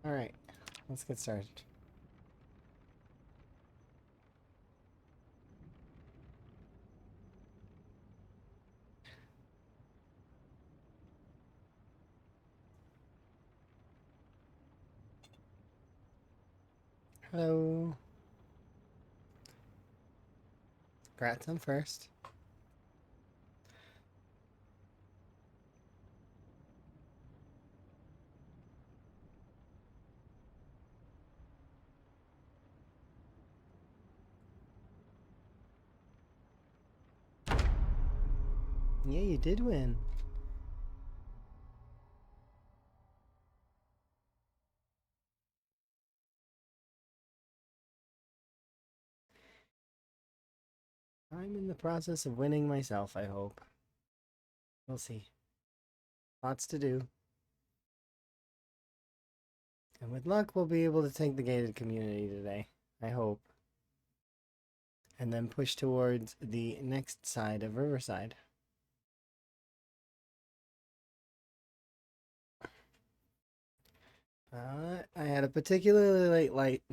All right, let's get started. Hello. Grab some first. Yeah, you did win. I'm in the process of winning myself, I hope. We'll see. Lots to do. And with luck, we'll be able to take the gated community today. I hope. And then push towards the next side of Riverside. I had a particularly late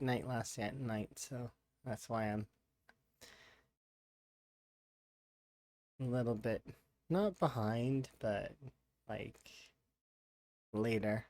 night last night, so that's why I'm a little bit not behind, but like later.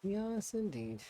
Yes, indeed.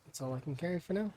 That's all I can carry for now.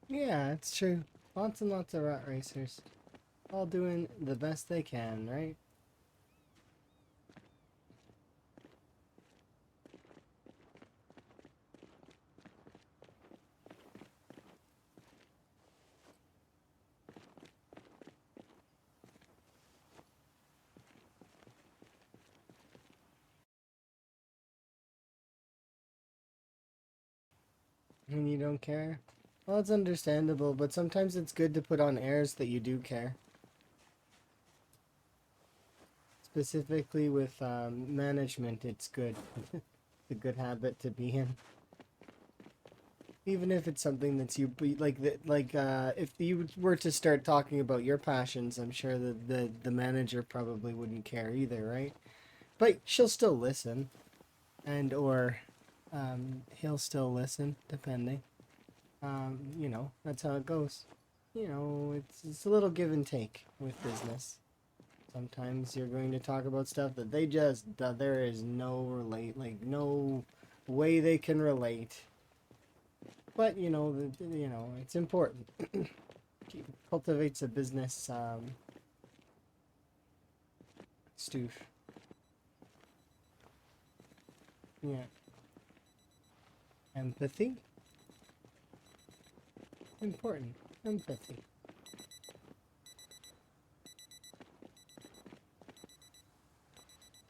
Yeah, it's true. Lots and lots of rat racers. All doing the best they can, right? And you don't care? Well, it's understandable, but sometimes it's good to put on airs that you do care. Specifically with management, it's good. It's a good habit to be in. Even if it's something that's you like that, like if you were to start talking about your passions, I'm sure that the manager probably wouldn't care either, right? But she'll still listen, and or he'll still listen, depending. You know, that's how it goes. You know, it's a little give and take with business. Sometimes you're going to talk about stuff that they just that there is no way they can relate. But you know, it's important. Cultivates a business stoof. Yeah, empathy, important. Empathy.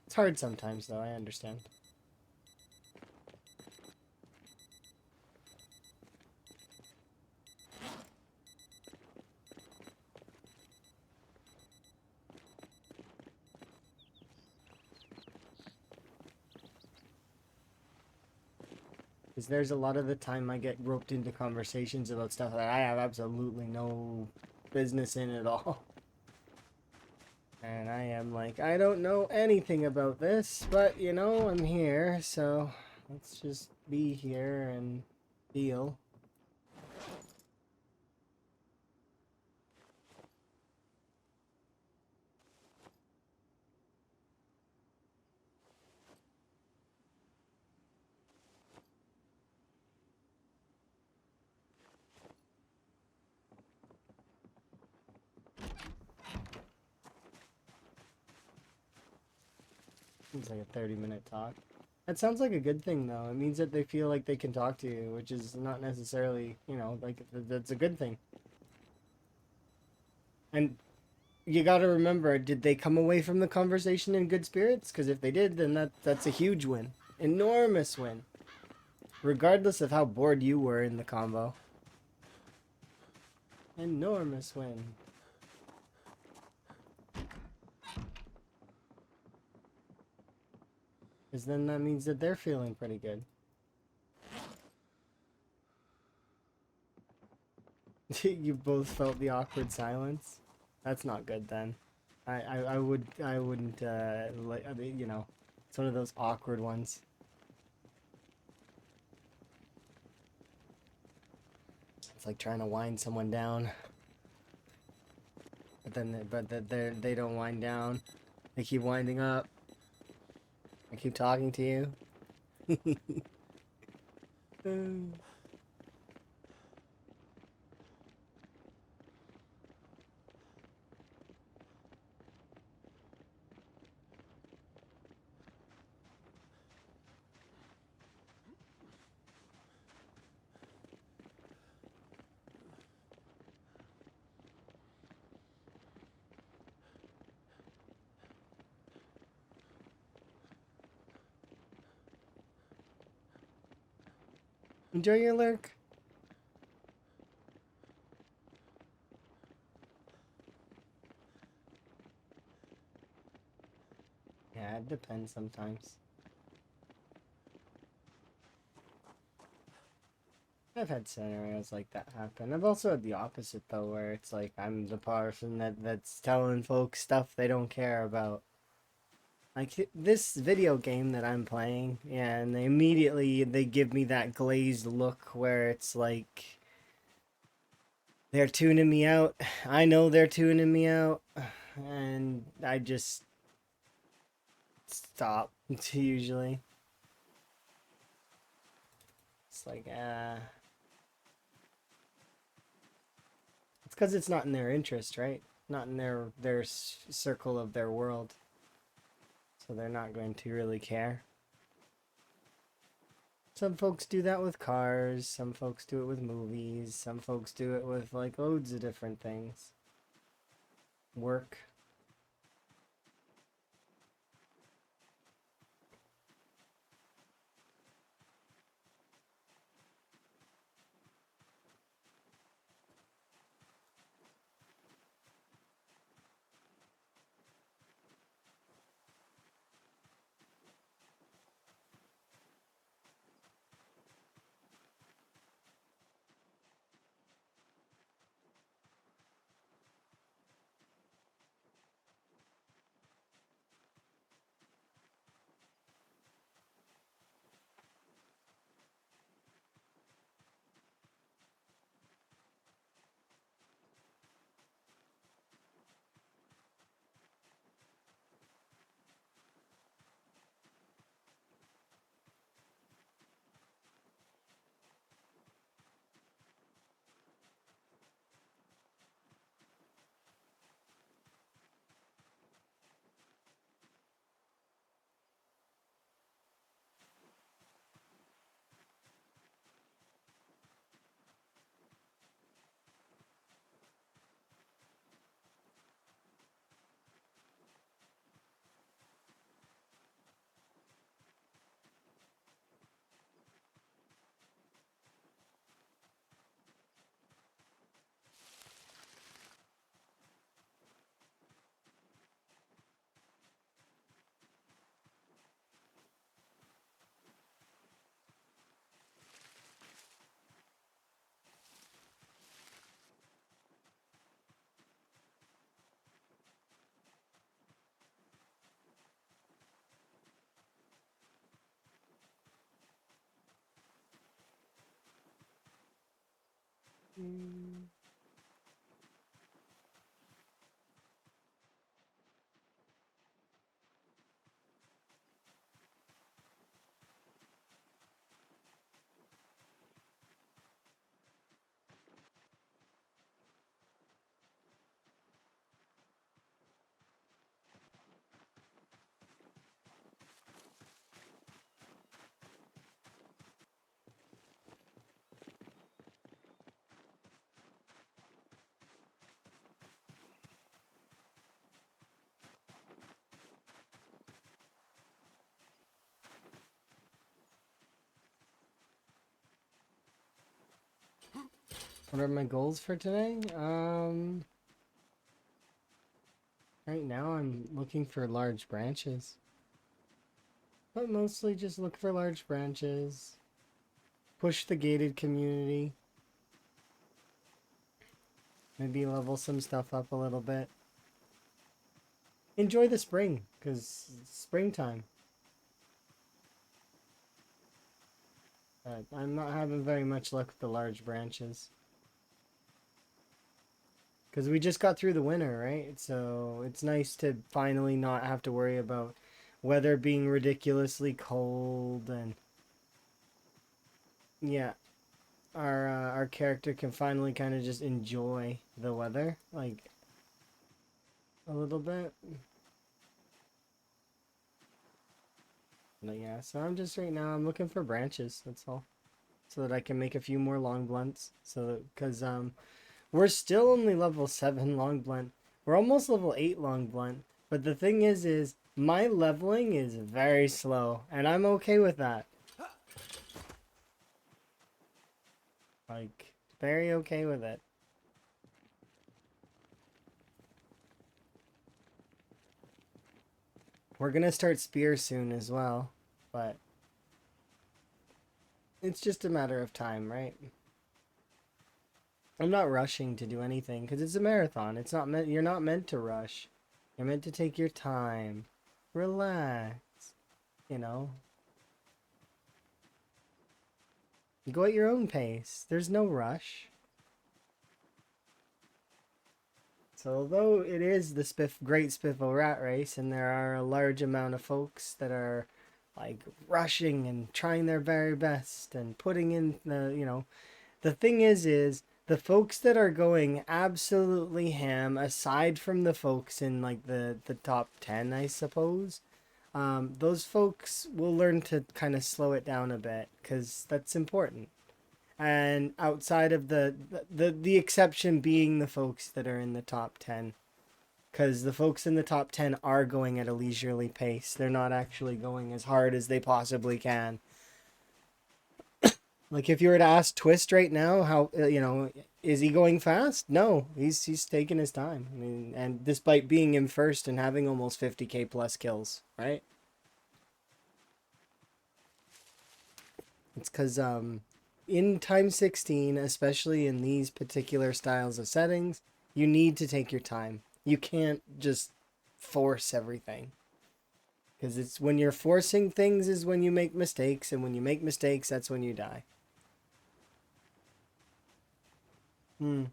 It's hard sometimes, though. I understand. Because there's a lot of the time I get roped into conversations about stuff that I have absolutely no business in at all. And I am like, I don't know anything about this, but you know, I'm here, so let's just be here and deal. It's like a 30-minute talk. That sounds like a good thing, though. It means that they feel like they can talk to you, which is not necessarily, you know, like that's a good thing. And you got to remember, did they come away from the conversation in good spirits? Because if they did, then that's a huge win, enormous win, regardless of how bored you were in the combo. Enormous win. Because then that means that they're feeling pretty good. You both felt the awkward silence. That's not good then. I wouldn't like, I mean, you know, it's one of those awkward ones. It's like trying to wind someone down, but then they don't wind down. They keep winding up. I keep talking to you. Enjoy your lurk. Yeah, it depends sometimes. I've had scenarios like that happen. I've also had the opposite though, where it's like I'm the person that's telling folks stuff they don't care about. Like this video game that I'm playing, yeah, and they give me that glazed look where it's like they're tuning me out. I know they're tuning me out, and I just stop usually. It's like it's because it's not in their interest, right? Not in their circle of their world, so they're not going to really care. Some folks do that with cars, some folks do it with movies, some folks do it with like loads of different things. Work. Mm. What are my goals for today? Right now I'm looking for large branches. But mostly just look for large branches. Push the gated community. Maybe level some stuff up a little bit. Enjoy the spring, because it's springtime. But I'm not having very much luck with the large branches. Because we just got through the winter, right? So it's nice to finally not have to worry about weather being ridiculously cold and yeah, our character can finally kind of just enjoy the weather like a little bit. But yeah, so I'm just right now I'm looking for branches. That's all, so that I can make a few more long blunts. So that because we're still only level 7 long blunt. We're almost level 8 long blunt. But the thing is my leveling is very slow, and I'm okay with that. Like, very okay with it. We're gonna start spear soon as well, but it's just a matter of time, right? I'm not rushing to do anything because it's a marathon. It's not meant. You're not meant to rush. You're meant to take your time, relax. You know, go at your own pace. There's no rush. So although it is the Great Spiffo Rat Race, and there are a large amount of folks that are like rushing and trying their very best and putting in the thing is the folks that are going absolutely ham, aside from the folks in like the top 10, I suppose, those folks will learn to kind of slow it down a bit because that's important. And outside of the exception being the folks that are in the top 10, because the folks in the top 10 are going at a leisurely pace. They're not actually going as hard as they possibly can. Like if you were to ask Twist right now, how is he going fast? No, he's taking his time. I mean, and despite being in first and having almost 50k plus kills, right? It's because in time 16, especially in these particular styles of settings, you need to take your time. You can't just force everything. Because it's when you're forcing things is when you make mistakes, and when you make mistakes, that's when you die. Hmm.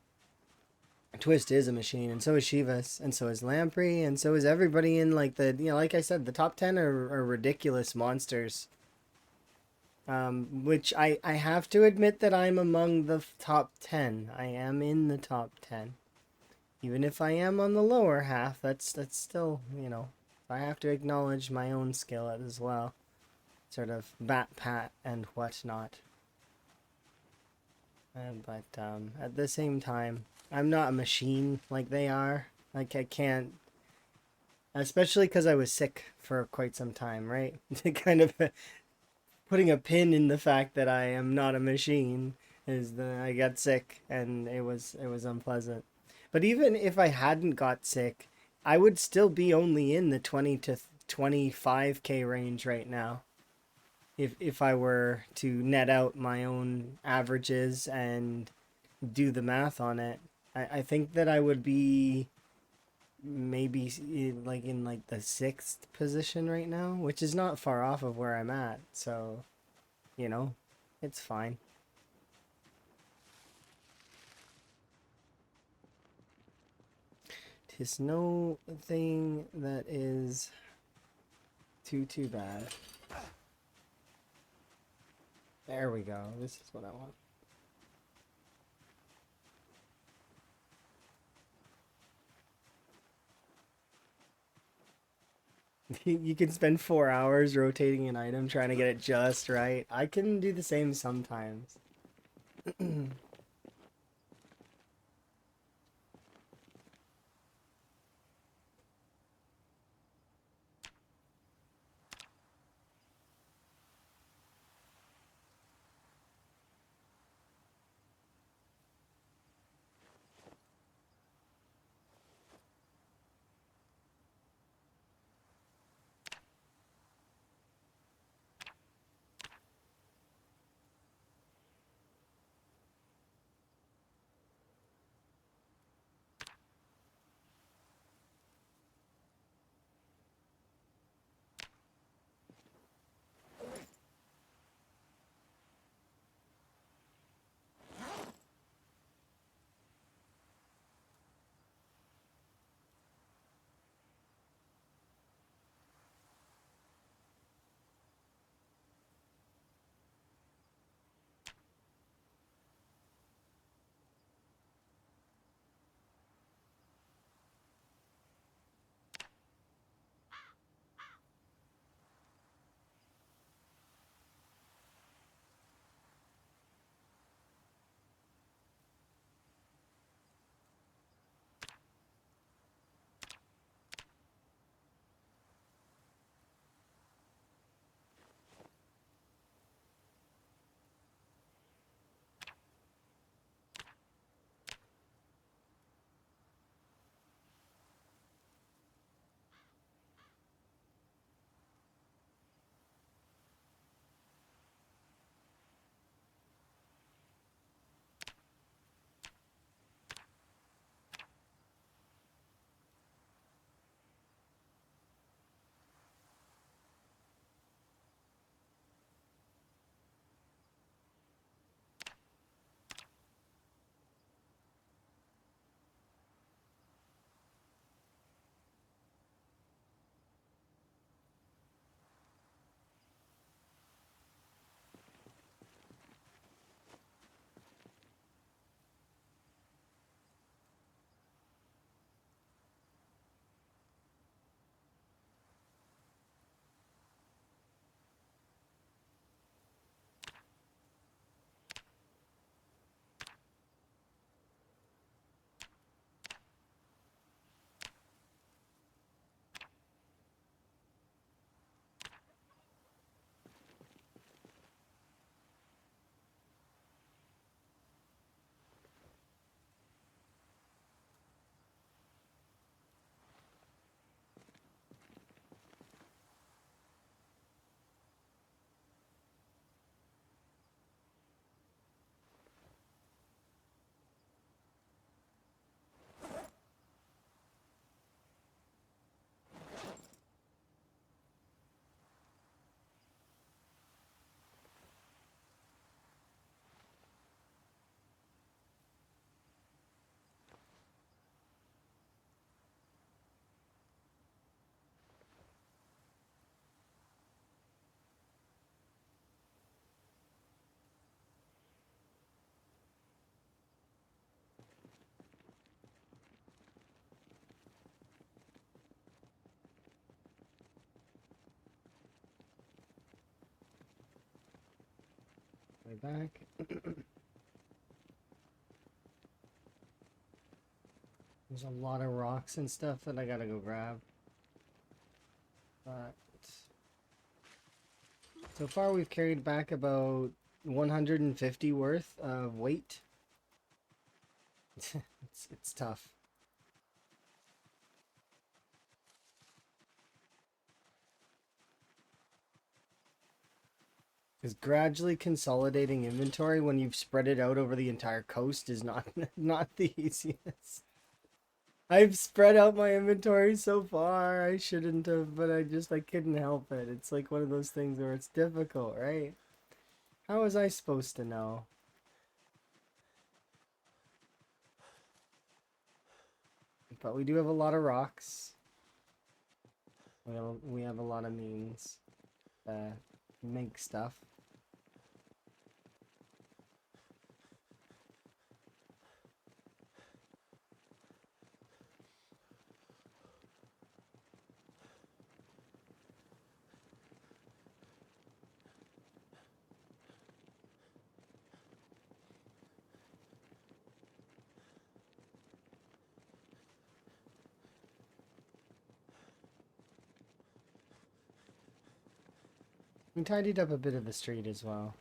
Twist is a machine, and so is Shivas, and so is Lamprey, and so is everybody in like like I said, the top 10 are ridiculous monsters. Which I have to admit that I'm among the top 10. I am in the top 10. Even if I am on the lower half, that's still, I have to acknowledge my own skill as well. Sort of bat pat and whatnot. But at the same time, I'm not a machine like they are. Like I can't, especially because I was sick for quite some time, right? To kind of putting a pin in the fact that I am not a machine is that I got sick and it was unpleasant. But even if I hadn't got sick, I would still be only in the 20 to 25k range right now. If I were to net out my own averages and do the math on it, I think that I would be maybe like in like the 6th position right now, which is not far off of where I'm at. So, you know, it's fine. 'Tis no thing that is too bad. There we go. This is what I want. You can spend 4 hours rotating an item trying to get it just right. I can do the same sometimes. Way back. There's a lot of rocks and stuff that I gotta go grab. But so far we've carried back about 150 worth of weight. It's tough. Because gradually consolidating inventory when you've spread it out over the entire coast is not not the easiest. I've spread out my inventory so far. I shouldn't have, but I couldn't help it. It's like one of those things where it's difficult, right? How was I supposed to know? But we do have a lot of rocks. We have a lot of means to make stuff. We tidied up a bit of the street as well.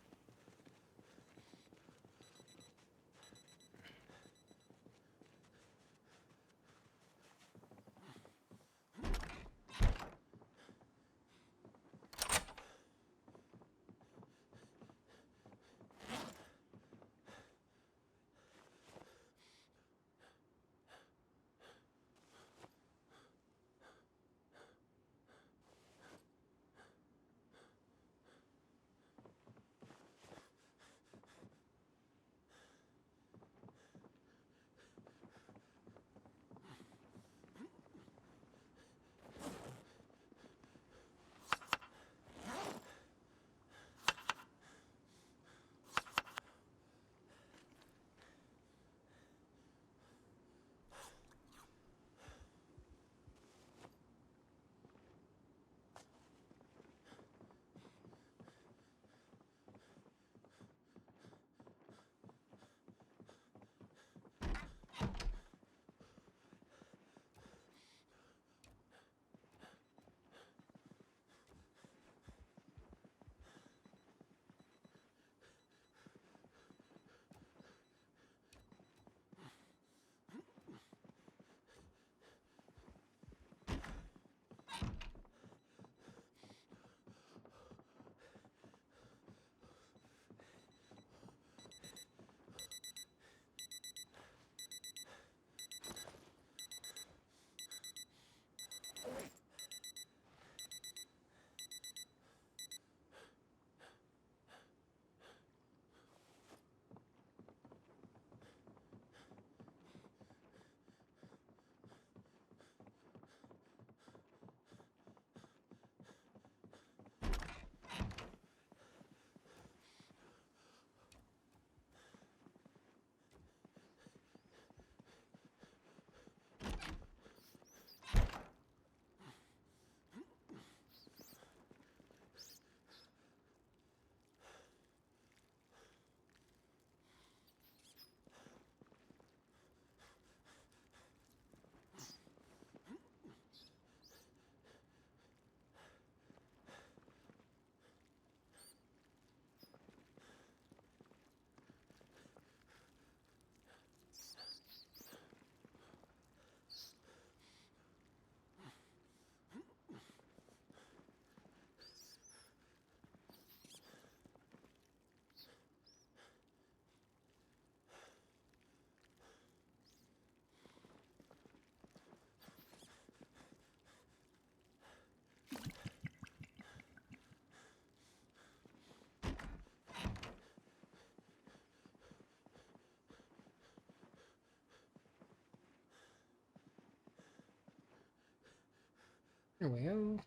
Here we go.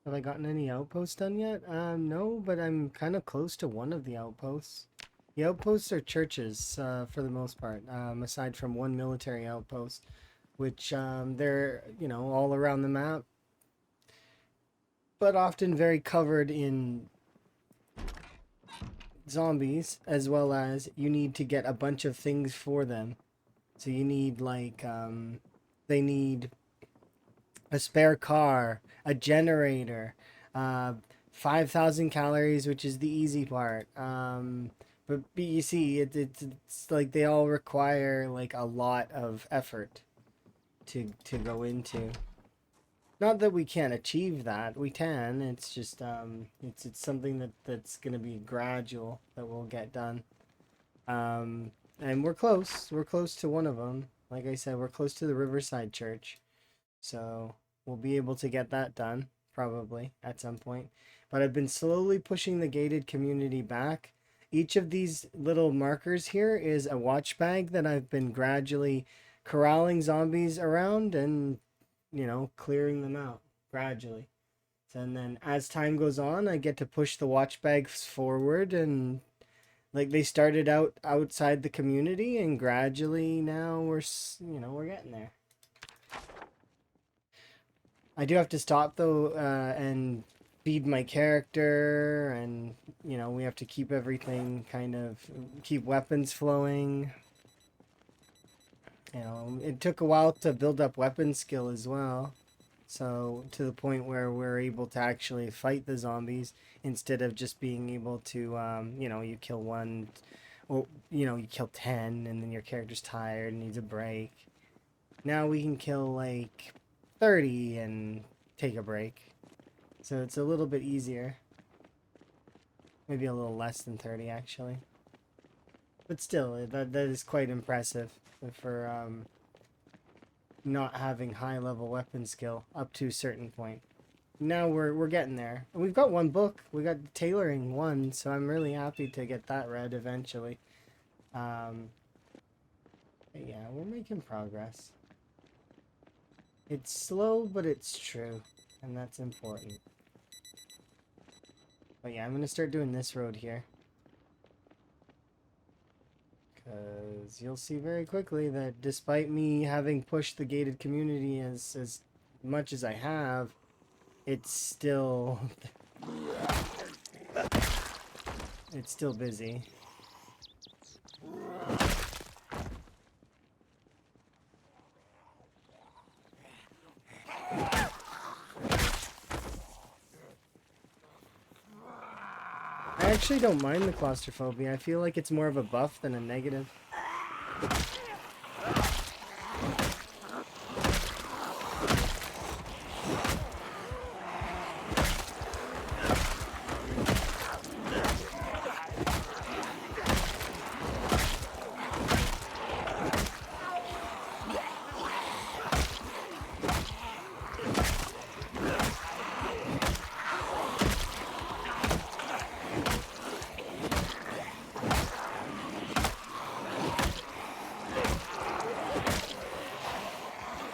Have I gotten any outposts done yet? No, but I'm kind of close to one of the outposts. The outposts are churches, for the most part, aside from one military outpost, which they're, all around the map, but often very covered in zombies, as well as you need to get a bunch of things for them. So you need, like, they need a spare car, a generator, uh, 5,000 calories, which is the easy part. But you see, it's like they all require like a lot of effort to go into. Not that we can't achieve that, we can. It's just it's something that's gonna be gradual that we'll get done. And we're close. We're close to one of them. Like I said, we're close to the Riverside Church. So we'll be able to get that done probably at some point. But I've been slowly pushing the gated community back. Each of these little markers here is a watch bag that I've been gradually corralling zombies around and, clearing them out gradually. And then as time goes on, I get to push the watch bags forward, and like they started out outside the community and gradually now we're getting there. I do have to stop though, and feed my character, and we have to keep everything keep weapons flowing. It took a while to build up weapon skill as well. So to the point where we're able to actually fight the zombies instead of just being able to, you kill one, or you kill 10, and then your character's tired and needs a break. Now we can kill like 30 and take a break. So it's a little bit easier. Maybe a little less than 30 actually. But still, that is quite impressive for not having high level weapon skill up to a certain point. Now we're getting there. And we've got one book. We got tailoring 1, so I'm really happy to get that read eventually. Yeah, we're making progress. It's slow, but it's true, and that's important. But yeah, I'm gonna start doing this road here. Because you'll see very quickly that despite me having pushed the gated community as much as I have, it's still it's still busy. I actually don't mind the claustrophobia. I feel like it's more of a buff than a negative.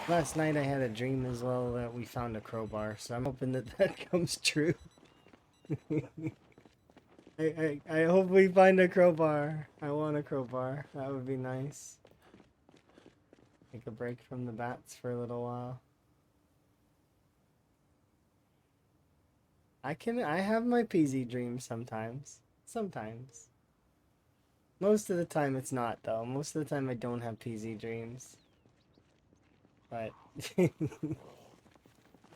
Last night I had a dream as well that we found a crowbar, so I'm hoping that comes true. I hope we find a crowbar. I want a crowbar. That would be nice. Take a break from the bats for a little while. I have my PZ dreams sometimes. Sometimes. Most of the time it's not though. Most of the time I don't have PZ dreams. But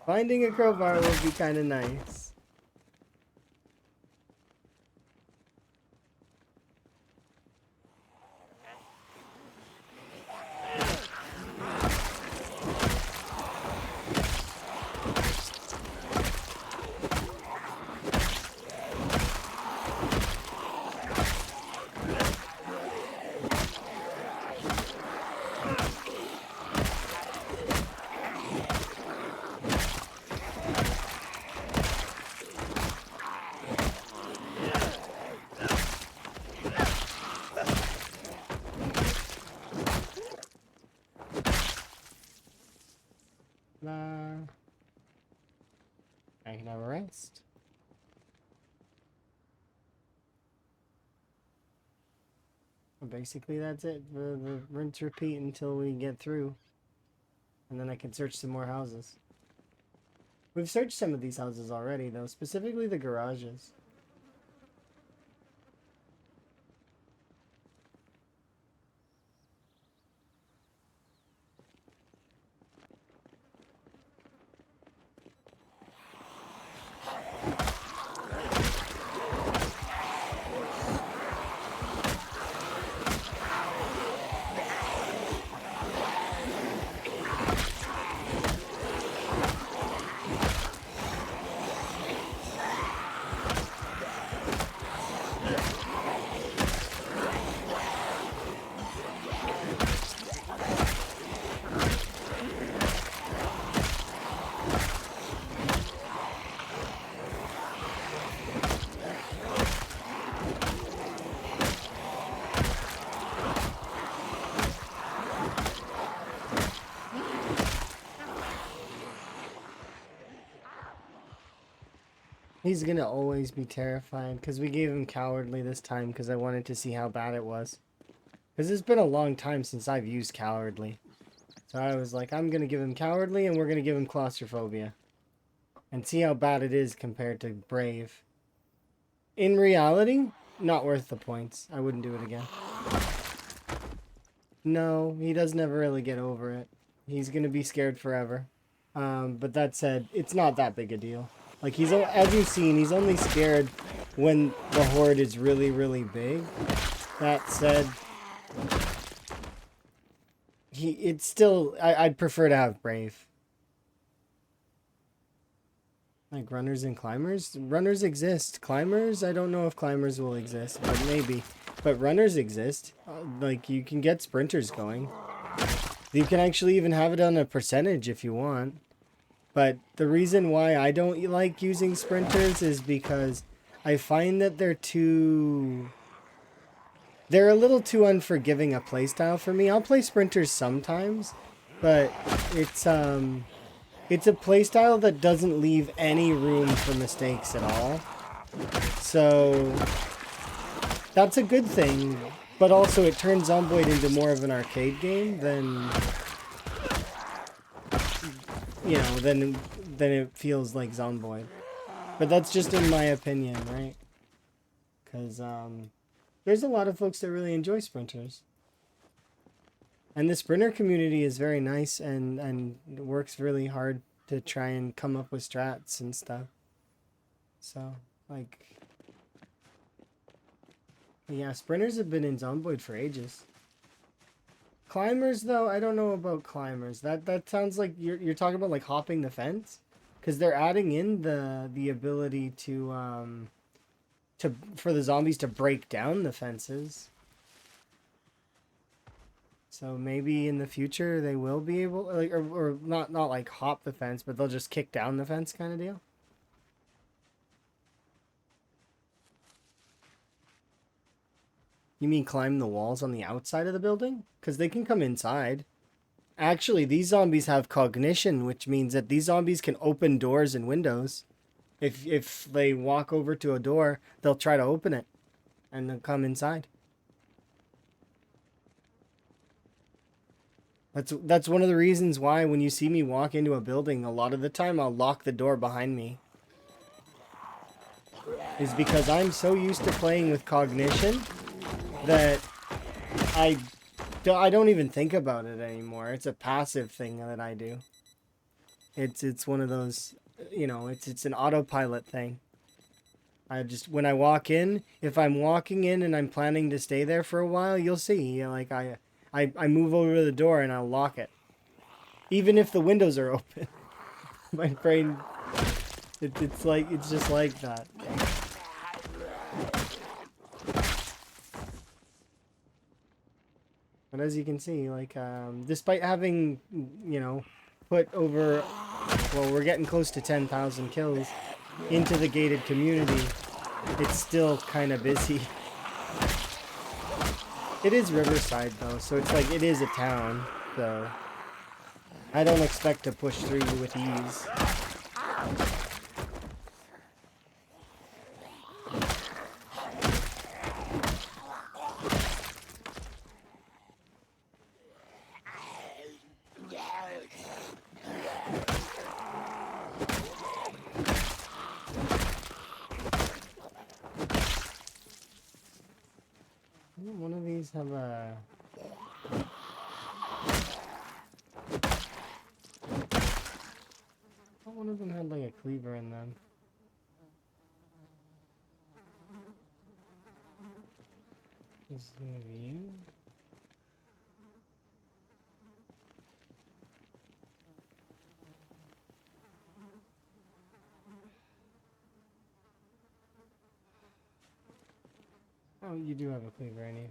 finding a crowbar would be kind of nice. next. Basically, that's it. The rinse repeat until we get through. And then I can search some more houses. We've searched some of these houses already, though, specifically the garages. He's gonna always be terrified, because we gave him cowardly this time, because I wanted to see how bad it was. Because it's been a long time since I've used cowardly. So I was like, I'm gonna give him cowardly, and we're gonna give him claustrophobia. And see how bad it is compared to brave. In reality, not worth the points. I wouldn't do it again. No, he does never really get over it. He's gonna be scared forever. But that said, it's not that big a deal. Like, as you've seen, he's only scared when the horde is really, really big. That said, it's still, I'd prefer to have brave. Like runners and climbers? Runners exist. Climbers, I don't know if climbers will exist, but maybe. But runners exist. Like, you can get sprinters going. You can actually even have it on a percentage if you want. But the reason why I don't like using sprinters is because I find that they're a little too unforgiving a playstyle for me. I'll play sprinters sometimes, but it's a playstyle that doesn't leave any room for mistakes at all. So that's a good thing, but also it turns Zomboid into more of an arcade game than, you know, then it feels like Zomboid. But that's just in my opinion, right? Because there's a lot of folks that really enjoy sprinters. And the sprinter community is very nice and works really hard to try and come up with strats and stuff. So, like, yeah, sprinters have been in Zomboid for ages. Climbers, though, I don't know about climbers. That sounds like you're talking about like hopping the fence, because they're adding in the ability to for the zombies to break down the fences. So maybe in the future they will be able, like, or not like hop the fence, but they'll just kick down the fence kind of deal. You mean climb the walls on the outside of the building? Because they can come inside. Actually, these zombies have cognition, which means that these zombies can open doors and windows. If they walk over to a door, they'll try to open it, and they'll come inside. That's one of the reasons why when you see me walk into a building, a lot of the time I'll lock the door behind me. Is because I'm so used to playing with cognition that I don't even think about it anymore. It's a passive thing that I do. It's one of those, you know, it's an autopilot thing. I just, when I walk in, if I'm walking in and I'm planning to stay there for a while, you'll see, you know, like I move over to the door and I'll lock it. Even if the windows are open. My brain, it's just like that. But as you can see, like, despite having, you know, put over, well, we're getting close to 10,000 kills into the gated community, it's still kind of busy. It is Riverside, though, so it's like, it is a town, so I don't expect to push through with ease. these have a... Oh, one of them had like a cleaver in them. This is gonna be you. Oh, you do have a cleaver in you.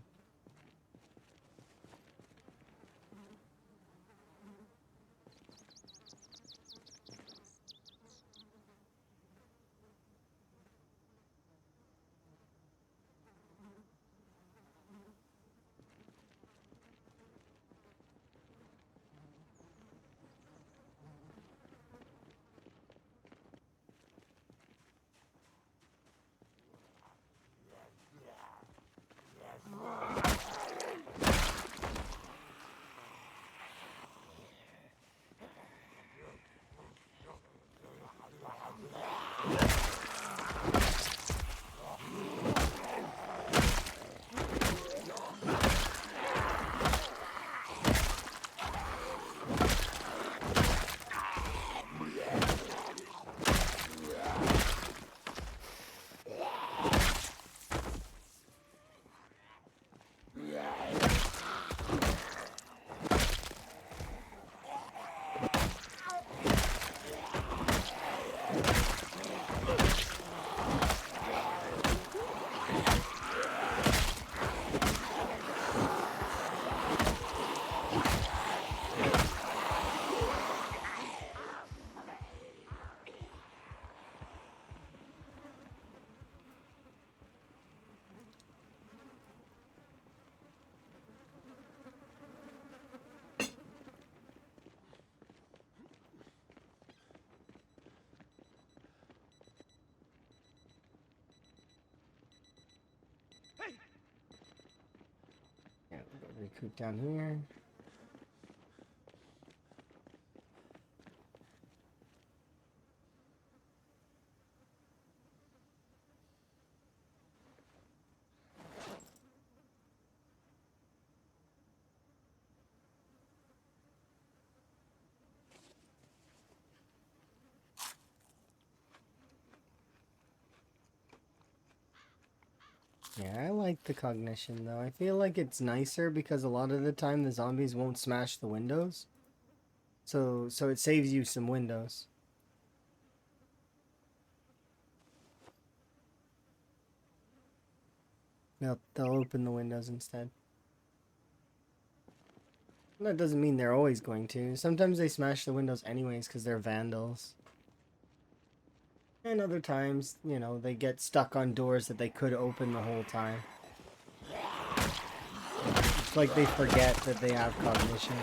Yeah, we'll go recoup down here. Yeah, I like the cognition though. I feel like it's nicer because a lot of the time the zombies won't smash the windows. So it saves you some windows. They'll open the windows instead. That doesn't mean they're always going to. Sometimes they smash the windows anyways because they're vandals. And other times, you know, they get stuck on doors that they could open the whole time. It's like they forget that they have cognition.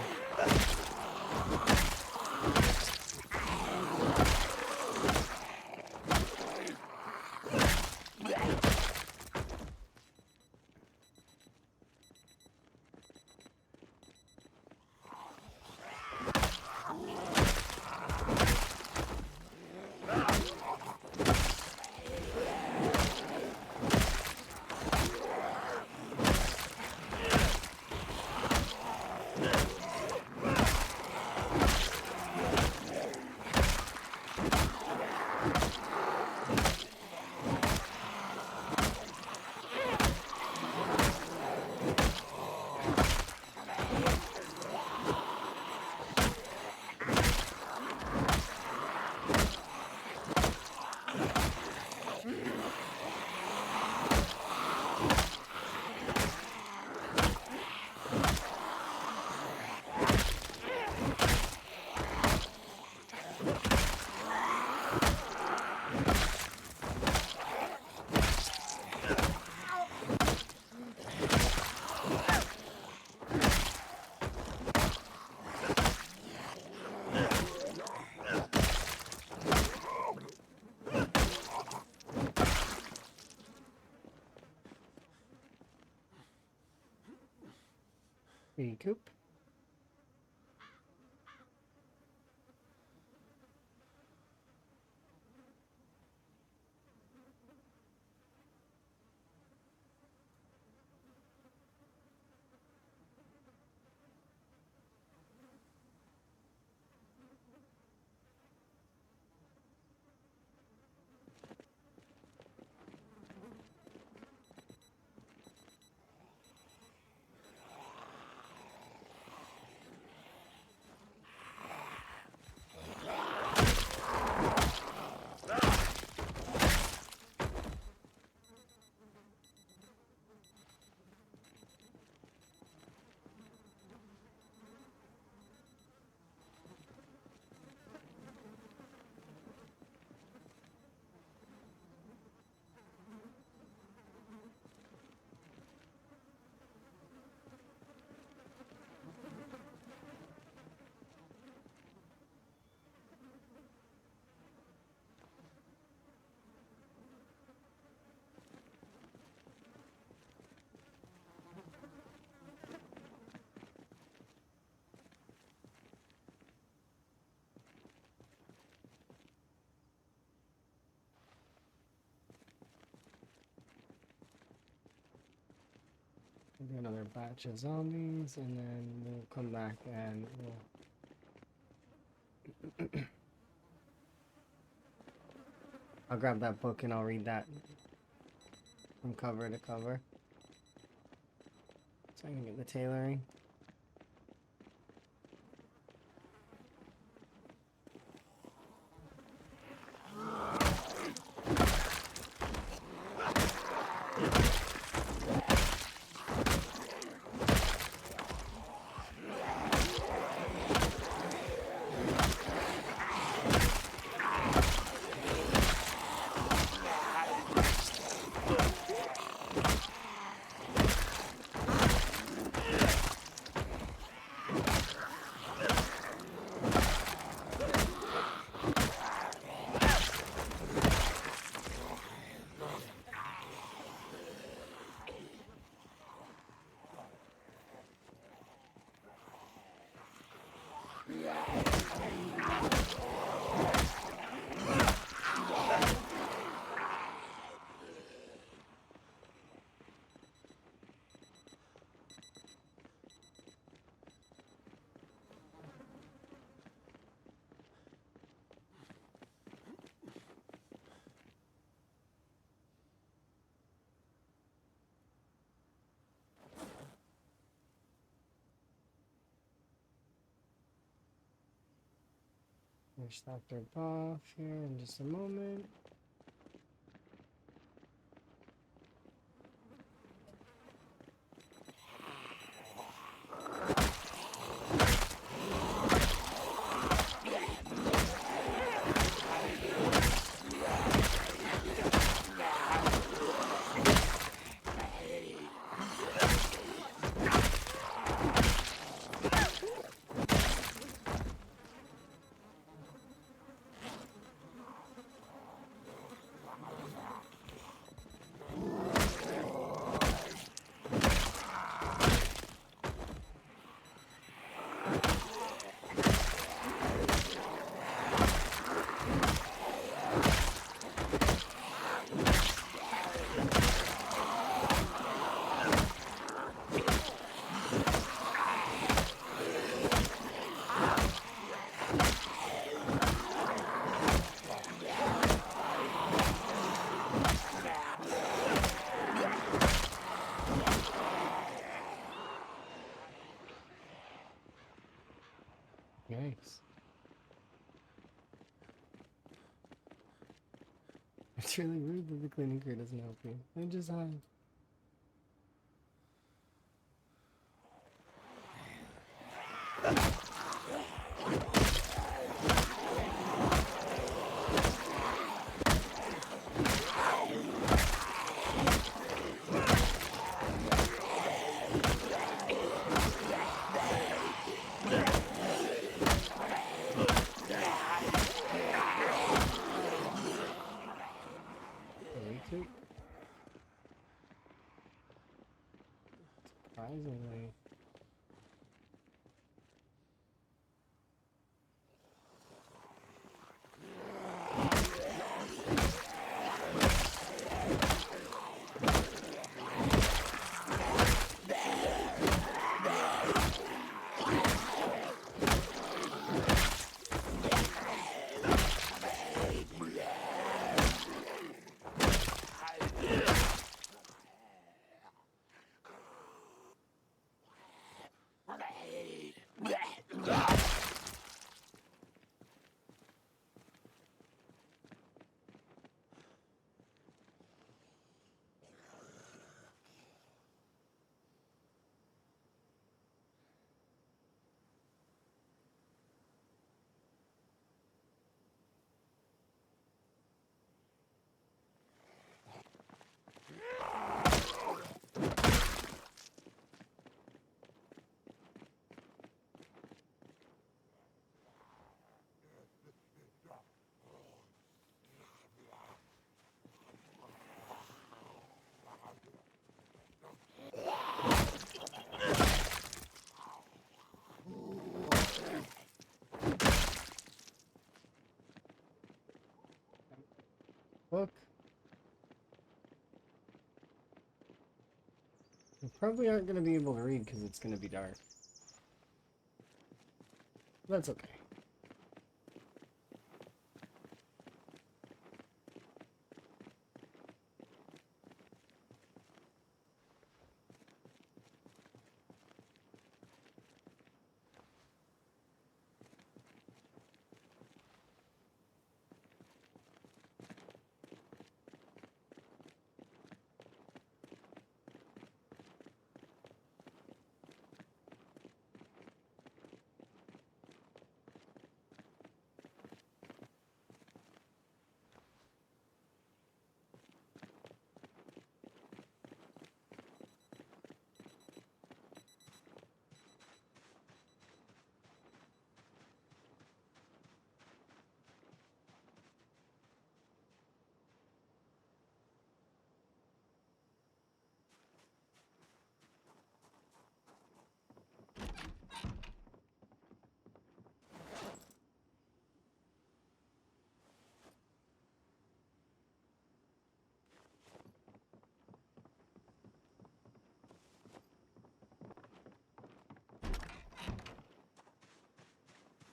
Recoup. We'll do another batch of zombies, and then we'll come back and I'll grab that book and I'll read that from cover to cover. So I can get the tailoring. Finish Dr. Boff here in just a moment. Nice. It's really rude that the cleaning crew doesn't help you. They just hide. Surprisingly. Probably aren't going to be able to read because it's going to be dark. That's okay.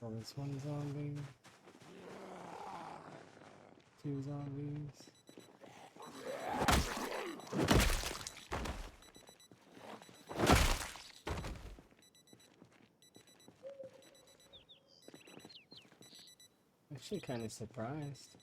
Well, this one zombie. 2 zombies. Actually kind of surprised.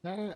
Ah.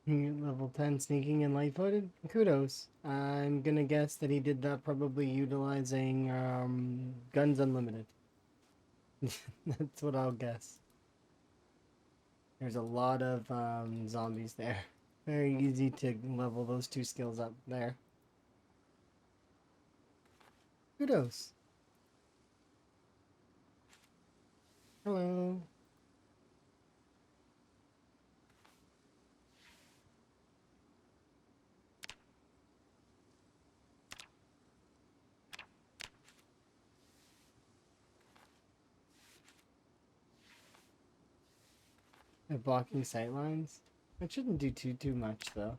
Level 10 sneaking and light-footed? Kudos. I'm gonna guess that he did that probably utilizing guns unlimited. That's what I'll guess. There's a lot of zombies there. Very easy to level those two skills up there. Kudos. Hello. They're blocking sightlines. That shouldn't do too much though.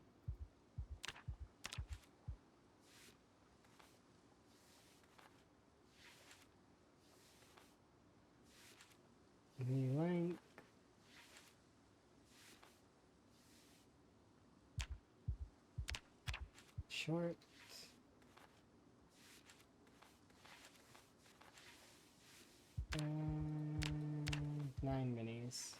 Right. Short. And 9 minis.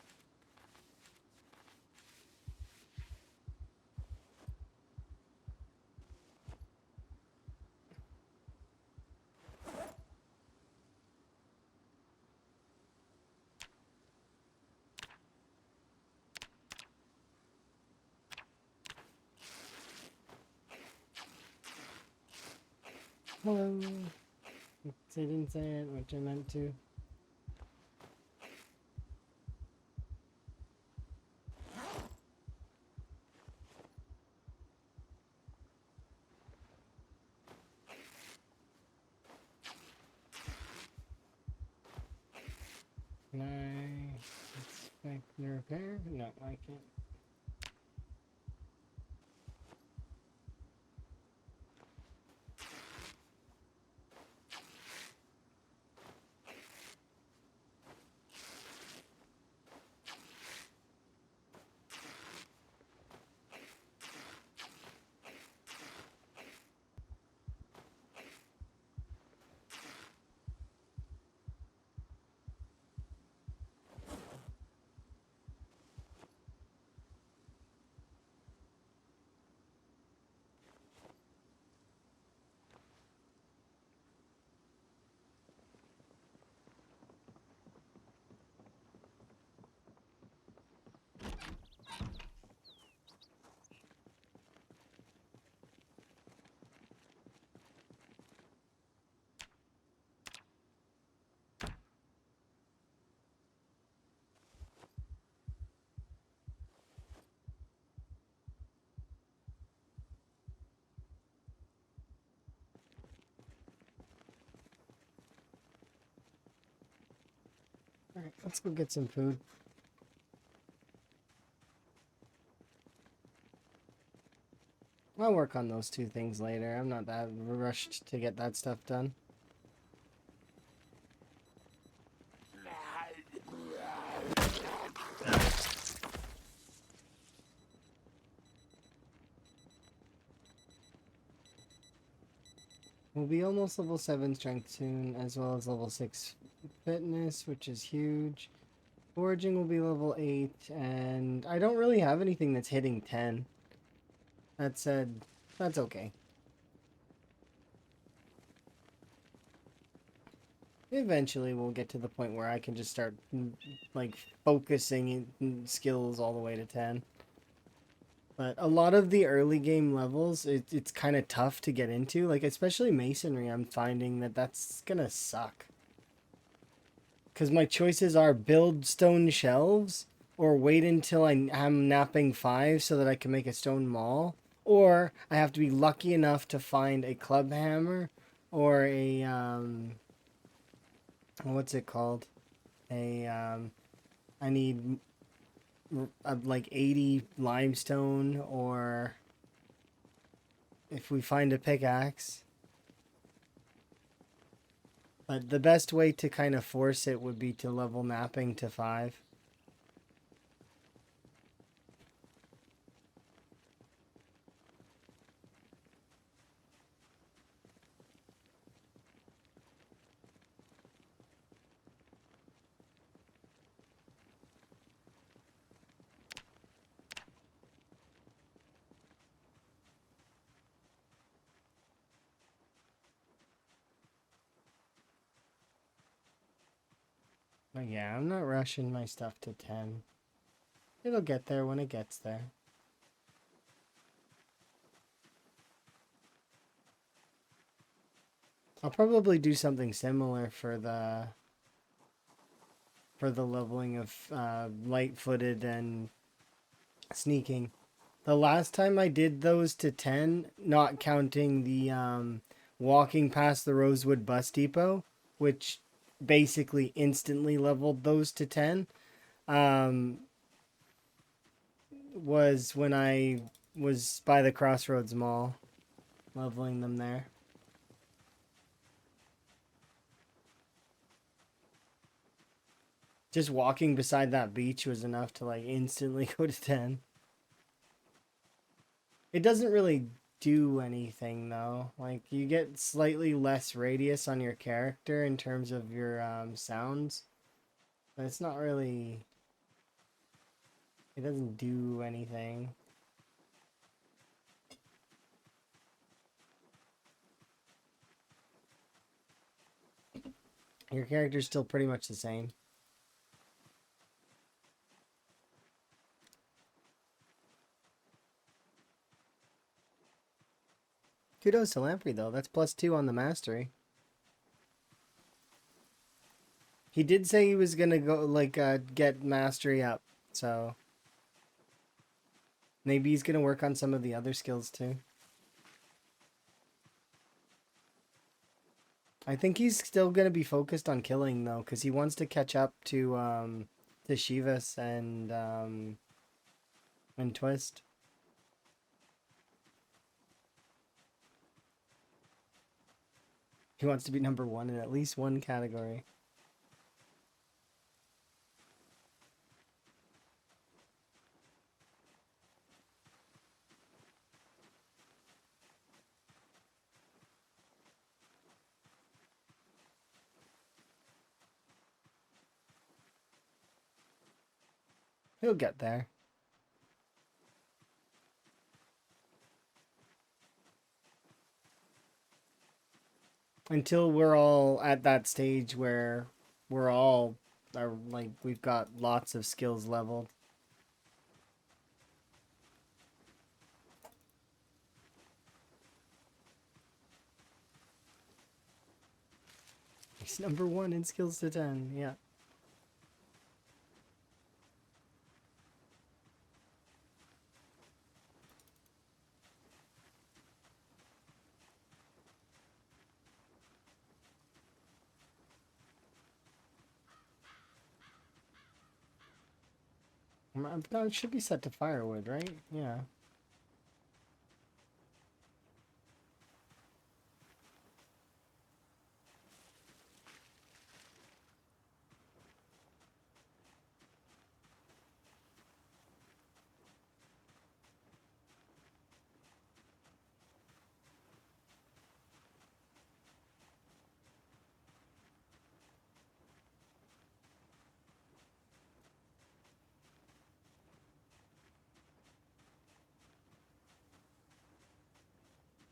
Hello. I didn't say it, which I meant to. Can I inspect the repair? No, I can't. Alright, let's go get some food. I'll work on those two things later. I'm not that rushed to get that stuff done. We'll be almost level 7 strength soon, as well as level 6 fitness, which is huge. Foraging will be level 8, and I don't really have anything that's hitting 10. That said, that's okay. Eventually we'll get to the point where I can just start, like, focusing in skills all the way to 10. But a lot of the early game levels, it's kind of tough to get into. Like, especially masonry, I'm finding that that's gonna suck. Because my choices are build stone shelves, or wait until I'm napping 5 so that I can make a stone mall. Or I have to be lucky enough to find a club hammer, or a, what's it called? I need like 80 limestone, or if we find a pickaxe. But the best way to kind of force it would be to level napping to 5. But yeah, I'm not rushing my stuff to 10. It'll get there when it gets there. I'll probably do something similar for the leveling of light-footed and sneaking. The last time I did those to 10, not counting the walking past the Rosewood bus depot, which basically instantly leveled those to 10, was when I was by the Crossroads Mall, leveling them there. Just walking beside that beach was enough to like instantly go to 10. It doesn't really do anything though. Like you get slightly less radius on your character in terms of your sounds, but it's not really. It doesn't do anything. Your character's still pretty much the same. Kudos to Lamprey though. That's +2 on the mastery. He did say he was gonna go like get mastery up, so maybe he's gonna work on some of the other skills too. I think he's still gonna be focused on killing though, because he wants to catch up to Shivas and Twist. He wants to be number 1 in at least one category. He'll get there. Until we're all at that stage where we're all are like we've got lots of skills leveled. He's number 1 in skills to 10, yeah. No, it should be set to firewood, right? Yeah.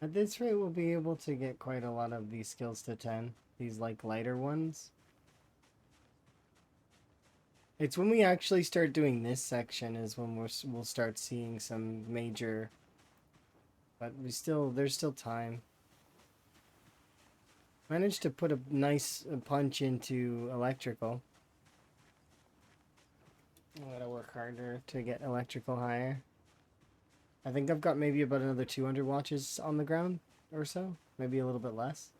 At this rate, we'll be able to get quite a lot of these skills to 10. These, like, lighter ones. It's when we actually start doing this section is when we'll start seeing some major... But there's still time. Managed to put a nice punch into electrical. I gotta work harder to get electrical higher. I think I've got maybe about another 200 watches on the ground or so. Maybe a little bit less.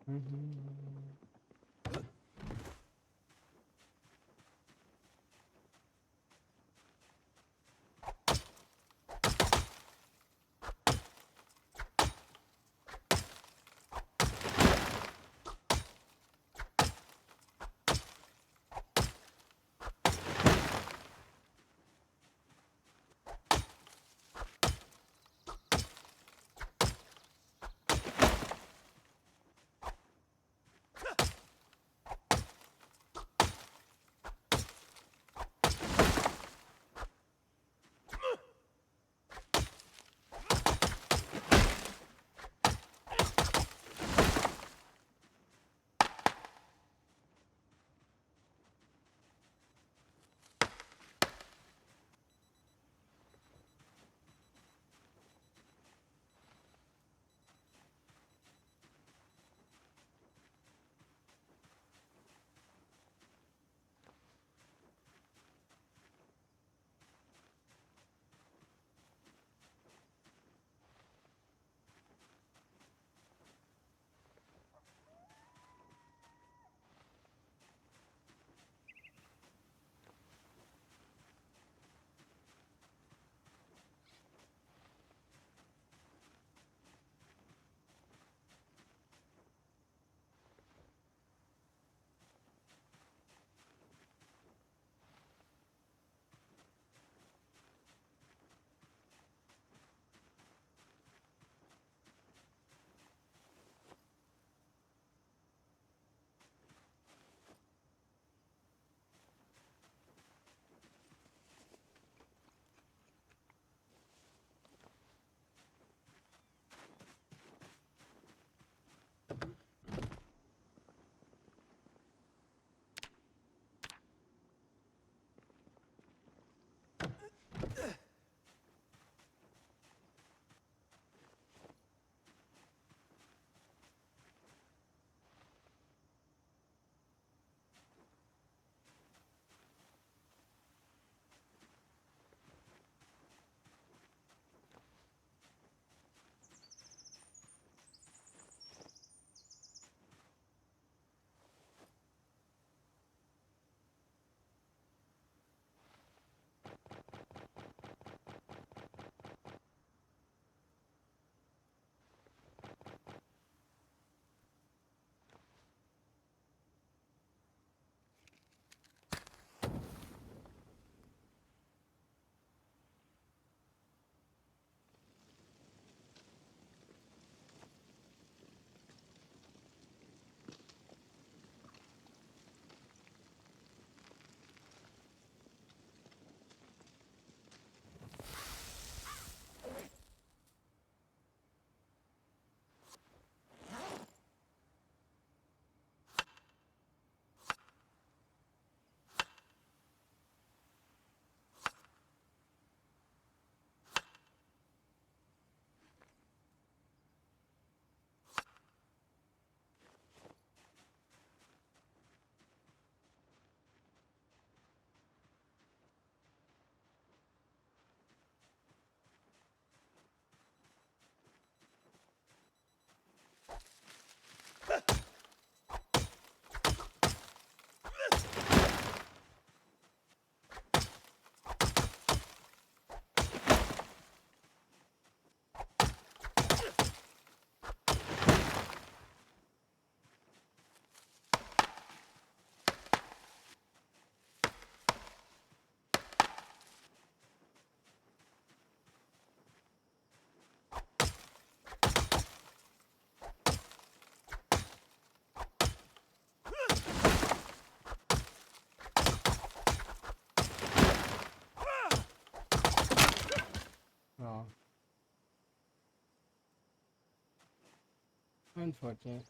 Mm-hmm. Unfortunate.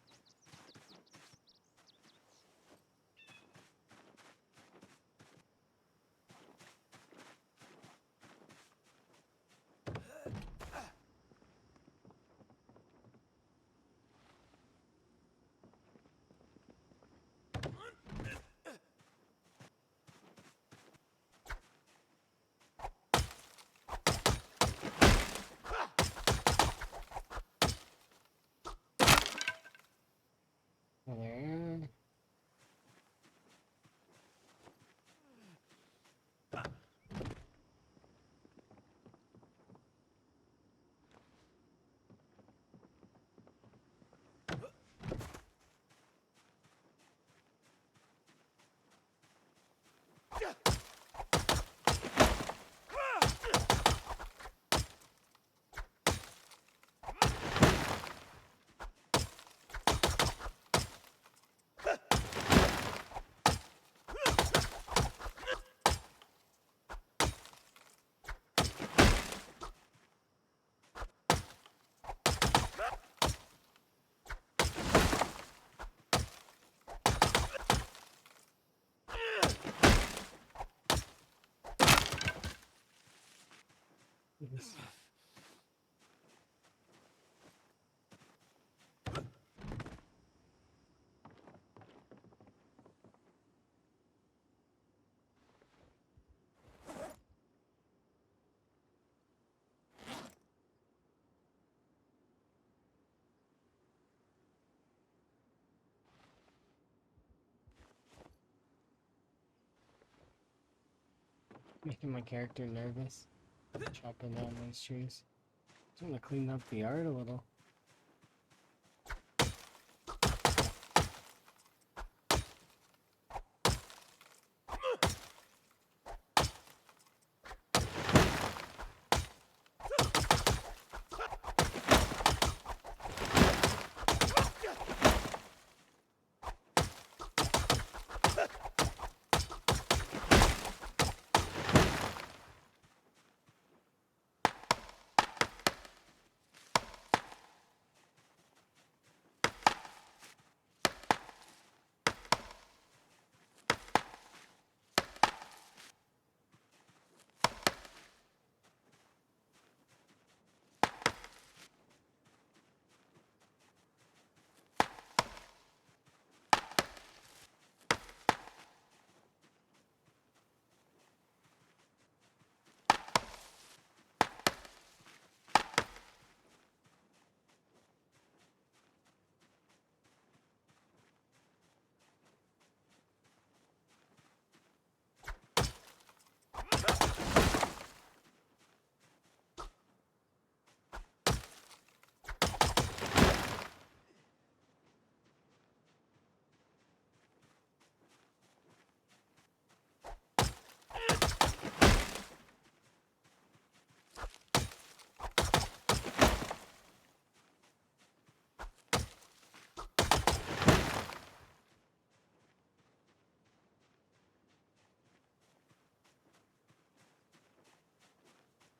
There. Yes. Making my character nervous. Chopping down these trees. Just want to clean up the yard a little.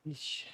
Yeesh.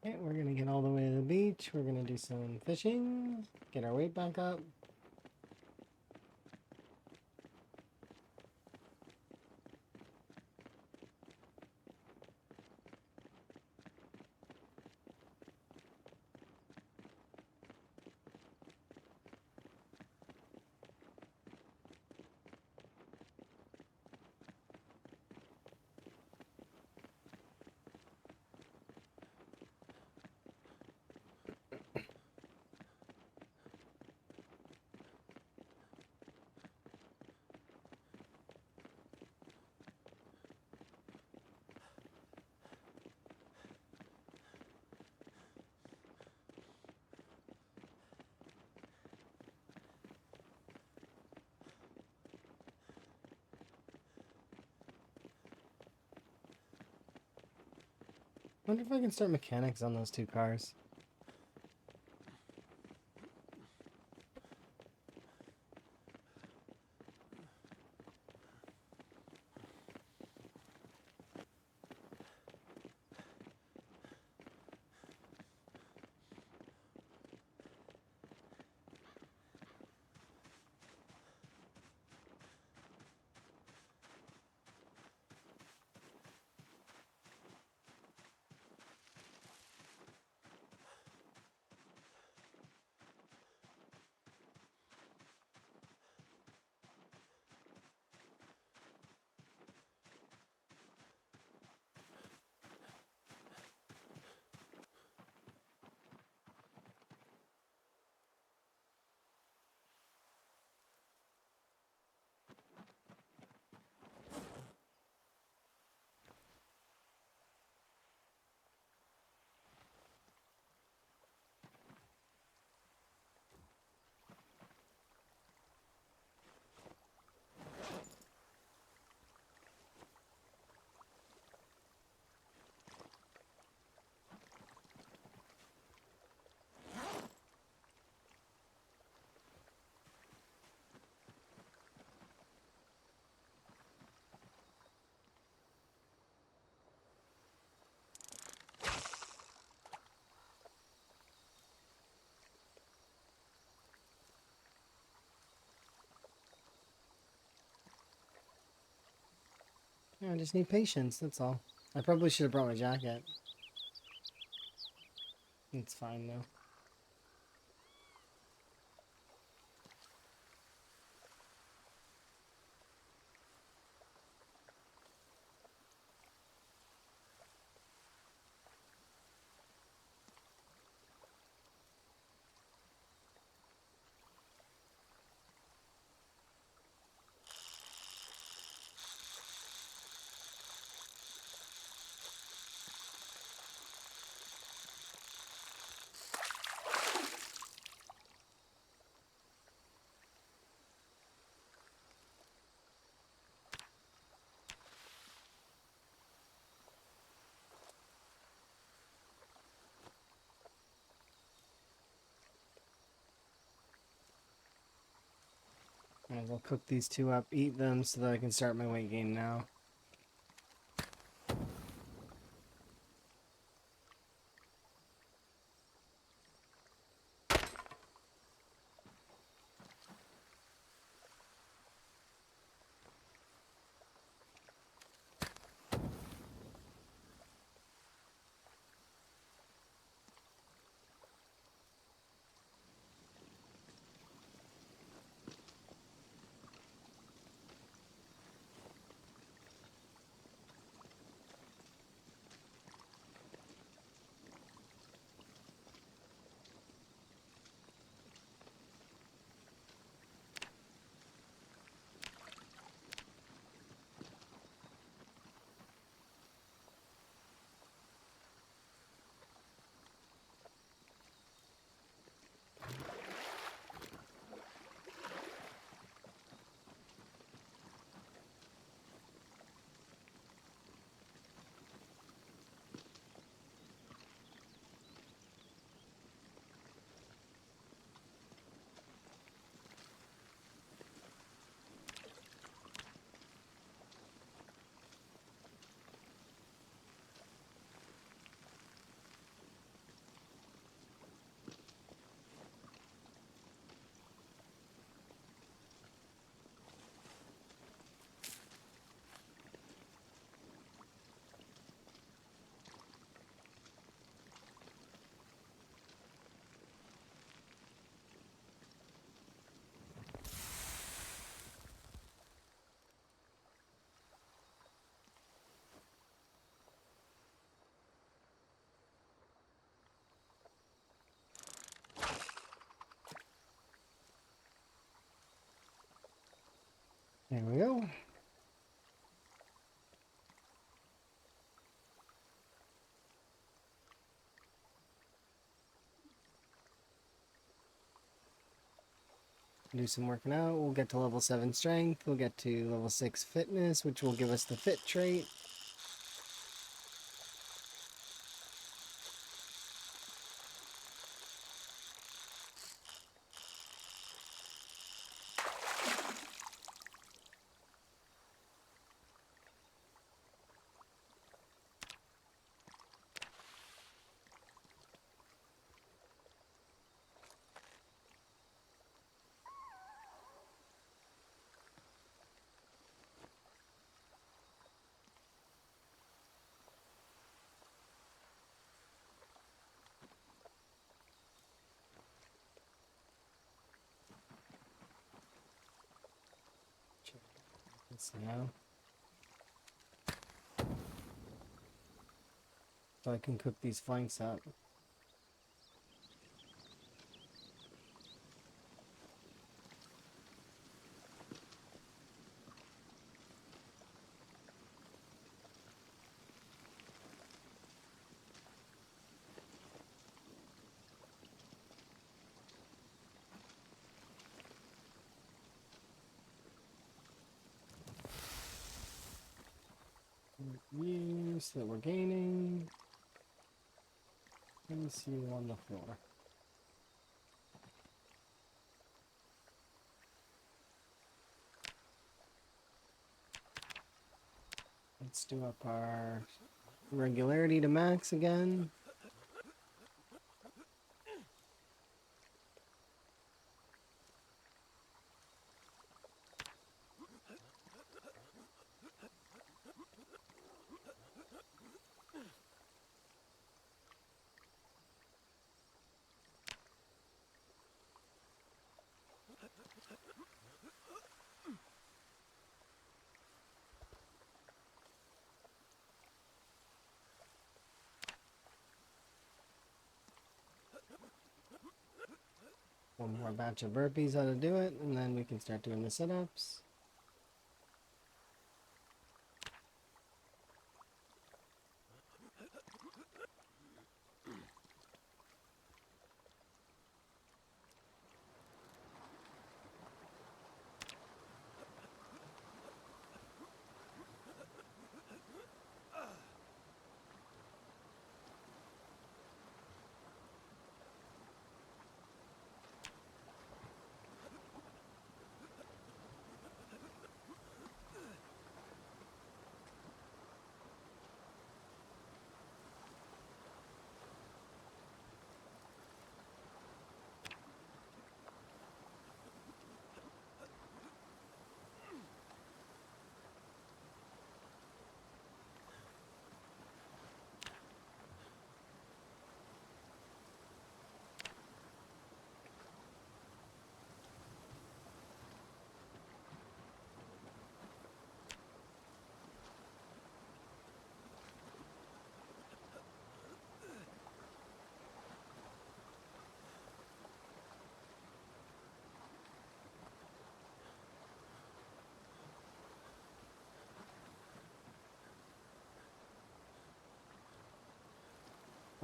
Okay, we're gonna get all the way to the beach. We're gonna do some fishing, get our weight back up. Wonder if I can start mechanics on those two cars. Yeah, I just need patience, that's all. I probably should have brought my jacket. It's fine though. Might as well cook these two up, eat them so that I can start my weight gain now. There we go. Do some working out. We'll get to level 7 strength. We'll get to level 6 fitness, which will give us the fit trait. Check this now. So I can cook these flanks up. Use that we're gaining. Let me see you on the floor. Let's do up our regularity to max again. One more batch of burpees ought to do it, and then we can start doing the sit-ups.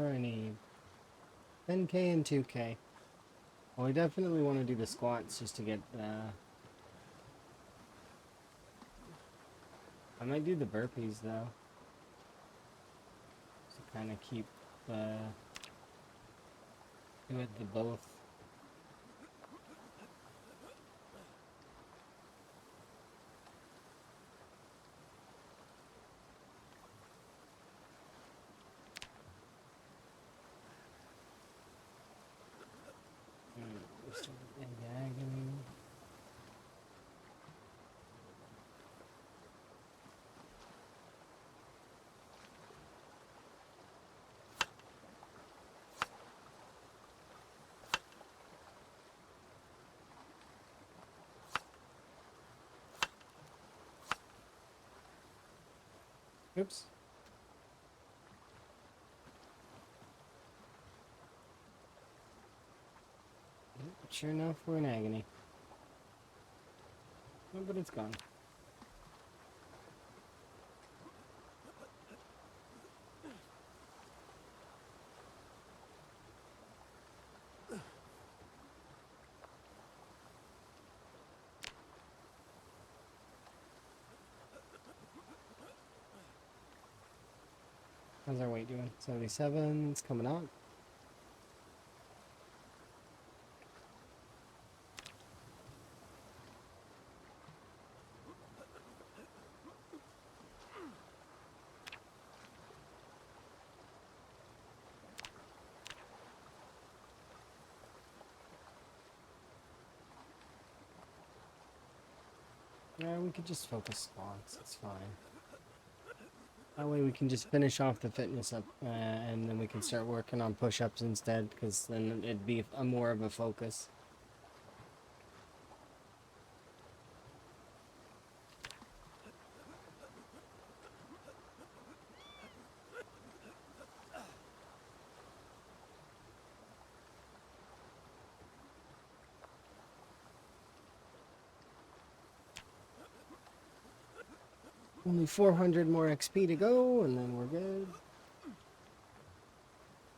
I need 10k and 2k. Well, I definitely want to do the squats just to get I might do the burpees though. To kind of keep do it the both. Agony. Oops. Sure enough, we're in agony. Oh, but it's gone. How's our weight doing? 77. It's coming up. Yeah, we could just focus squats. It's fine. That way we can just finish off the fitness up, and then we can start working on push-ups instead, because then it'd be a more of a focus. Only 400 more XP to go, and then we're good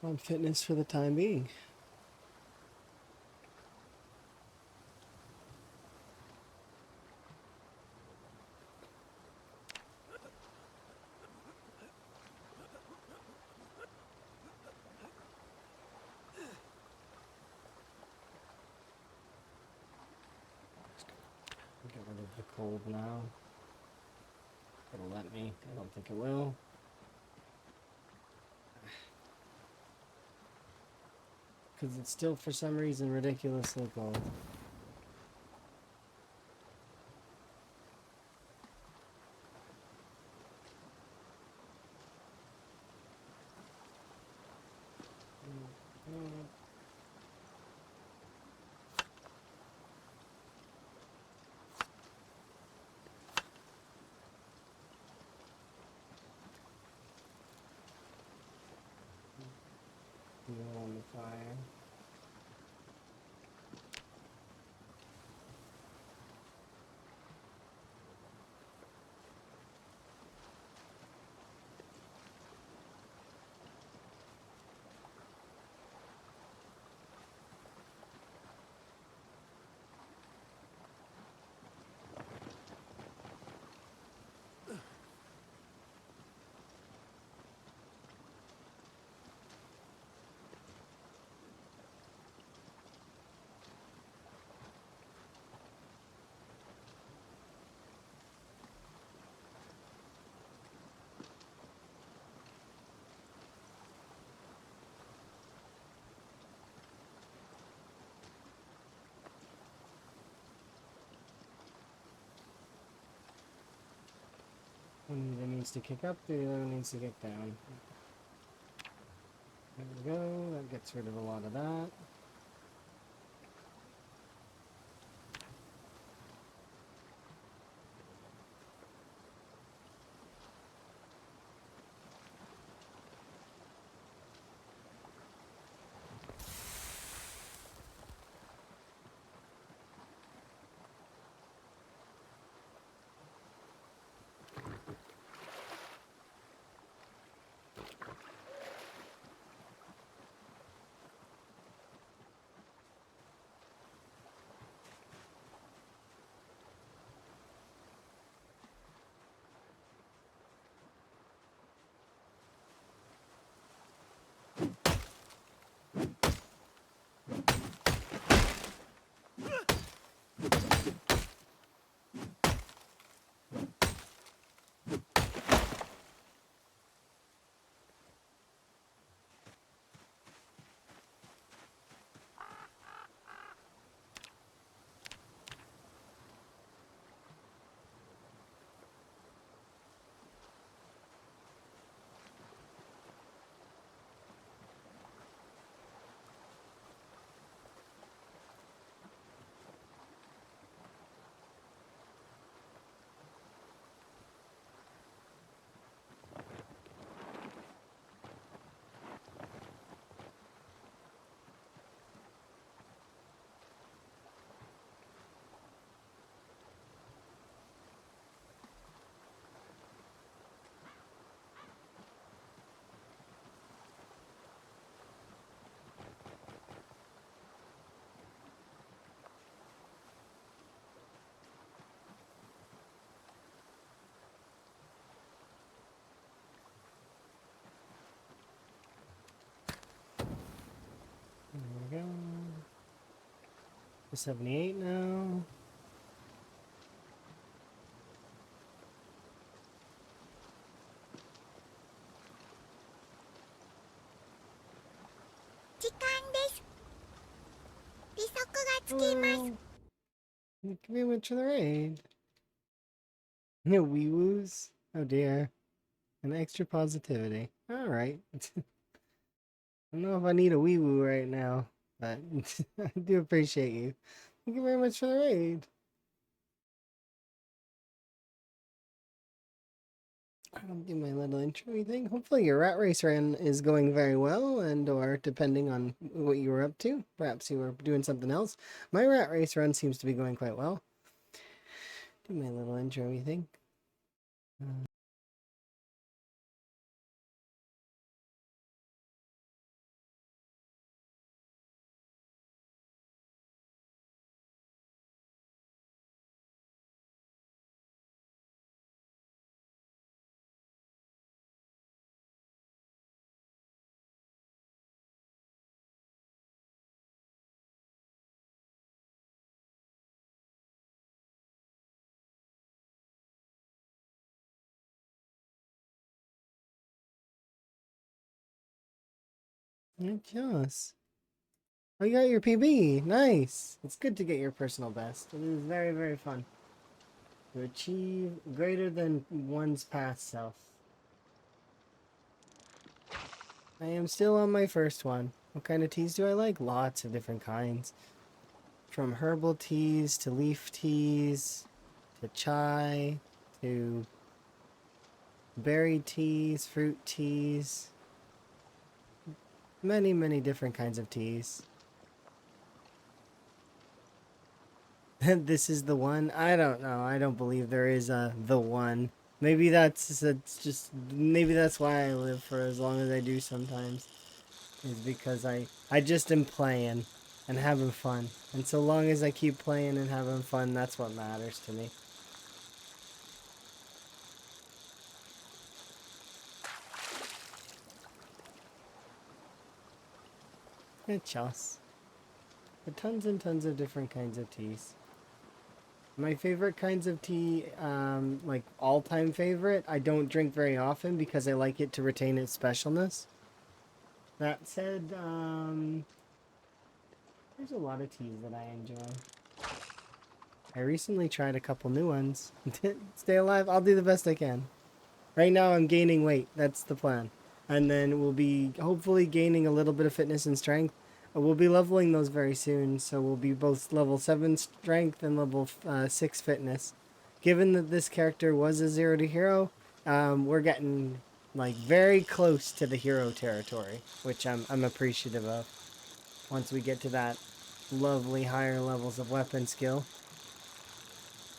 on fitness for the time being. Get rid of the cold now. It'll let me. I don't think it will. Because it's still, for some reason, ridiculously cold. On the fire. One either needs to kick up, the other needs to kick down. There we go, that gets rid of a lot of that. we go. 78 now. Oh, thank you very much for the raid. No wee woos. Oh dear. An extra positivity. Alright. I don't know if I need a wee woo right now, but I do appreciate you. Thank you very much for the raid. I'll do my little intro thing. Hopefully your rat race run is going very well, and or depending on what you were up to, perhaps you were doing something else. My rat race run seems to be going quite well. Do my little intro thing. Yes. Oh, you got your PB. Nice. It's good to get your personal best. It is very, very fun to achieve greater than one's past self. I am still on my first one. What kind of teas do I like? Lots of different kinds. From herbal teas to leaf teas to chai to berry teas, fruit teas. Many, many different kinds of teas. This is the one? I don't know. I don't believe there is a the one. Maybe that's just maybe that's why I live for as long as I do sometimes. Is because I just am playing and having fun. And so long as I keep playing and having fun, that's what matters to me. It's just. But tons and tons of different kinds of teas. My favorite kinds of tea, like all-time favorite, I don't drink very often because I like it to retain its specialness. That said, there's a lot of teas that I enjoy. I recently tried a couple new ones. Stay alive, I'll do the best I can. Right now I'm gaining weight, that's the plan. And then we'll be hopefully gaining a little bit of fitness and strength. We'll be leveling those very soon, so we'll be both level 7 strength and level 6 fitness. Given that this character was a 0 to hero, we're getting like very close to the hero territory, which I'm appreciative of. Once we get to that lovely higher levels of weapon skill,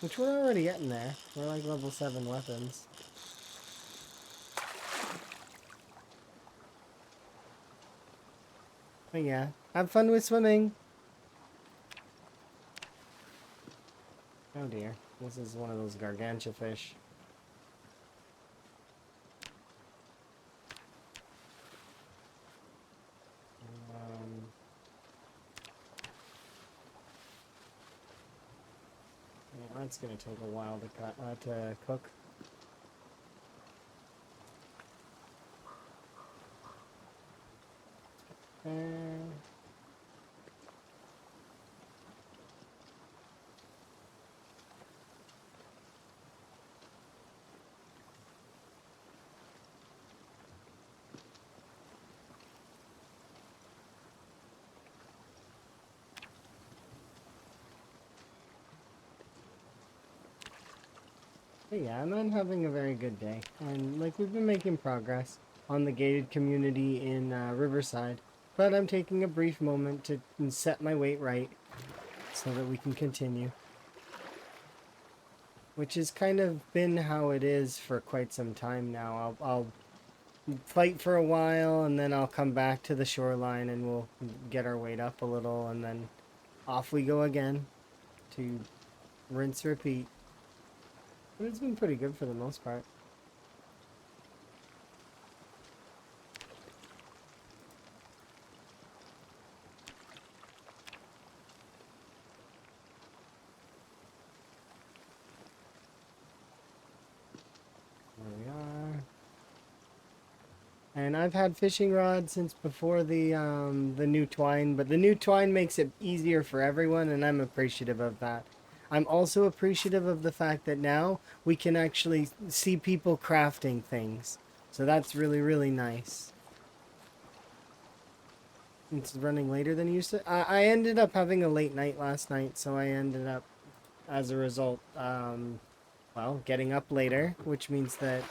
which we're already getting there. We're like level 7 weapons. But yeah, have fun with swimming. Oh dear, this is one of those gargantua fish. Yeah, that's gonna take a while to cook. But yeah, I'm having a very good day, and like we've been making progress on the gated community in Riverside, but I'm taking a brief moment to set my weight right so that we can continue. Which has kind of been how it is for quite some time now. I'll fight for a while, and then I'll come back to the shoreline, and we'll get our weight up a little, and then off we go again to rinse, repeat. But it's been pretty good for the most part. And I've had fishing rods since before the new twine, but the new twine makes it easier for everyone, and I'm appreciative of that. I'm also appreciative of the fact that now we can actually see people crafting things. So that's really, really nice. It's running later than used to. I ended up having a late night last night, so I ended up, as a result, well, getting up later, which means that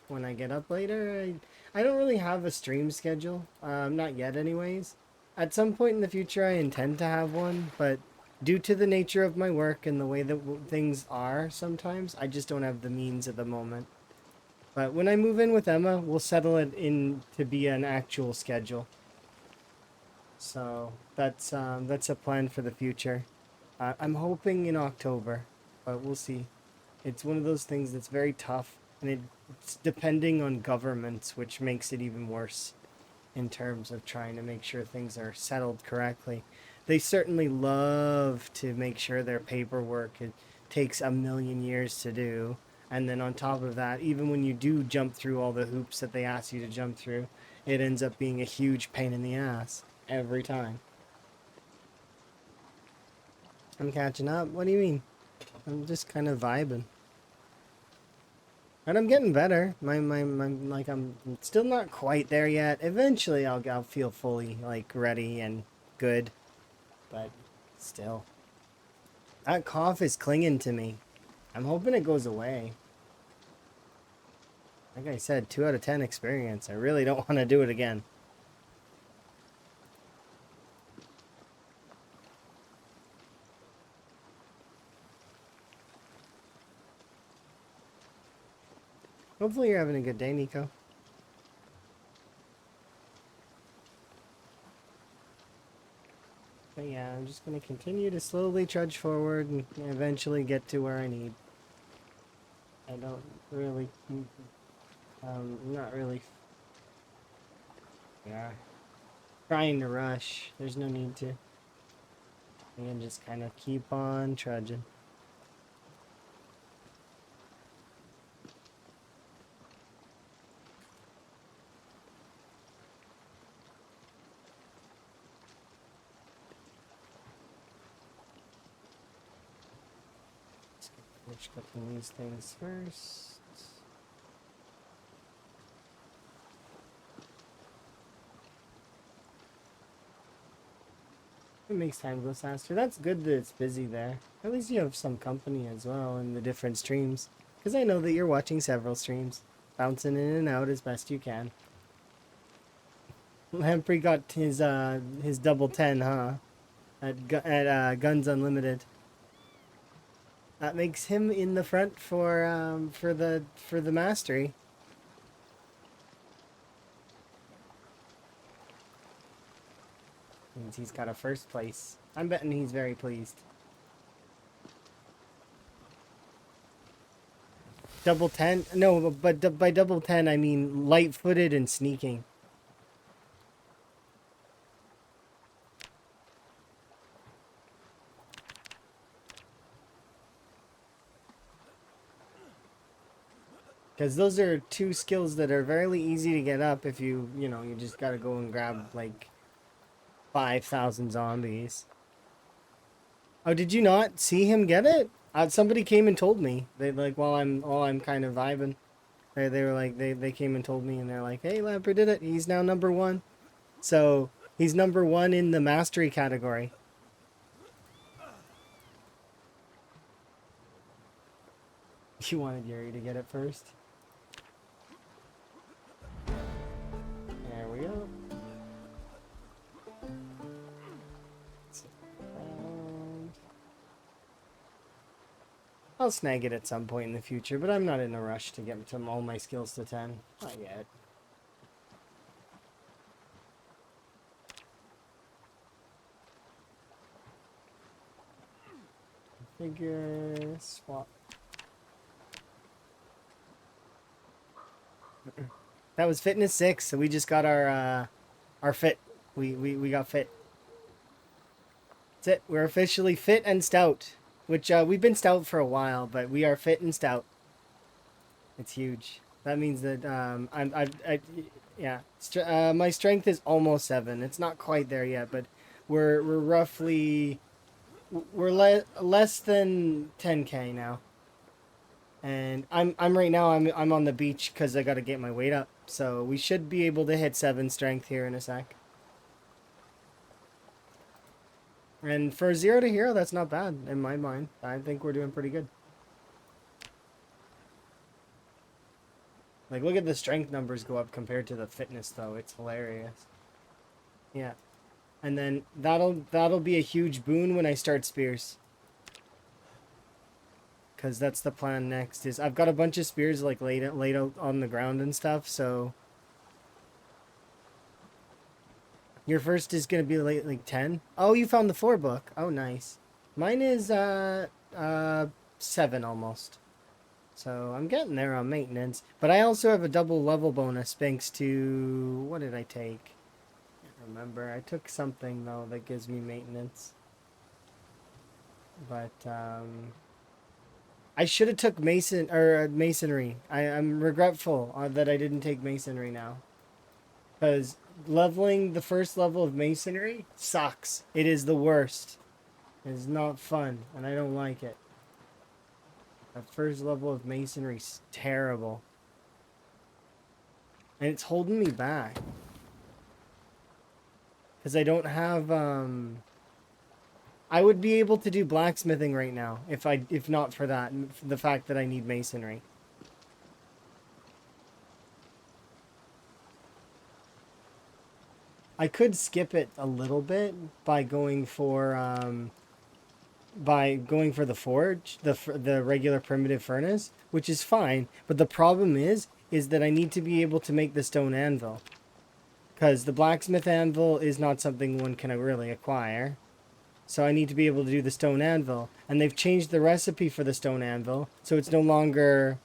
when I get up later, I don't really have a stream schedule. Not yet, anyways. At some point in the future, I intend to have one, but due to the nature of my work and the way that things are sometimes, I just don't have the means at the moment. But when I move in with Emma, we'll settle it in to be an actual schedule. So that's a plan for the future. I'm hoping in October, but we'll see. It's one of those things that's very tough, and it's depending on governments, which makes it even worse in terms of trying to make sure things are settled correctly. They certainly love to make sure their paperwork it takes a million years to do. And then on top of that, even when you do jump through all the hoops that they ask you to jump through, it ends up being a huge pain in the ass every time. I'm catching up. What do you mean? I'm just kind of vibing. And I'm getting better. My like I'm still not quite there yet. Eventually I'll feel fully like ready and good. But still. That cough is clinging to me. I'm hoping it goes away. Like I said, 2 out of 10 experience. I really don't want to do it again. Hopefully you're having a good day, Nico. But yeah, I'm just going to continue to slowly trudge forward and eventually get to where I need. I don't really... not really... Yeah. Trying to rush. There's no need to. I can just kind of keep on trudging. Finish cooking these things first. It makes time go faster. That's good that it's busy there. At least you have some company as well in the different streams. Because I know that you're watching several streams. Bouncing in and out as best you can. Lamprey got his double 10, huh? At Guns Unlimited. That makes him in the front for the mastery. Means he's got a first place. I'm betting he's very pleased. Double 10? No, but by double 10 I mean light-footed and sneaking. Because those are 2 skills that are very easy to get up if you just gotta go and grab, like, 5,000 zombies. Oh, did you not see him get it? Somebody came and told me. They, like, while I'm kind of vibing. They were like, they came and told me, and they're like, hey, Lamper did it. He's now number 1. So, he's number 1 in the mastery category. You wanted Yuri to get it first? There we go. I'll snag it at some point in the future, but I'm not in a rush to get all my skills to 10. Not yet. Figure swap. That was fitness 6, so we just got our fit. We got fit. That's it. We're officially fit and stout, which we've been stout for a while, but we are fit and stout. It's huge. That means that Yeah. My strength is almost 7. It's not quite there yet, but we're roughly less than 10k now. And I'm right now I'm on the beach because I got to get my weight up. So we should be able to hit 7 strength here in a sec. And for 0 to hero, that's not bad in my mind. I think we're doing pretty good. Like, look at the strength numbers go up compared to the fitness, though. It's hilarious. Yeah. And then that'll be a huge boon when I start spears. Because that's the plan next. Is I've got a bunch of spears like laid out on the ground and stuff. So your first is gonna be like 10. Oh, you found the 4 book. Oh, nice. Mine is 7 almost. So I'm getting there on maintenance. But I also have a double level bonus thanks to, what did I take? I can't remember. I took something though that gives me maintenance. But I should have took masonry. I'm regretful that I didn't take masonry now. Because leveling the first level of masonry sucks. It is the worst. It is not fun, and I don't like it. That first level of masonry is terrible. And it's holding me back. Because I don't have, I would be able to do blacksmithing right now if not for that, the fact that I need masonry. I could skip it a little bit by going for the forge, the regular primitive furnace, which is fine. But the problem is that I need to be able to make the stone anvil, because the blacksmith anvil is not something one can really acquire. So I need to be able to do the stone anvil, and they've changed the recipe for the stone anvil, so it's no longer.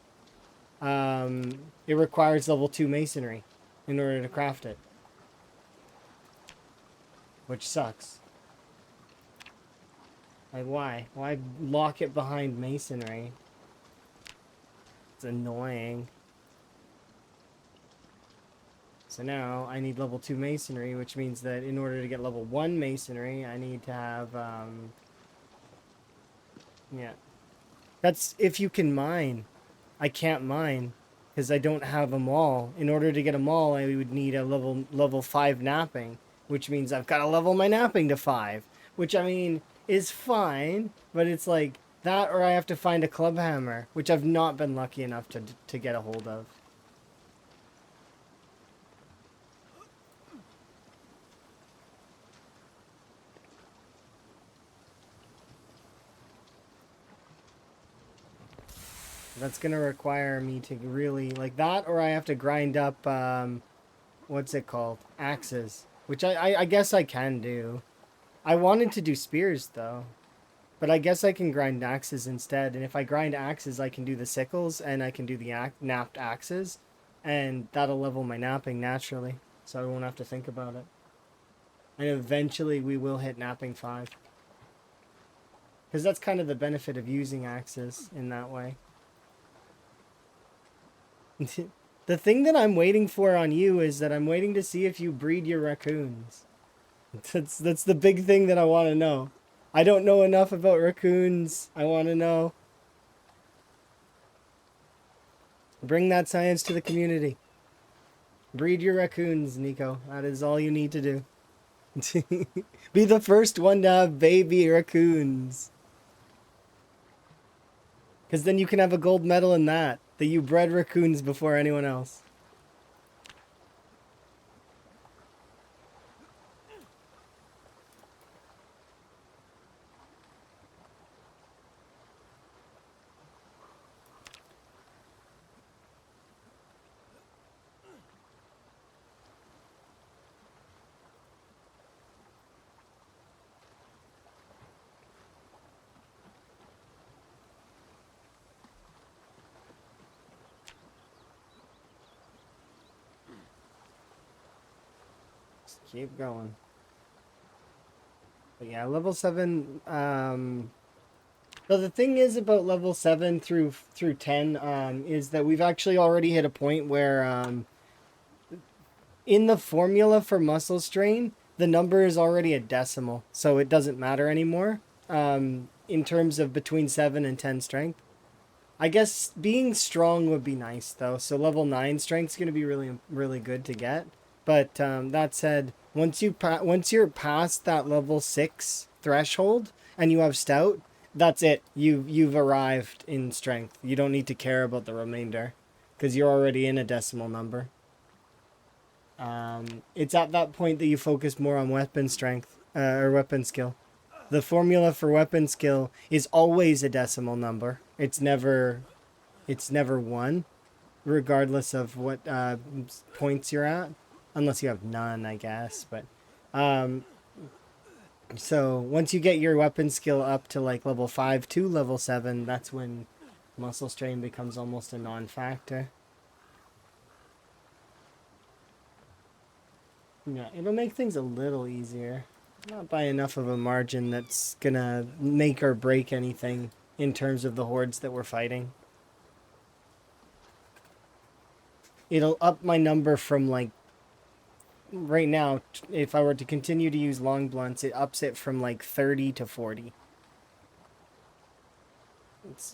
It requires level 2 masonry in order to craft it, which sucks. Like, why? Why lock it behind masonry? It's annoying. So now I need level 2 masonry, which means that in order to get level 1 masonry, I need to have, yeah. That's if you can mine. I can't mine because I don't have them all. In order to get them all, I would need a level 5 napping, which means I've got to level my napping to 5, which I mean is fine, but it's like that, or I have to find a club hammer, which I've not been lucky enough to get a hold of. That's gonna require me to really like that, or I have to grind up what's it called? Axes. Which I guess I can do. I wanted to do spears though. But I guess I can grind axes instead. And if I grind axes, I can do the sickles and I can do the napped axes. And that'll level my napping naturally. So I won't have to think about it. And eventually we will hit napping 5. Because that's kind of the benefit of using axes in that way. The thing that I'm waiting for on you is that I'm waiting to see if you breed your raccoons. That's the big thing that I want to know. I don't know enough about raccoons. I want to know. Bring that science to the community. Breed your raccoons, Nico. That is all you need to do. Be the first one to have baby raccoons. Because then you can have a gold medal in that you bred raccoons before anyone else. Just keep going. But yeah, level 7, so the thing is about level 7 through 10, is that we've actually already hit a point where, in the formula for muscle strain, the number is already a decimal, so it doesn't matter anymore. In terms of between 7 and 10 strength. I guess being strong would be nice though. So level 9 strength's going to be really good to get. But that said, once you're past that level 6 threshold and you have stout, that's it. You've arrived in strength. You don't need to care about the remainder because you're already in a decimal number. It's at that point that you focus more on weapon strength or weapon skill. The formula for weapon skill is always a decimal number. It's never one, regardless of what points you're at, unless you have none, I guess. But so once you get your weapon skill up to like level 5 to level 7, that's when muscle strain becomes almost a non-factor. Yeah, it'll make things a little easier. Not by enough of a margin that's gonna make or break anything in terms of the hordes that we're fighting. It'll up my number from like right now, if I were to continue to use long blunts, it ups it from like 30 to 40.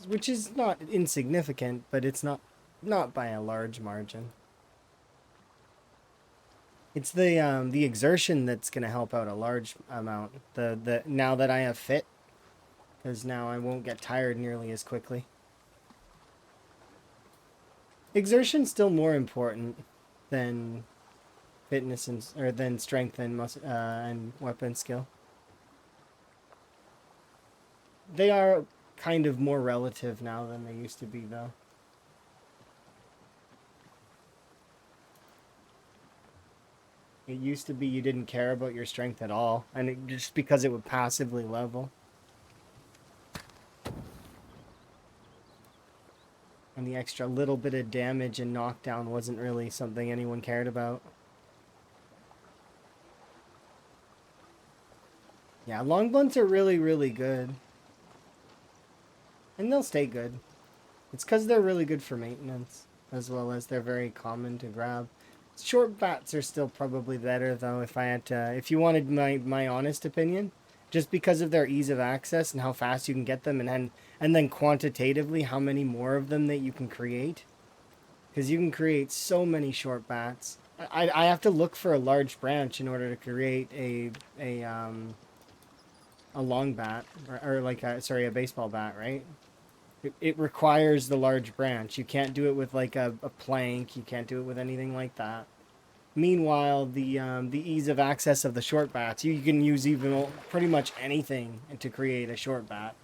Which is not insignificant, but it's not by a large margin. It's the exertion that's gonna help out a large amount. The now that I have fit, because now I won't get tired nearly as quickly. Exertion's still more important than fitness or than strength and weapon skill. They are kind of more relative now than they used to be, though. It used to be you didn't care about your strength at all, and just because it would passively level. And the extra little bit of damage and knockdown wasn't really something anyone cared about. Yeah, long blunts are really good. And they'll stay good. It's because they're really good for maintenance, as well as they're very common to grab. Short bats are still probably better, though, if you wanted my honest opinion. Just because of their ease of access and how fast you can get them, and then quantitatively how many more of them that you can create. Because you can create so many short bats. I have to look for a large branch in order to create a long bat, or like a baseball bat, right? It requires the large branch. You can't do it with like a plank. You can't do it with anything like that. Meanwhile, the ease of access of the short bats, you can use even pretty much anything to create a short bat.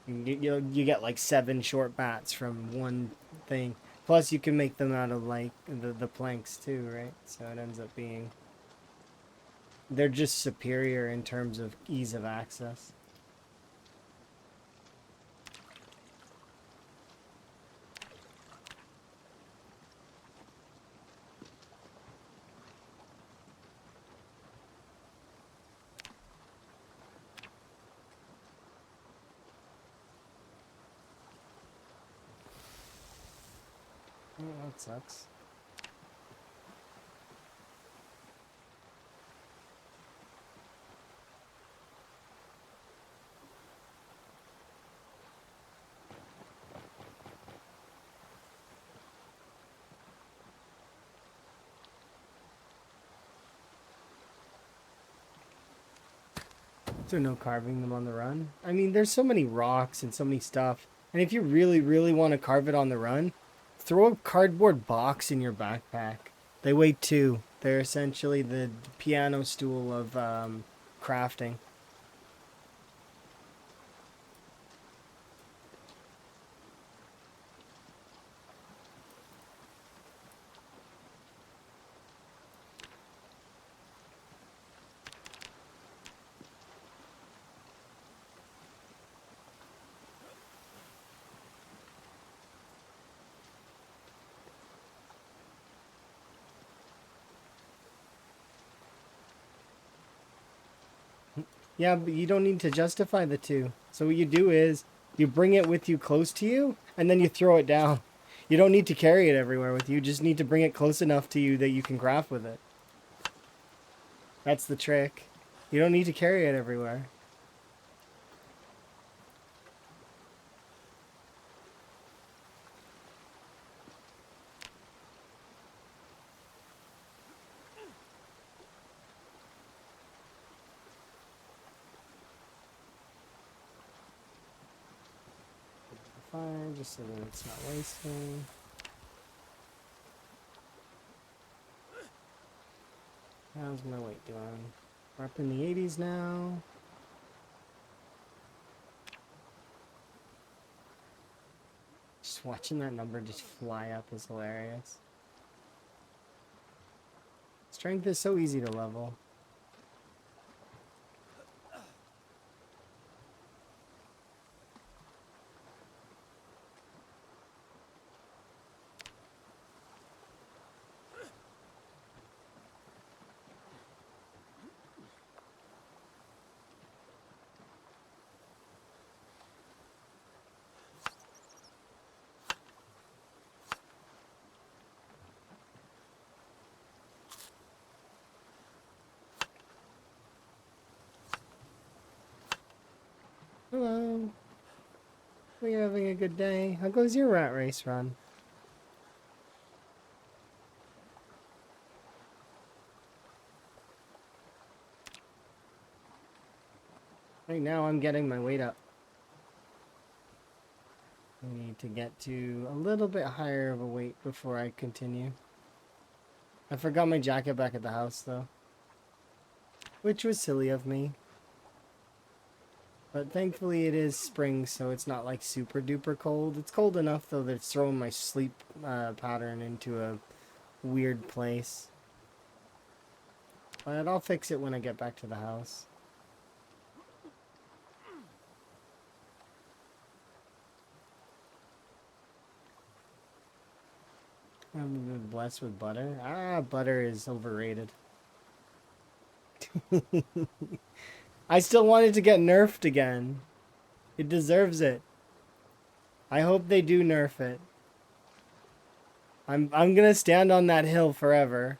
You get like 7 short bats from one thing. Plus, you can make them out of like the planks too, right? So it ends up being they're just superior in terms of ease of access. Oh, that sucks. So no carving them on the run. I mean, there's so many rocks and so many stuff. And if you really want to carve it on the run, throw a cardboard box in your backpack. They weigh 2. They're essentially the piano stool of crafting. Yeah, but you don't need to justify the 2. So what you do is You bring it with you close to you, and then you throw it down. You don't need to carry it everywhere with you. You just need to bring it close enough to you that you can craft with it. That's the trick. You don't need to carry it everywhere. Fire, just so that it's not wasting. How's my weight doing? We're up in the 80s now. Just watching that number just fly up is hilarious. Strength is so easy to level. Hello. Are you having a good day? How goes your rat race run? Right now I'm getting my weight up. I need to get to a little bit higher of a weight before I continue. I forgot my jacket back at the house though. Which was silly of me. But thankfully it is spring, so it's not like super duper cold. It's cold enough though that it's throwing my sleep pattern into a weird place. But I'll fix it when I get back to the house. I'm blessed with butter. Ah, butter is overrated. I still want it to get nerfed again. It deserves it. I hope they do nerf it. I'm gonna stand on that hill forever.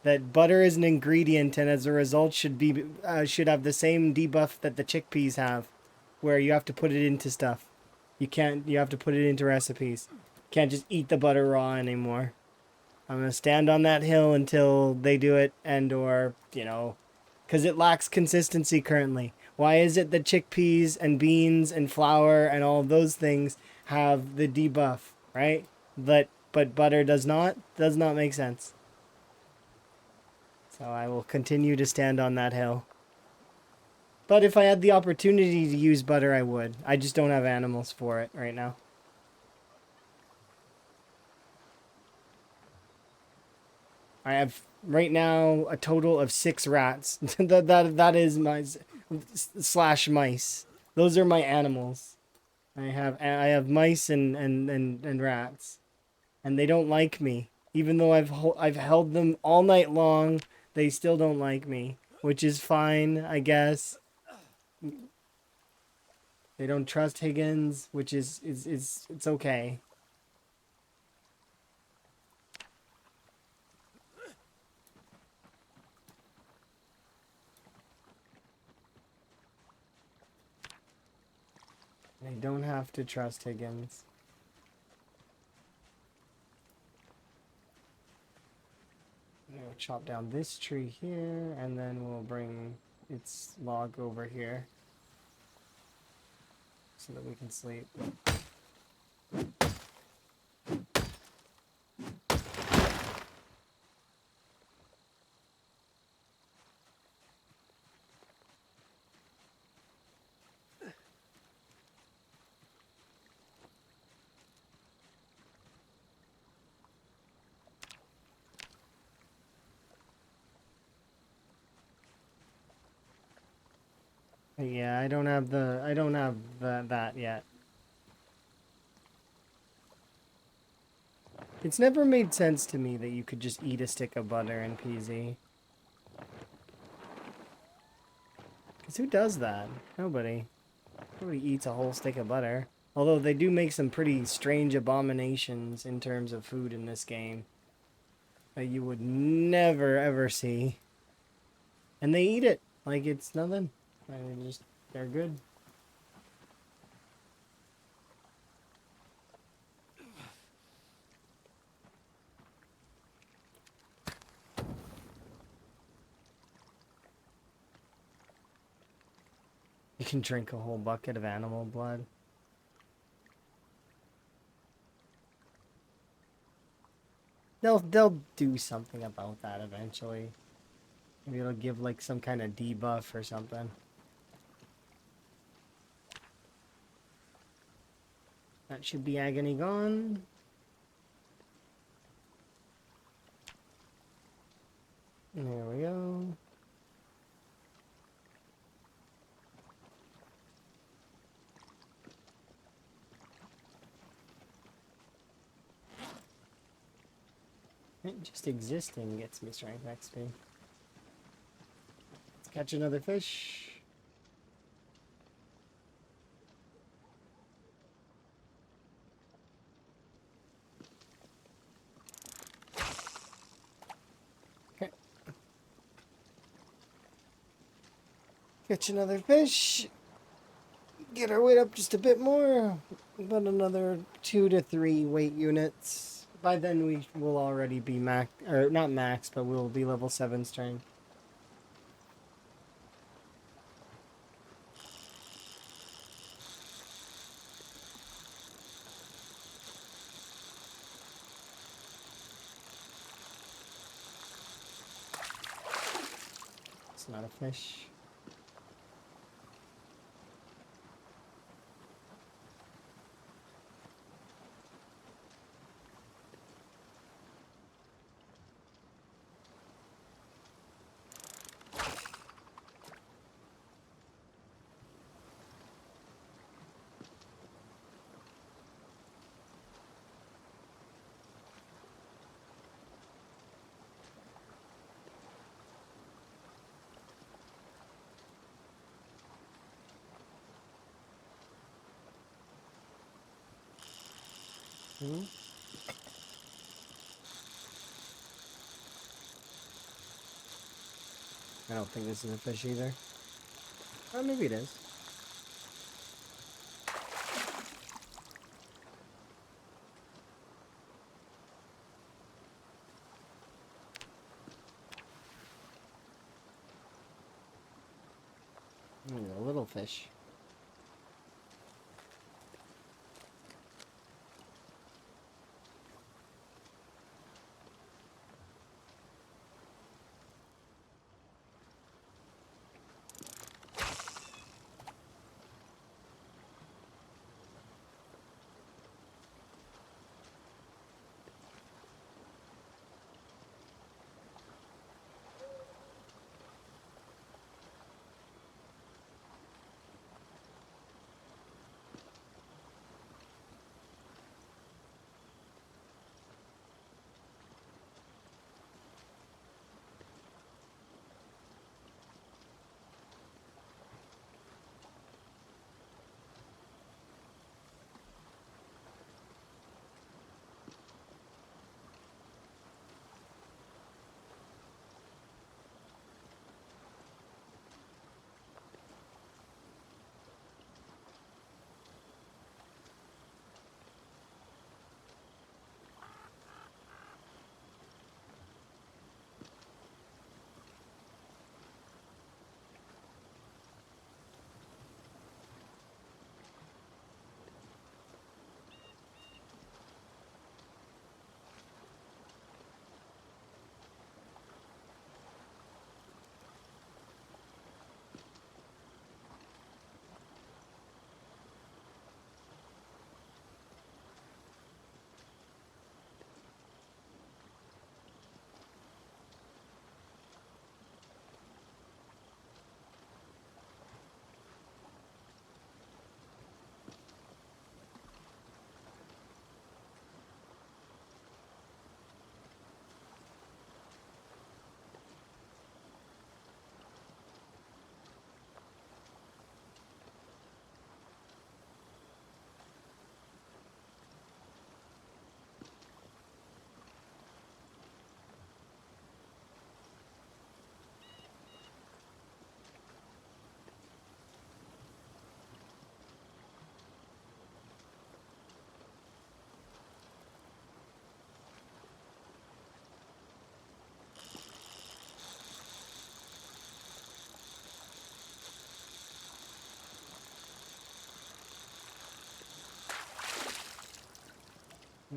That butter is an ingredient, and as a result, should have the same debuff that the chickpeas have, where you have to put it into stuff. You have to put it into recipes. Can't just eat the butter raw anymore. I'm gonna stand on that hill until they do it, and or because it lacks consistency currently. Why is it that chickpeas and beans and flour and all of those things have the debuff, right? But butter does not? Does not make sense. So I will continue to stand on that hill. But if I had the opportunity to use butter, I would. I just don't have animals for it right now. I have right now a total of 6 rats. that is my slash mice. Those are my animals. I have mice and rats, and they don't like me. Even though I've held them all night long, they still don't like me, which is fine, I guess. They don't trust Higgins, which is it's okay. They don't have to trust Higgins. We'll chop down this tree here, and then we'll bring its log over here so that we can sleep. Yeah, I don't have that yet. It's never made sense to me that you could just eat a stick of butter in PZ. Because who does that? Nobody. Nobody eats a whole stick of butter. Although they do make some pretty strange abominations in terms of food in this game that you would never ever see. And they eat it like it's nothing. They're good. You can drink a whole bucket of animal blood. They'll do something about that eventually. Maybe it'll give like some kind of debuff or something. That should be agony gone. There we go. Just existing gets me strength XP. Let's catch another fish. Okay. Catch another fish. Get our weight up just a bit more. About another 2 to 3 weight units. By then we will already be max, or not max, but we'll be level 7 strength. It's not a fish. Hmm? I don't think this is a fish either. Oh, maybe it is. A little fish.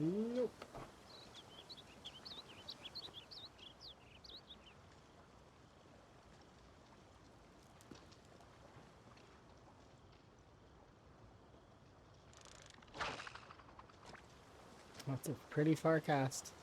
Nope. That's a pretty far cast.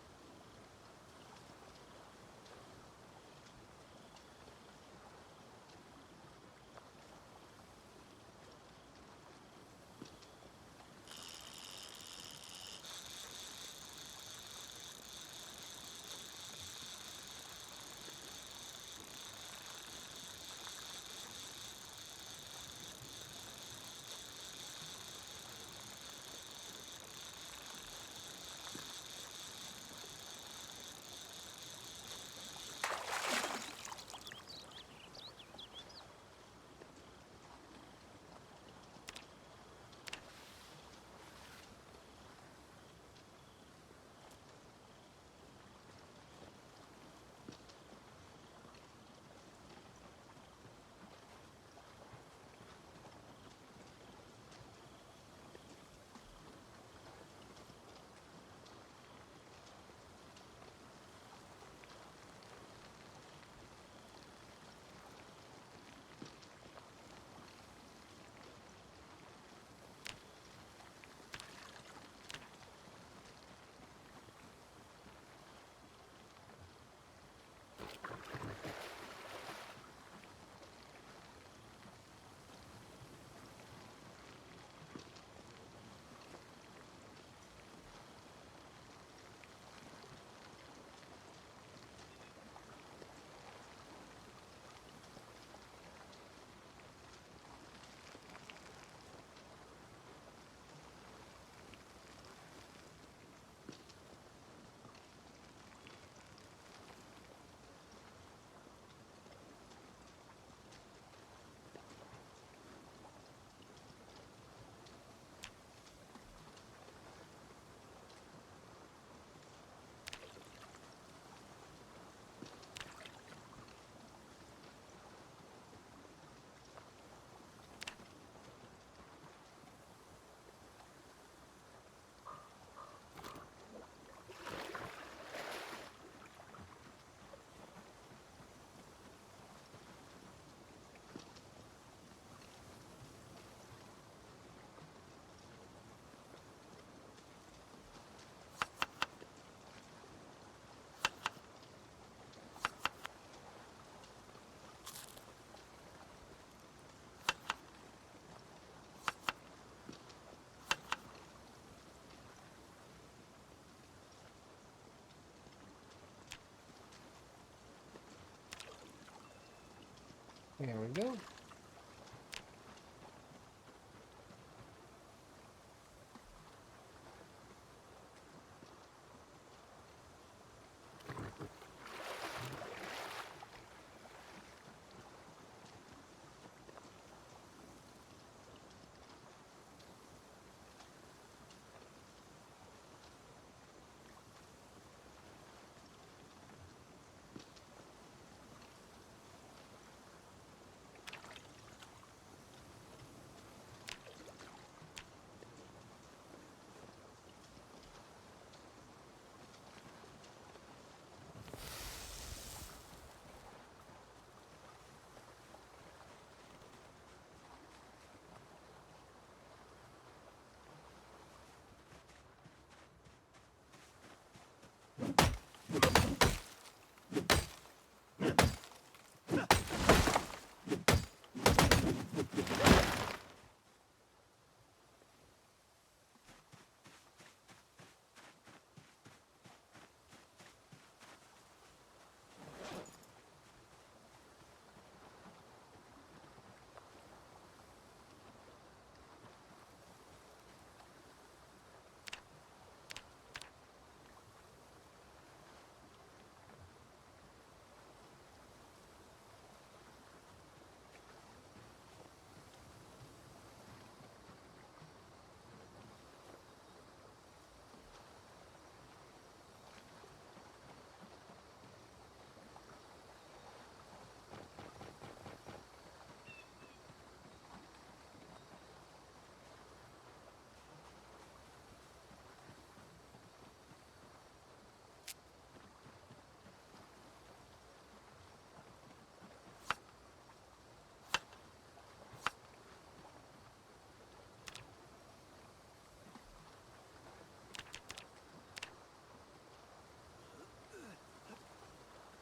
There we go.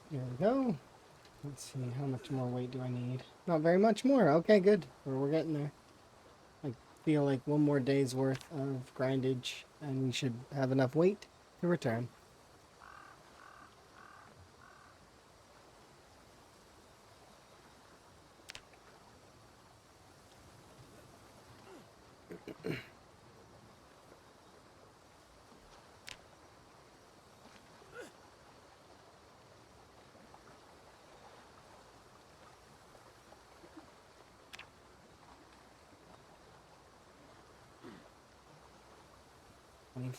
There we go. Let's see, how much more weight do I need? Not very much more. Okay, good. We're getting there. I feel like one more day's worth of grindage, and we should have enough weight to return.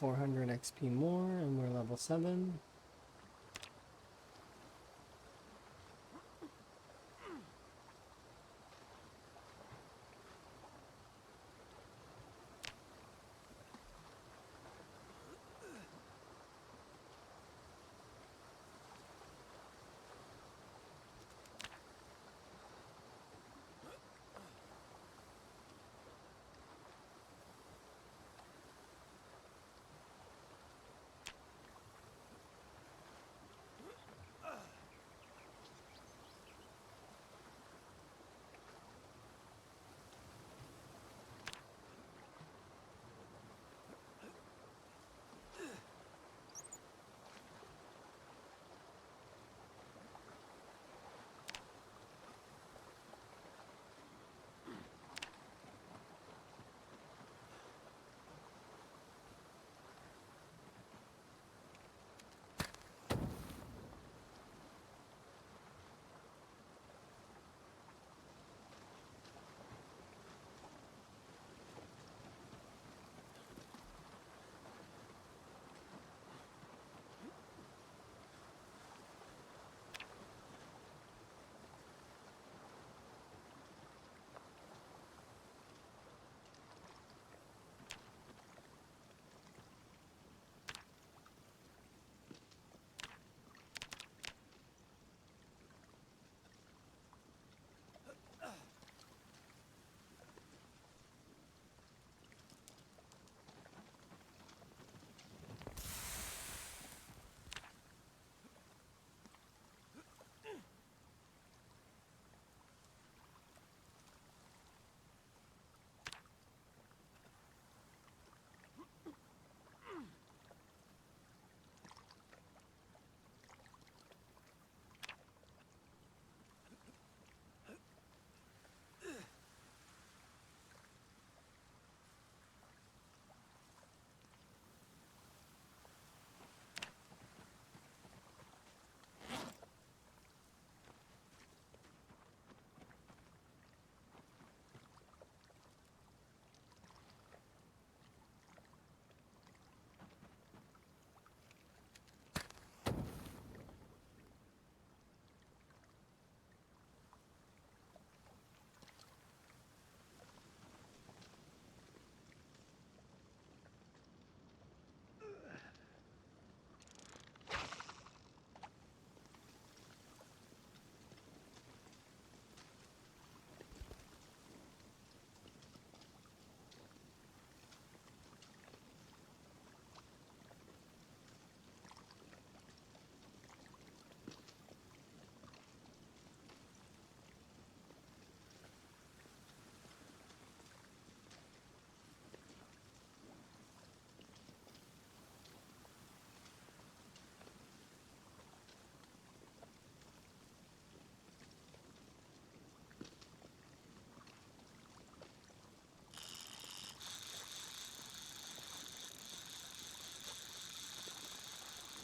$2,400 XP more, and we're level 7.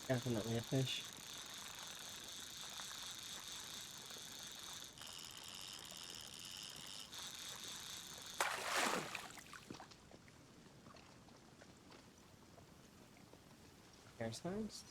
Definitely a fish. Hair sized.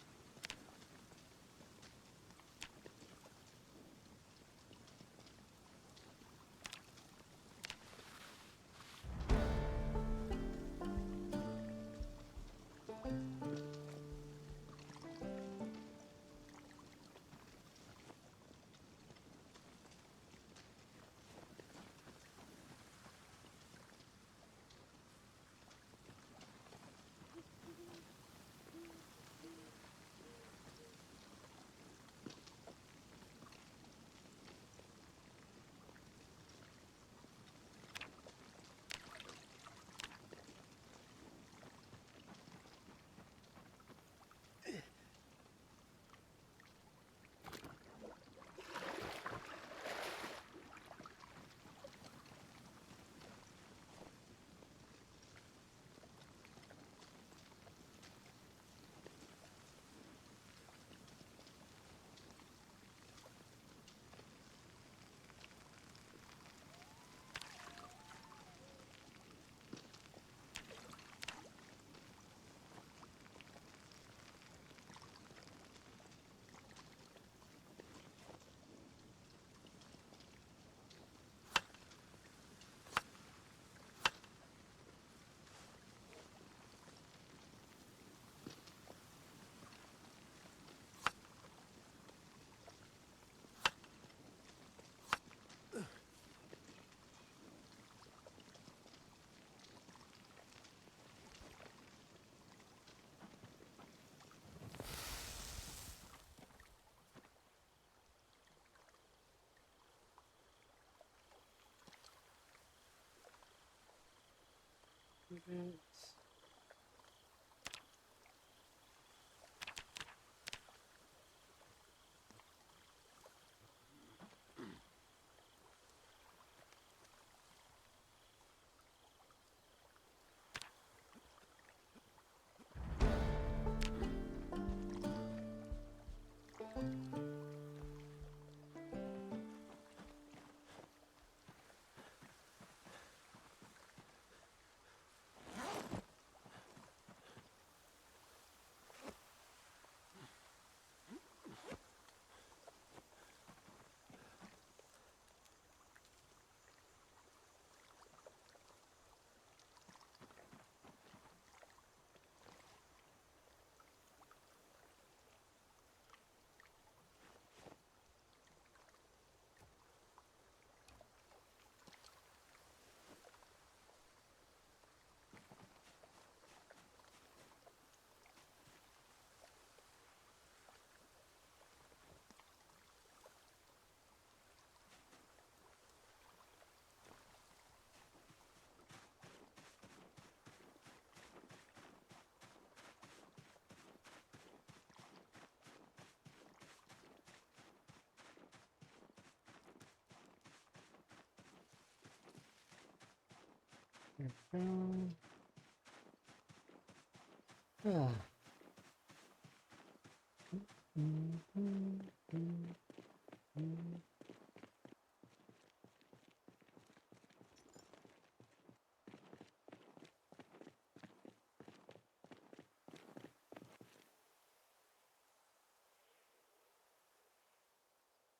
Ah.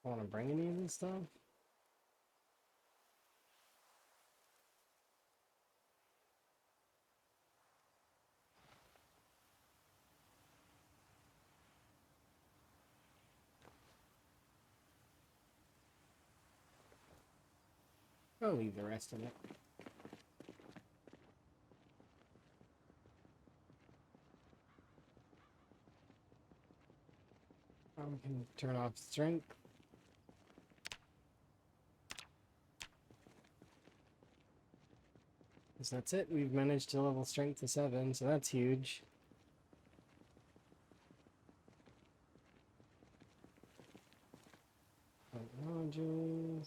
Want to bring any of this stuff? I'll leave the rest of it. We can turn off strength. So that's it. We've managed to level strength to 7, so that's huge. Modules.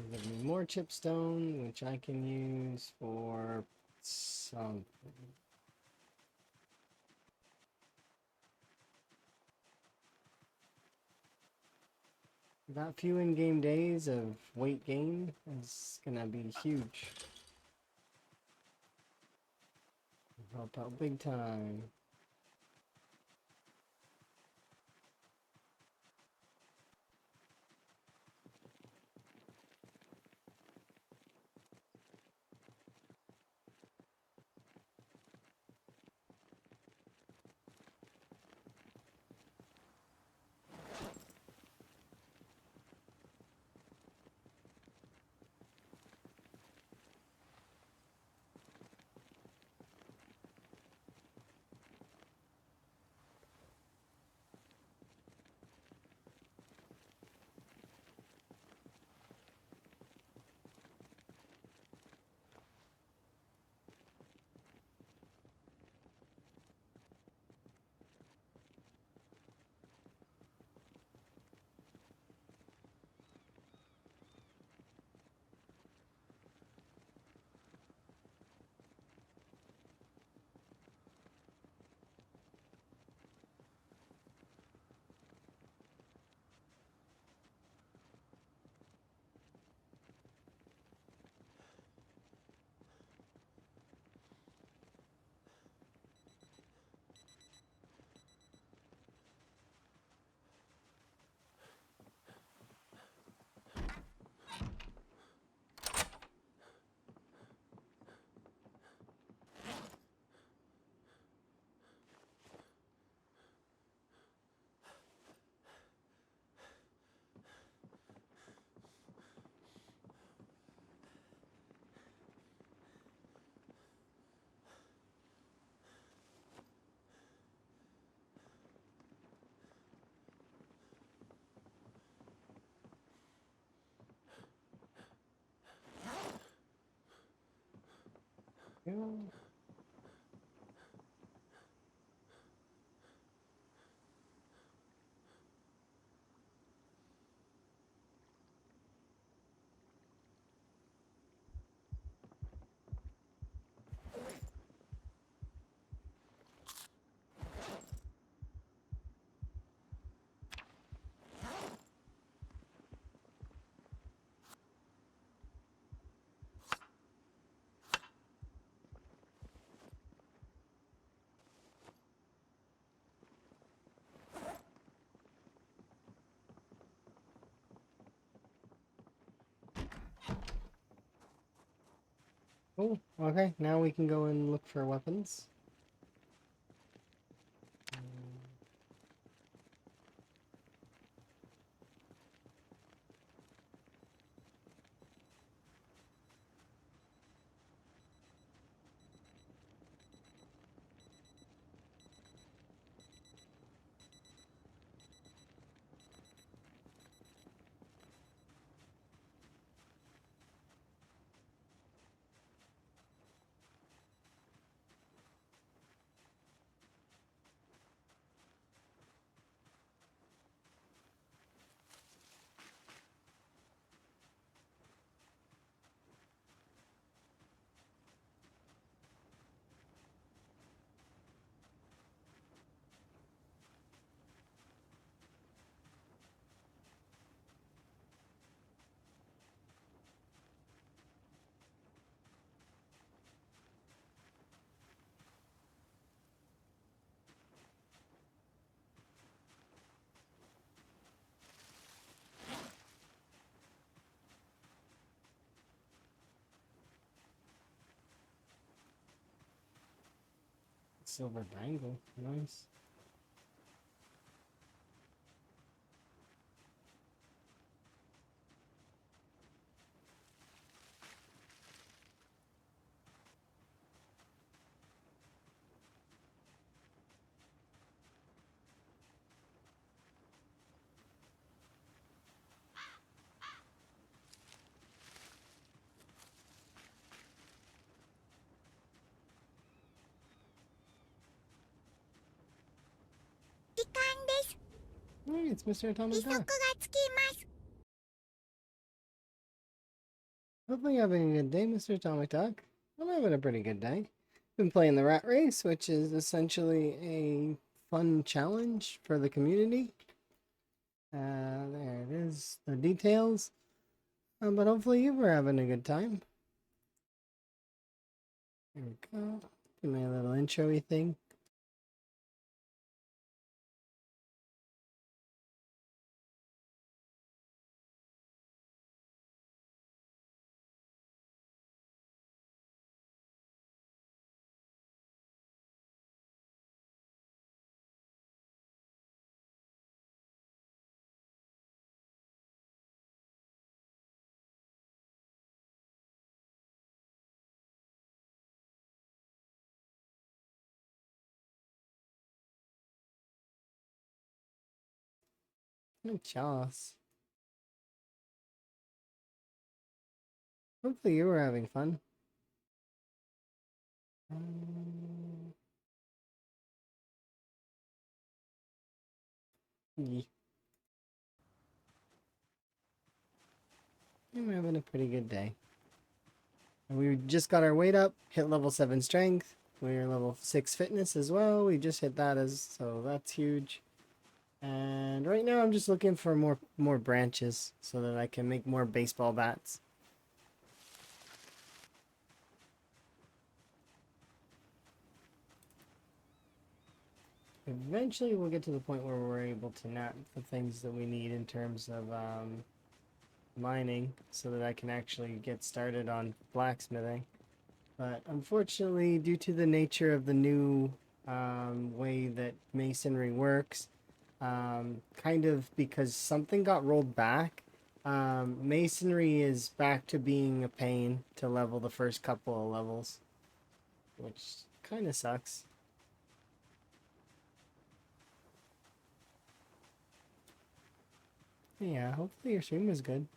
Give me more chipstone, which I can use for something. That few in-game days of weight gain is gonna be huge. Help out big time. Yeah. Oh, okay. Now we can go and look for weapons. Silver bangle. Nice. Hey, it's Mr. Atomic Duck. Hopefully you're having a good day, Mr. Atomic Duck. I'm having a pretty good day. Been playing the rat race, which is essentially a fun challenge for the community. There it is, the details. But hopefully you were having a good time. There we go. Do my little intro-y thing. Good Chalice. Hopefully you were having fun. Yeah. I'm having a pretty good day. And we just got our weight up, hit level 7 strength. We're level 6 fitness as well. We just hit that so that's huge. And right now I'm just looking for more branches so that I can make more baseball bats. Eventually we'll get to the point where we're able to knot the things that we need in terms of mining so that I can actually get started on blacksmithing. But unfortunately, due to the nature of the new way that masonry works, kind of because something got rolled back, masonry is back to being a pain to level the first couple of levels, which kind of sucks. Yeah, hopefully your stream was good.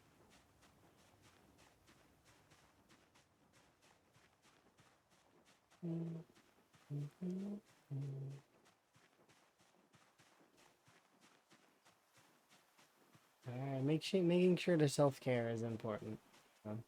Alright, making sure the self-care is important. Um,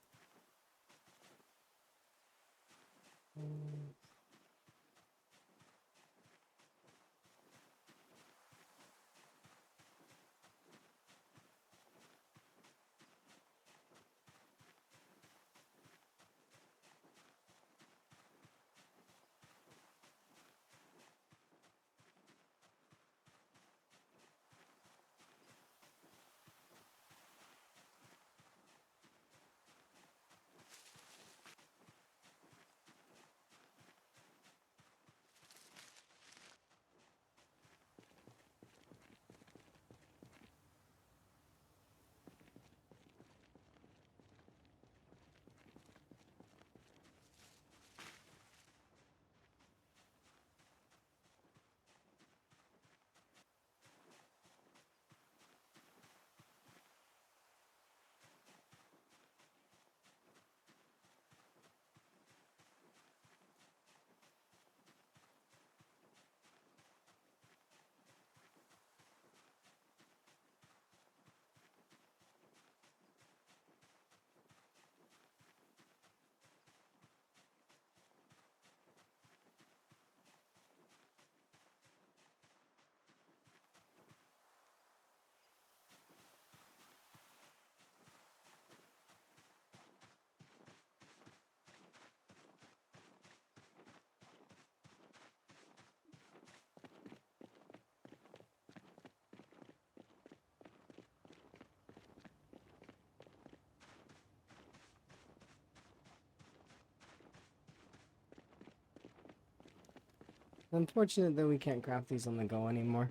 Unfortunate that we can't craft these on the go anymore.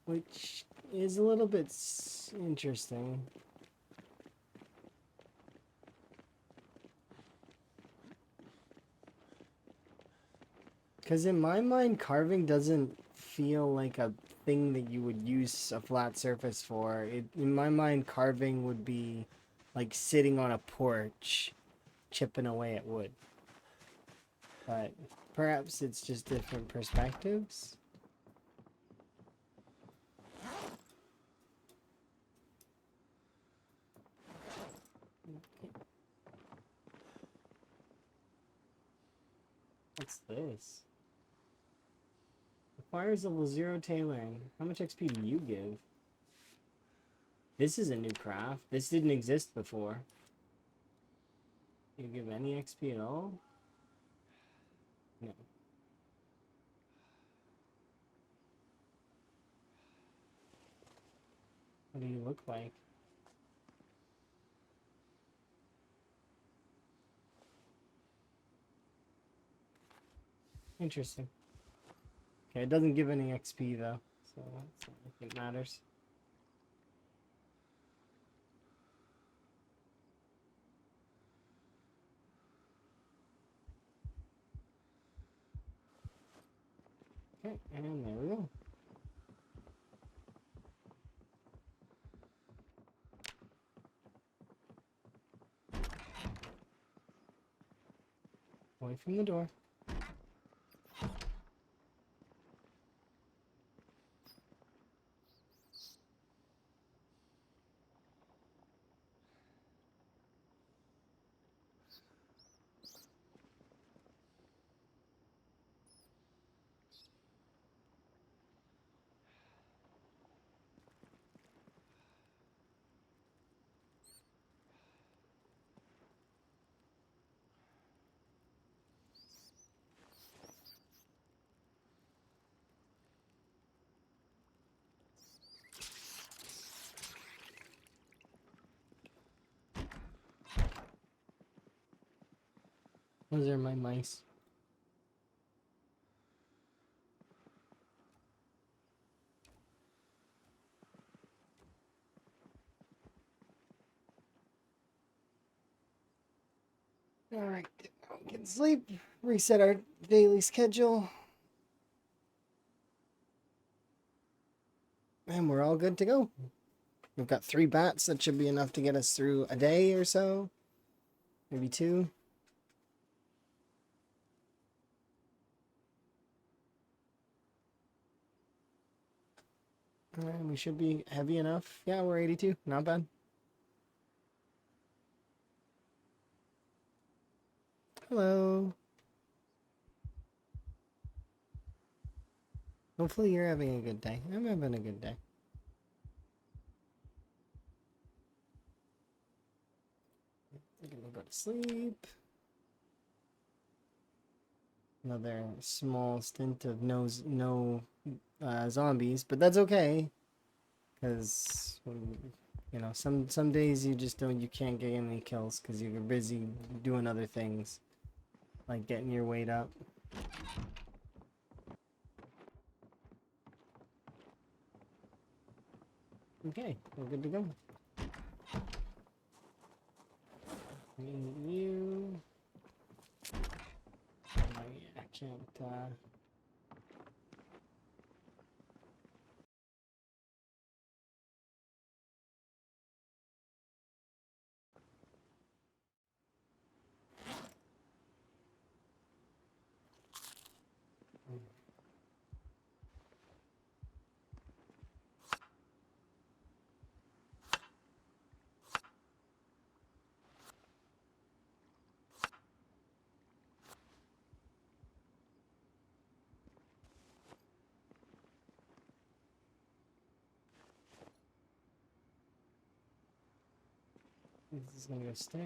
Which is a little bit interesting. Because in my mind, carving doesn't feel like a thing that you would use a flat surface for. In my mind, carving would be like sitting on a porch, chipping away at wood. But perhaps it's just different perspectives. What's this? Requires level 0 tailoring. How much XP do you give? This is a new craft. This didn't exist before. Do you give any XP at all? No. What do you look like? Interesting. Okay, it doesn't give any XP though, so that's not like it matters. Okay, and there we go. Away from the door. Those are my mice. Alright, get sleep, reset our daily schedule, and we're all good to go. We've got 3 bats that should be enough to get us through a day or so. Maybe 2. Alright, we should be heavy enough. Yeah, we're 82. Not bad. Hello. Hopefully you're having a good day. I'm having a good day. I'm gonna go to sleep. Another small stint of no zombies, but that's okay, because you know some days you can't get any kills because you're busy doing other things, like getting your weight up. Okay, we're good to go. You. Oh, yeah, I can't. This is gonna go stale.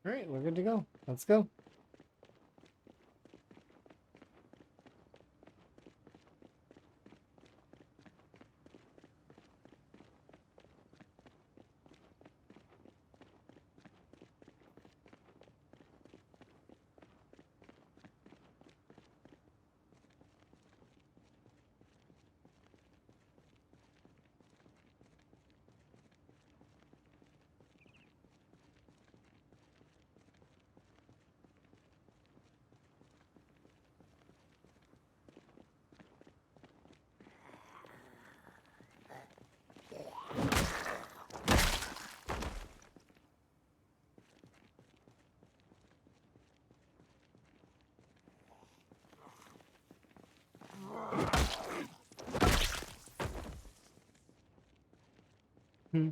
All right, we're good to go. Let's go. Hmm.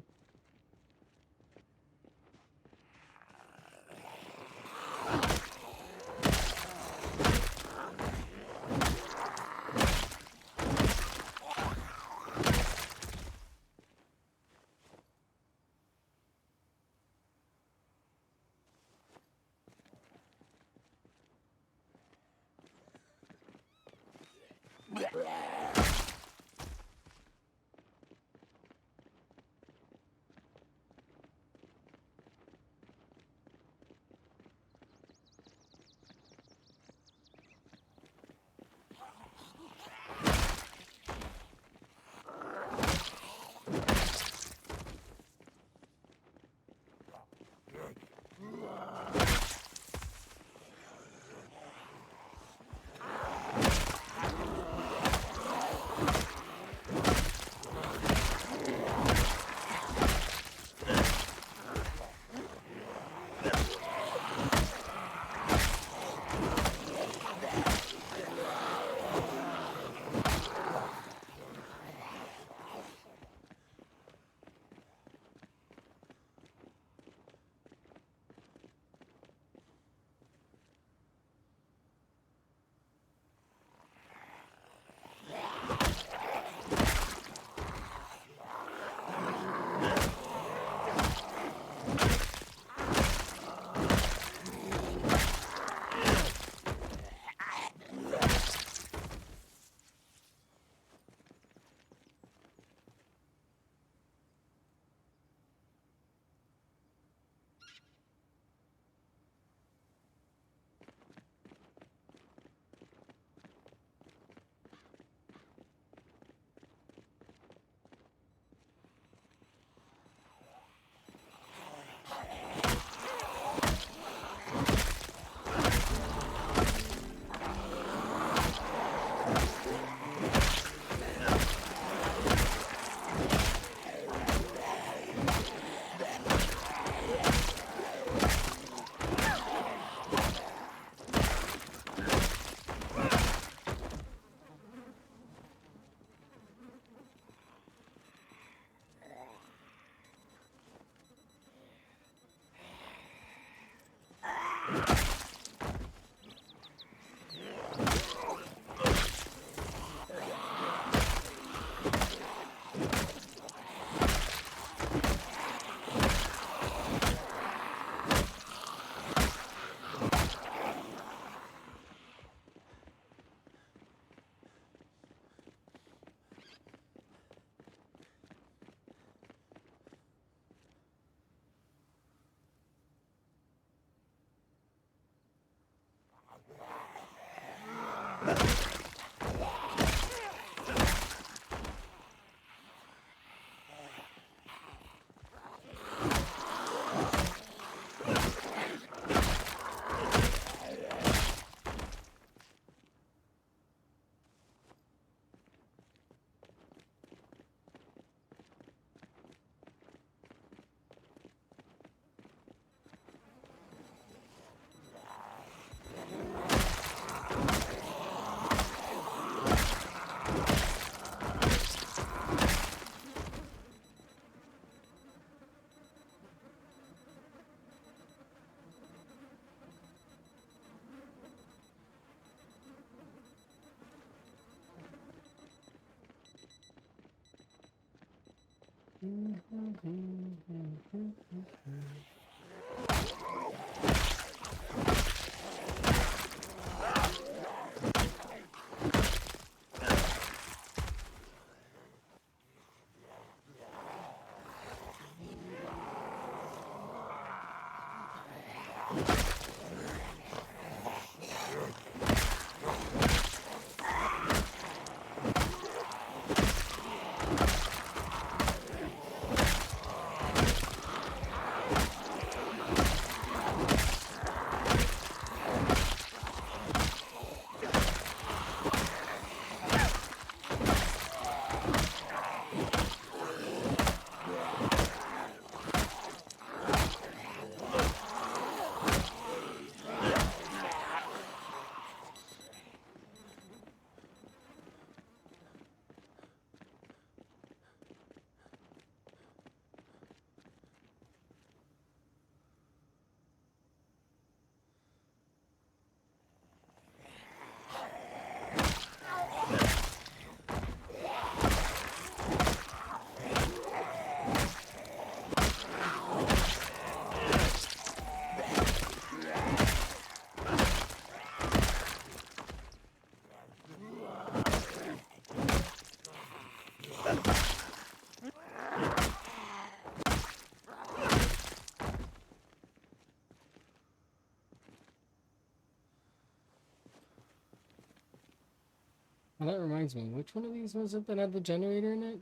Well, that reminds me, which one of these was it that had the generator in it?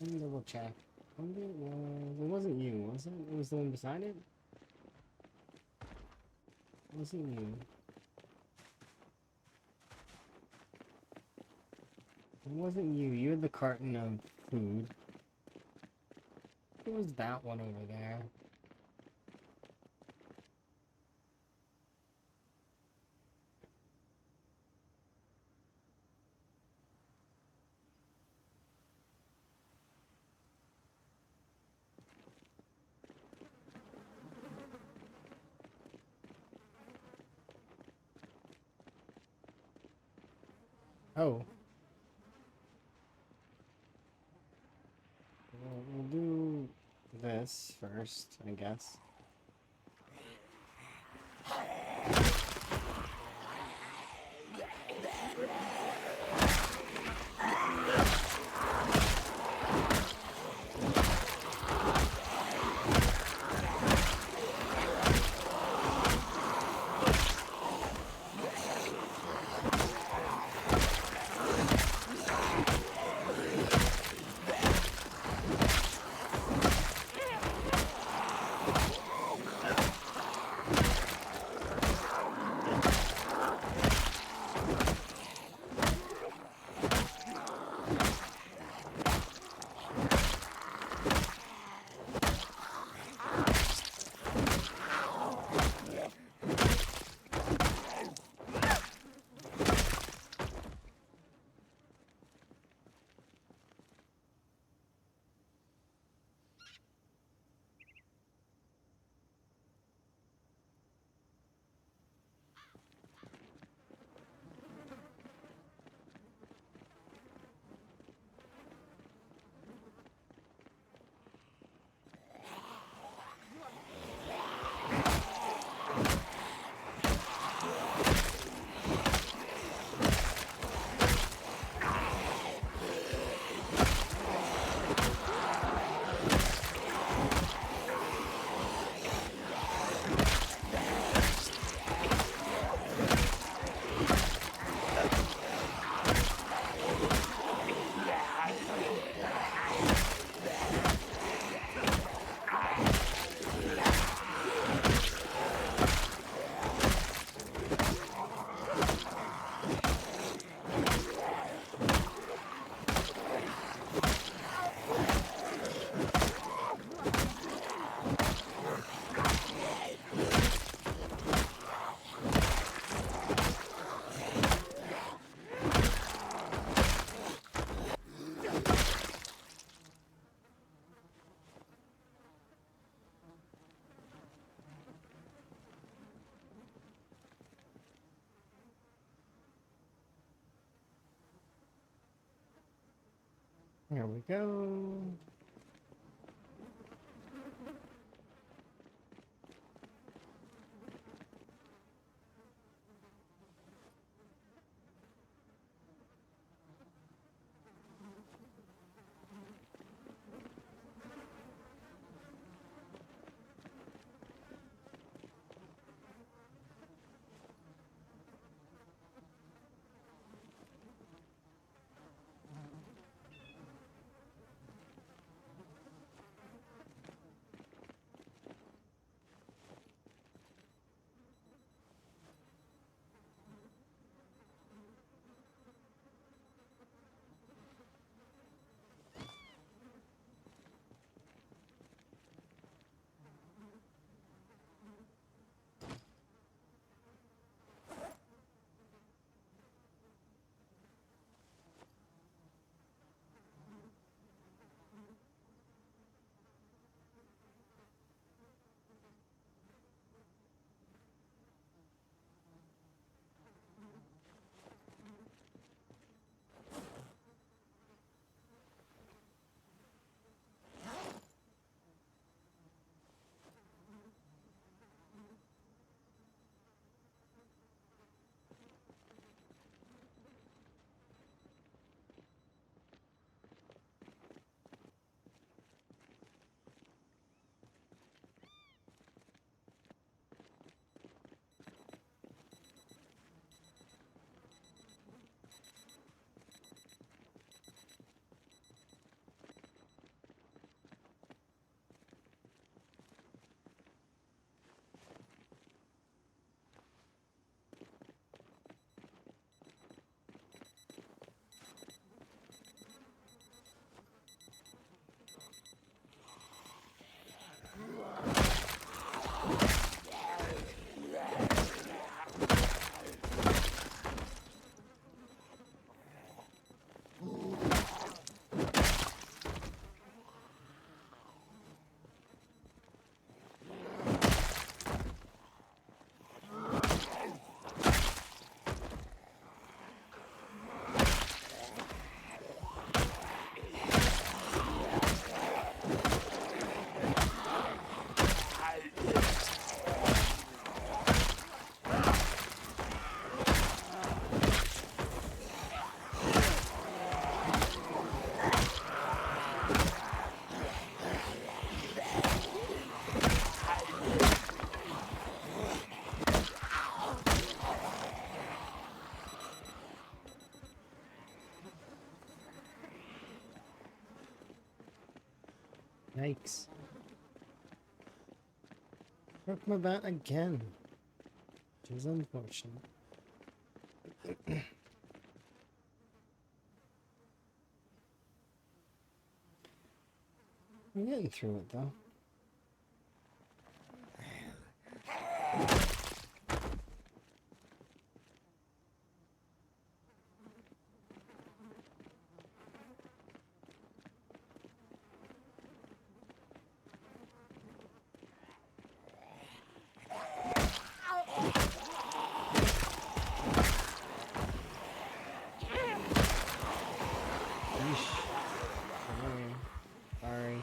Let me double check. It wasn't you, was it? It was the one beside it? It wasn't you. It wasn't you. You had the carton of food. It was that one over there. Oh. Well, we'll do this first, I guess. There we go. Yikes. Broke my bat again. Which is unfortunate. I'm getting through it though. Yeesh. Sorry.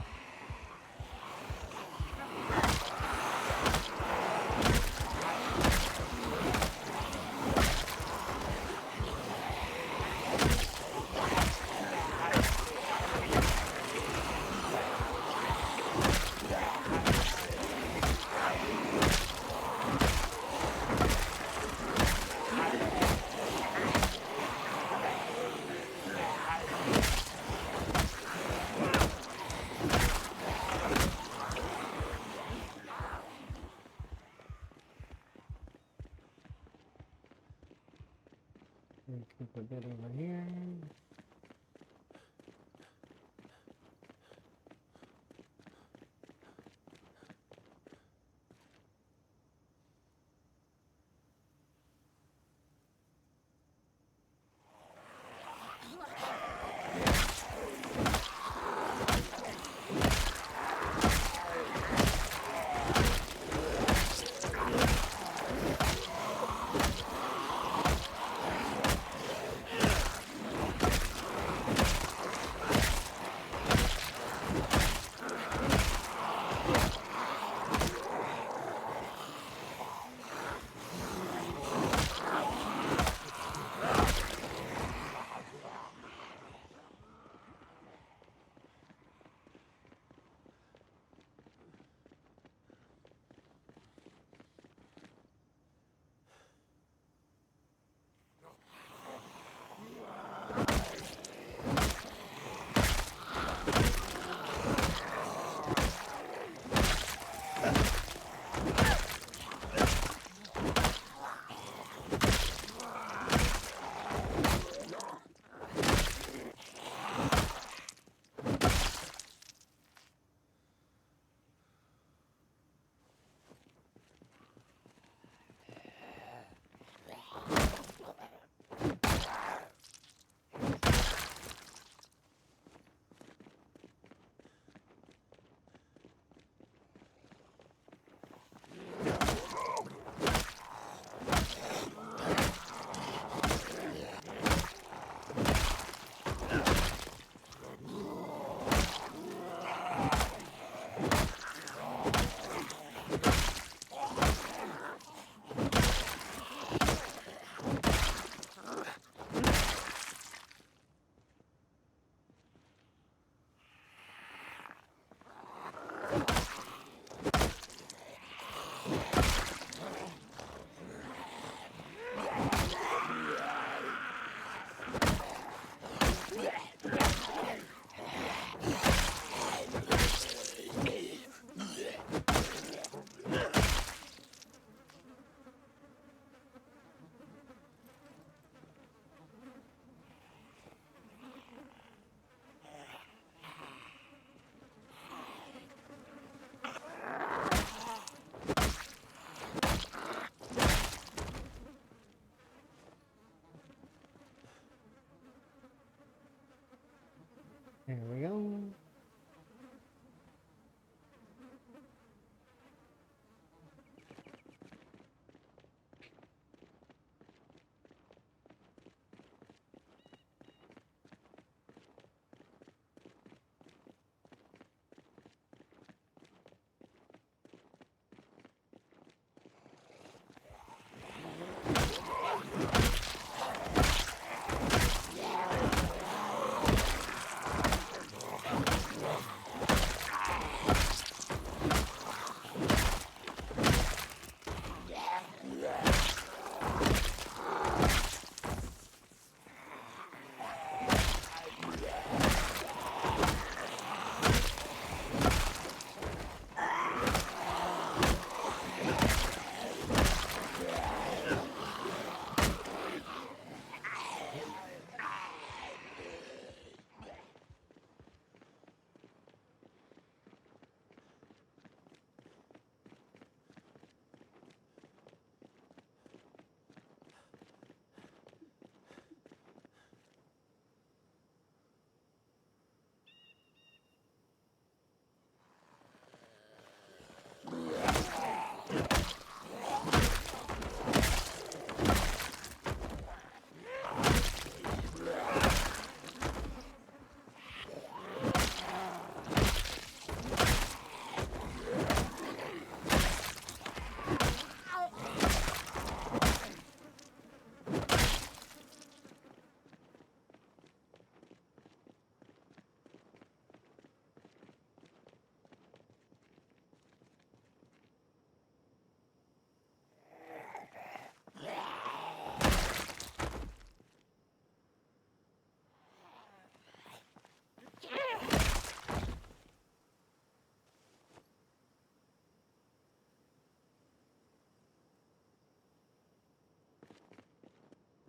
There we go.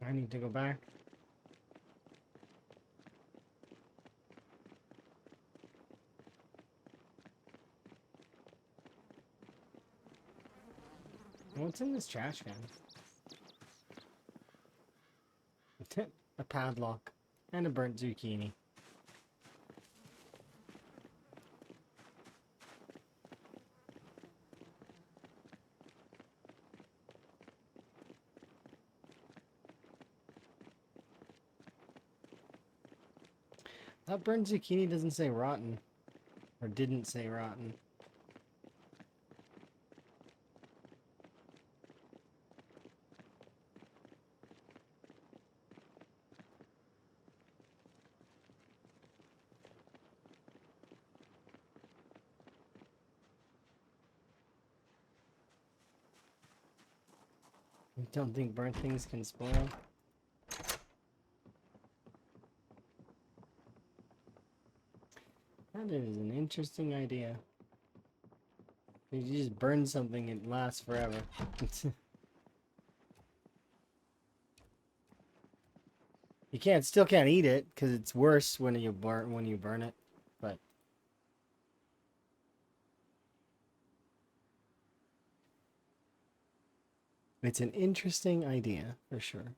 I need to go back. What's in this trash can? A padlock and a burnt zucchini. That burnt zucchini doesn't say rotten. Or didn't say rotten. You don't think burnt things can spoil? That is an interesting idea. If you just burn something, it lasts forever. You still can't eat it because it's worse when you burn it. But it's an interesting idea for sure.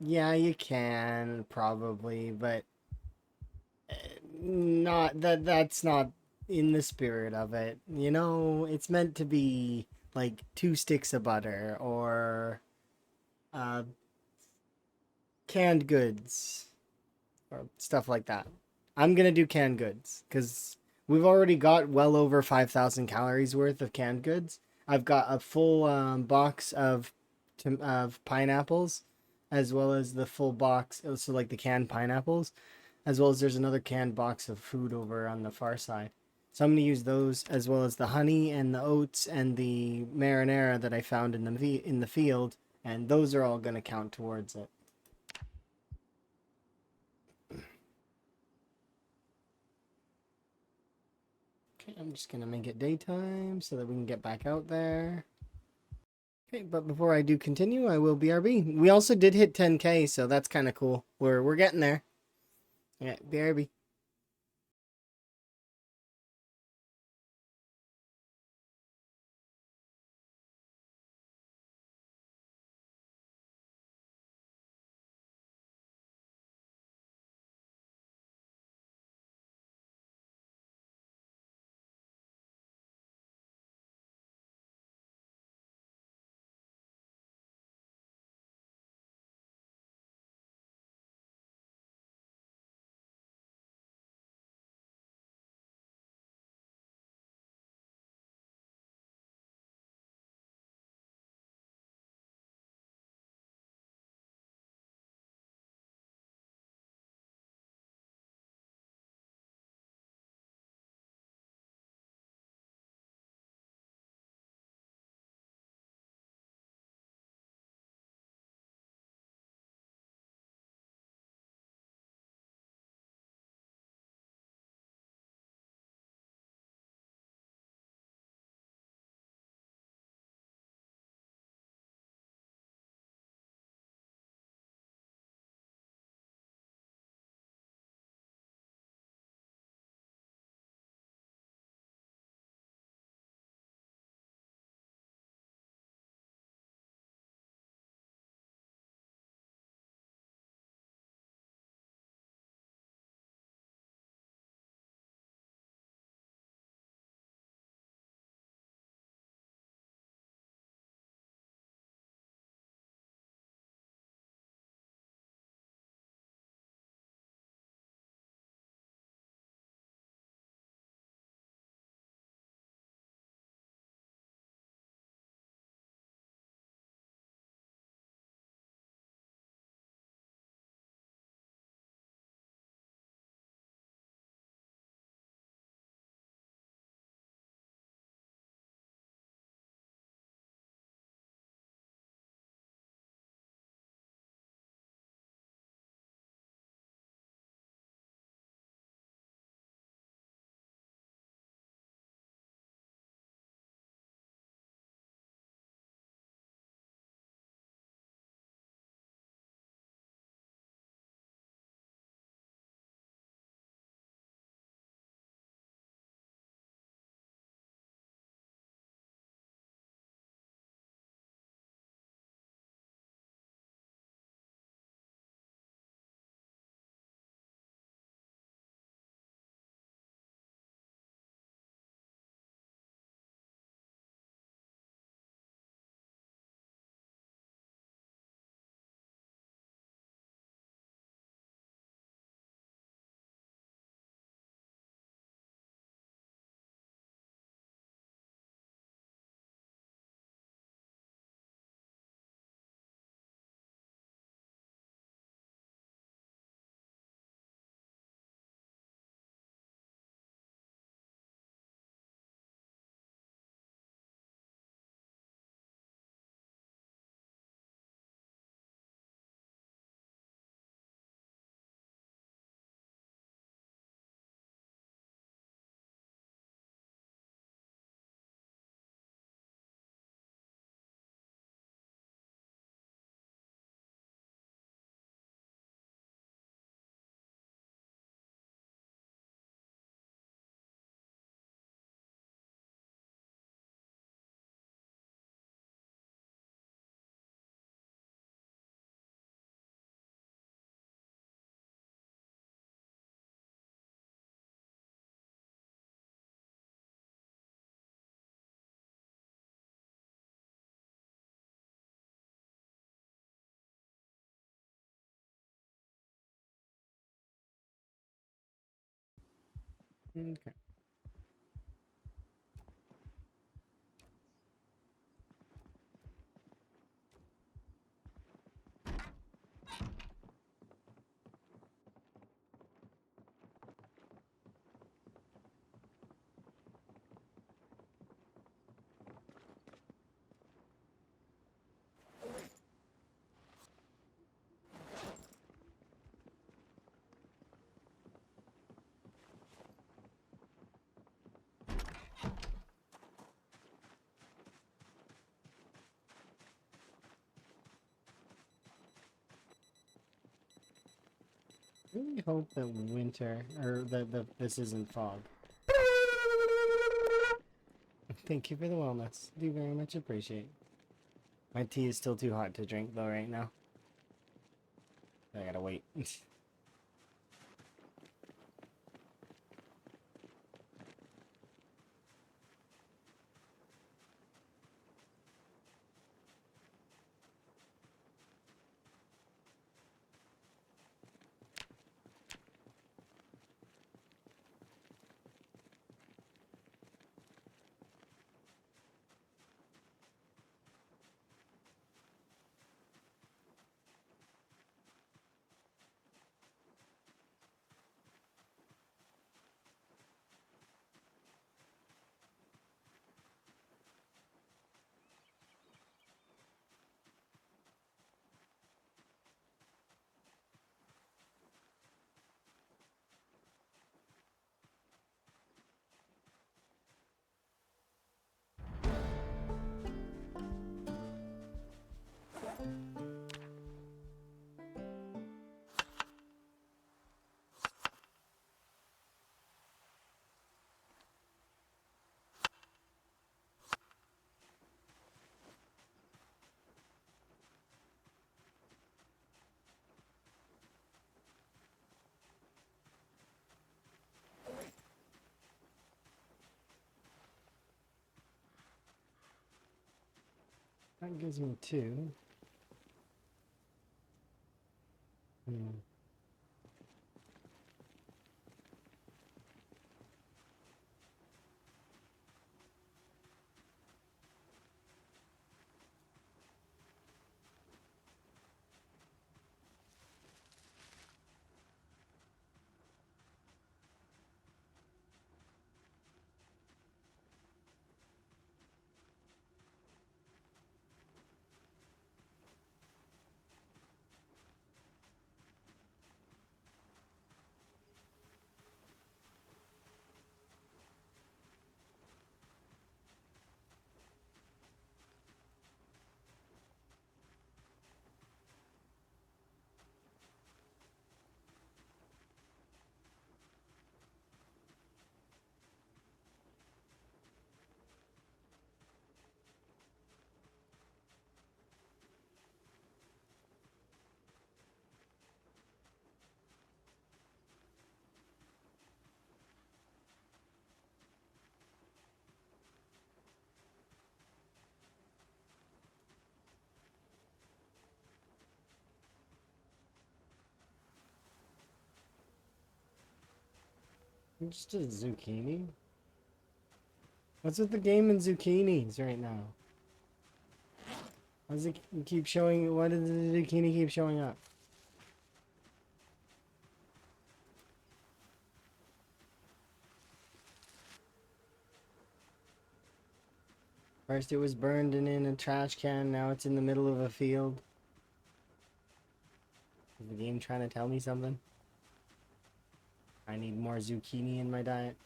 Yeah, you can probably, but not that's not in the spirit of it. You know, it's meant to be like 2 sticks of butter or uh canned goods or stuff like that. I'm gonna do canned goods because we've already got well over 5,000 calories worth of canned goods. I've got a full box of pineapples, as well as the full box, so like the canned pineapples, as well as there's another canned box of food over on the far side. So I'm gonna use those as well as the honey and the oats and the marinara that I found in the field, and those are all gonna count towards it. Okay, I'm just gonna make it daytime so that we can get back out there. Okay, but before I do continue, I will BRB. We also did hit 10K, so that's kind of cool. We're getting there. Yeah, BRB. Okay. I really hope that winter, or that this isn't fog. Thank you for the wellness. Do very much appreciate. My tea is still too hot to drink though right now. I gotta wait. That gives me two. Hmm. Just a zucchini? What's with the game and zucchinis right now? Why does it keep showing? Why does the zucchini keep showing up? First it was burned and in a trash can, now it's in the middle of a field. Is the game trying to tell me something? I need more zucchini in my diet.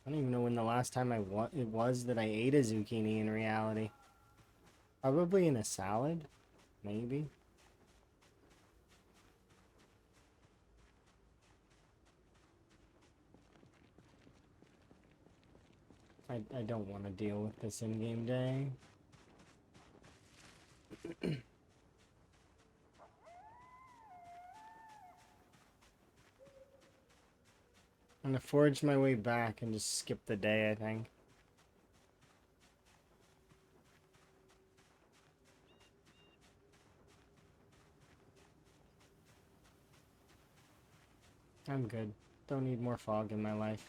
I don't even know when the last time it was that I ate a zucchini in reality. Probably in a salad, maybe. I don't want to deal with this in-game day. I'm gonna forge my way back and just skip the day, I think. I'm good. Don't need more fog in my life.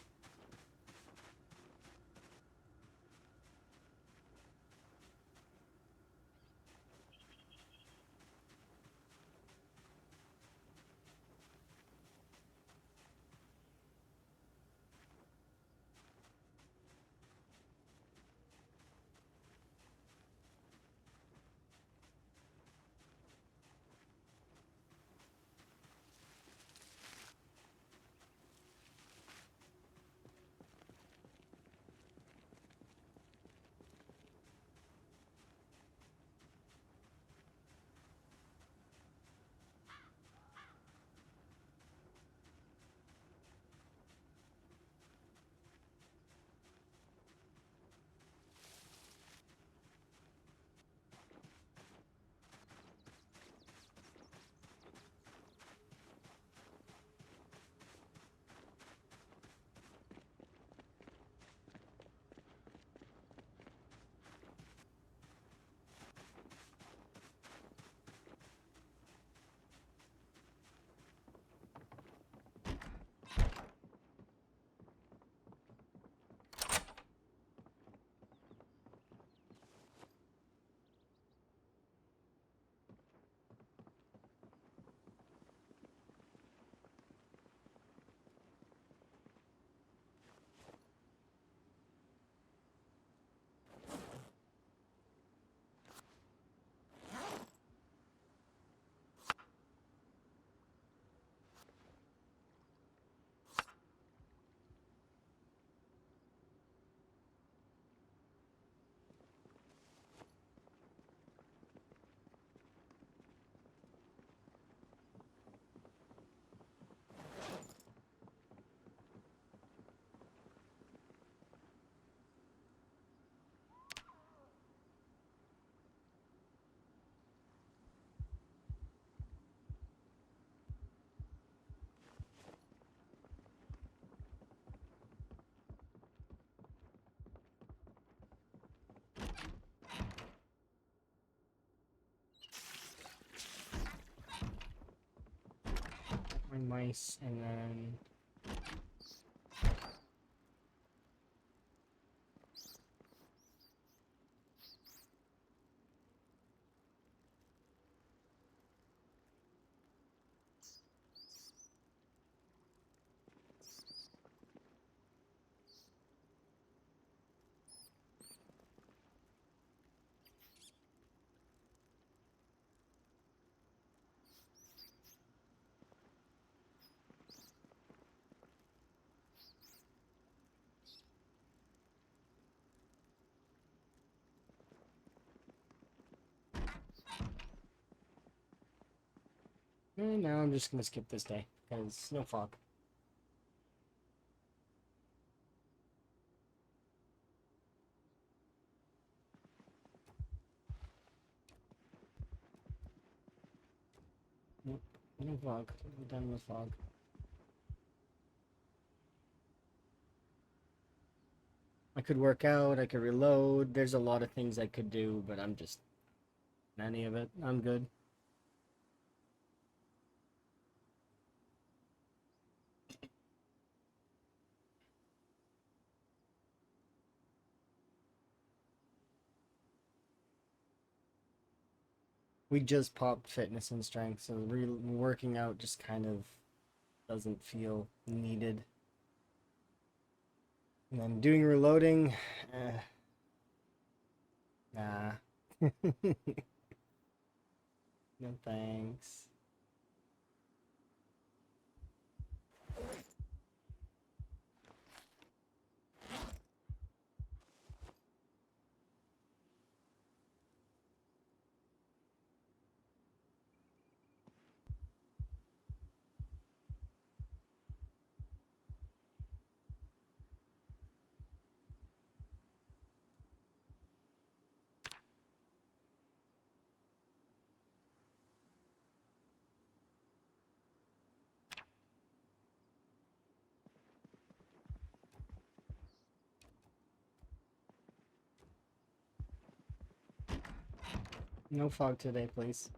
My mice, and then now I'm just gonna skip this day because no fog. Nope, no fog. I'm done with fog. I could work out. I could reload. There's a lot of things I could do, but I'm just any of it. I'm good. We just popped fitness and strength, so working out just kind of doesn't feel needed. And then doing reloading, nah. No thanks. No fog today, please.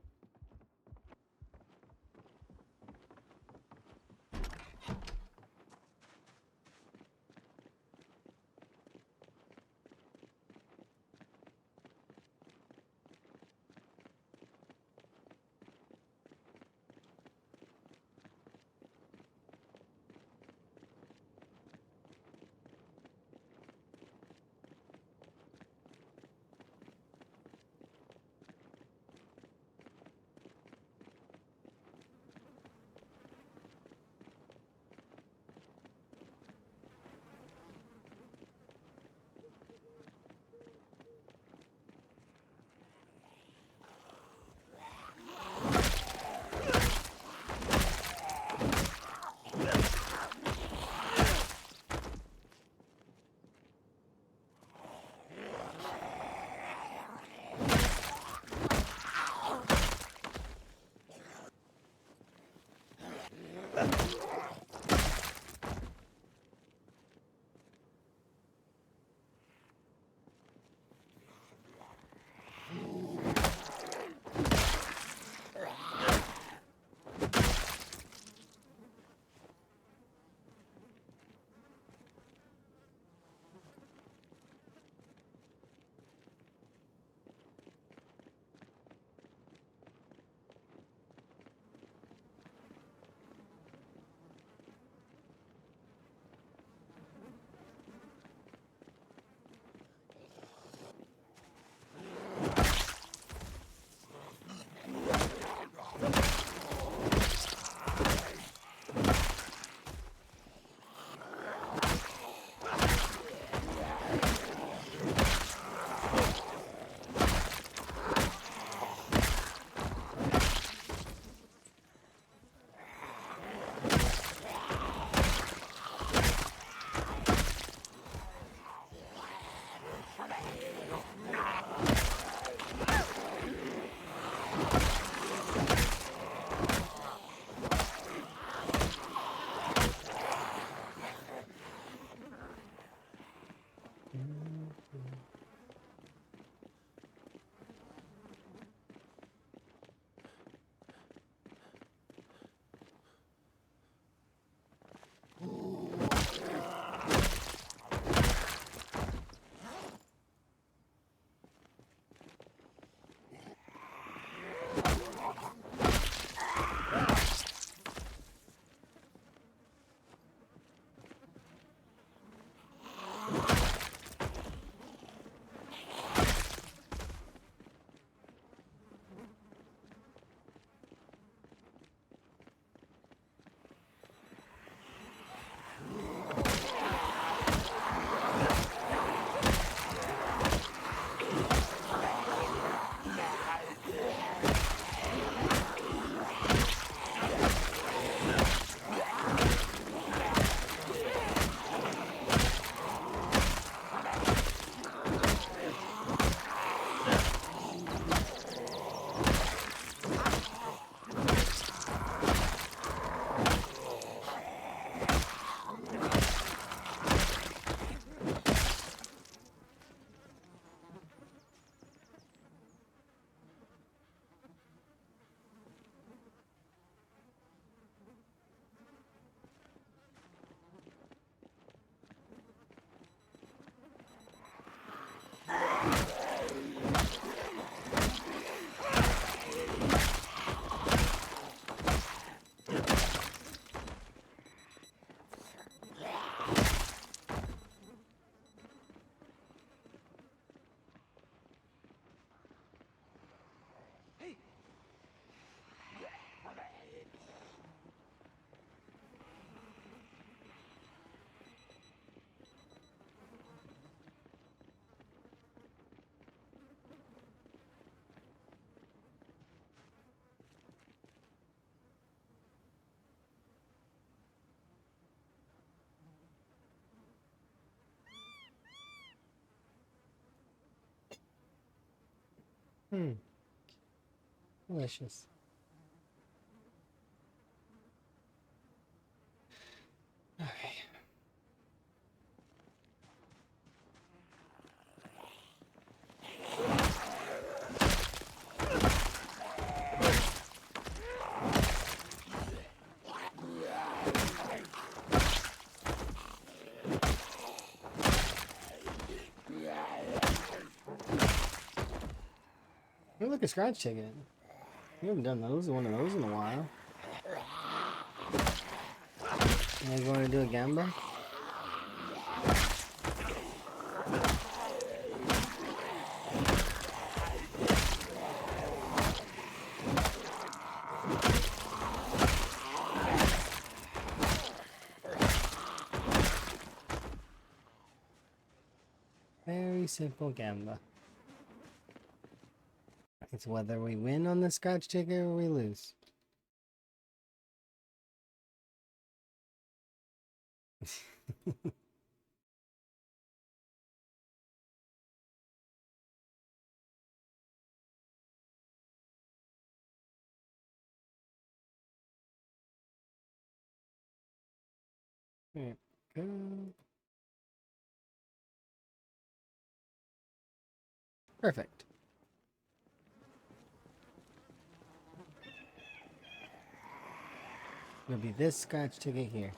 Hmm. Delicious. Okay. Oh, look, a scratch ticket. We haven't done one of those in a while. You guys want to do a gamba? Very simple gamba. It's whether we win on the scratch ticket or we lose. There we go. Perfect. It'll be this scratch ticket here.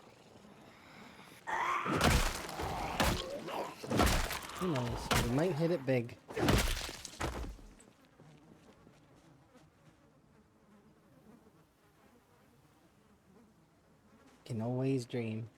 Who knows? We might hit it big. Can always dream.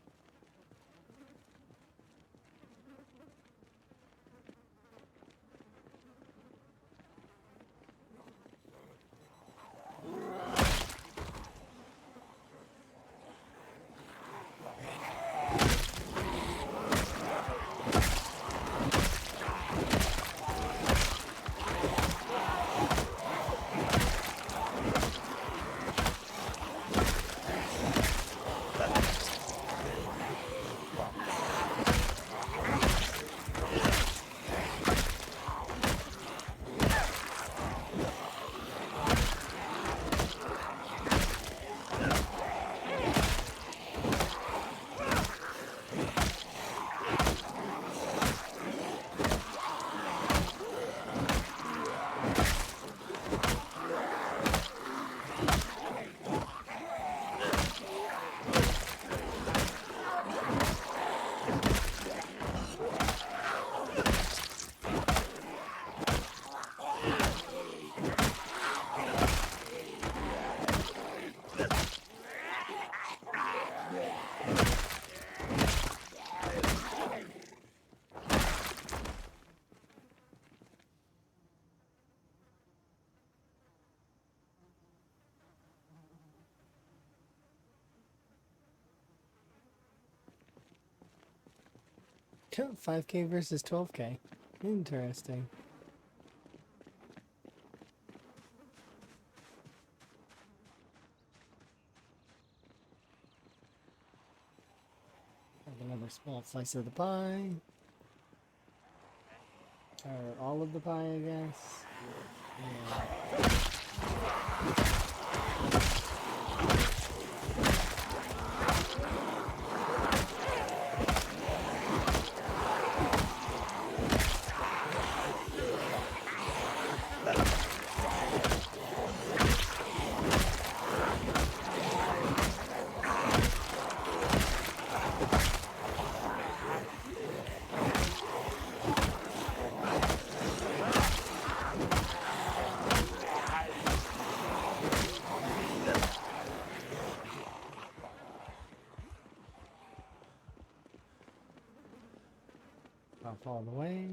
Cool. 5K versus 12K. Interesting. Have another small slice of the pie. Or all of the pie, I guess. Yeah. Off all the way.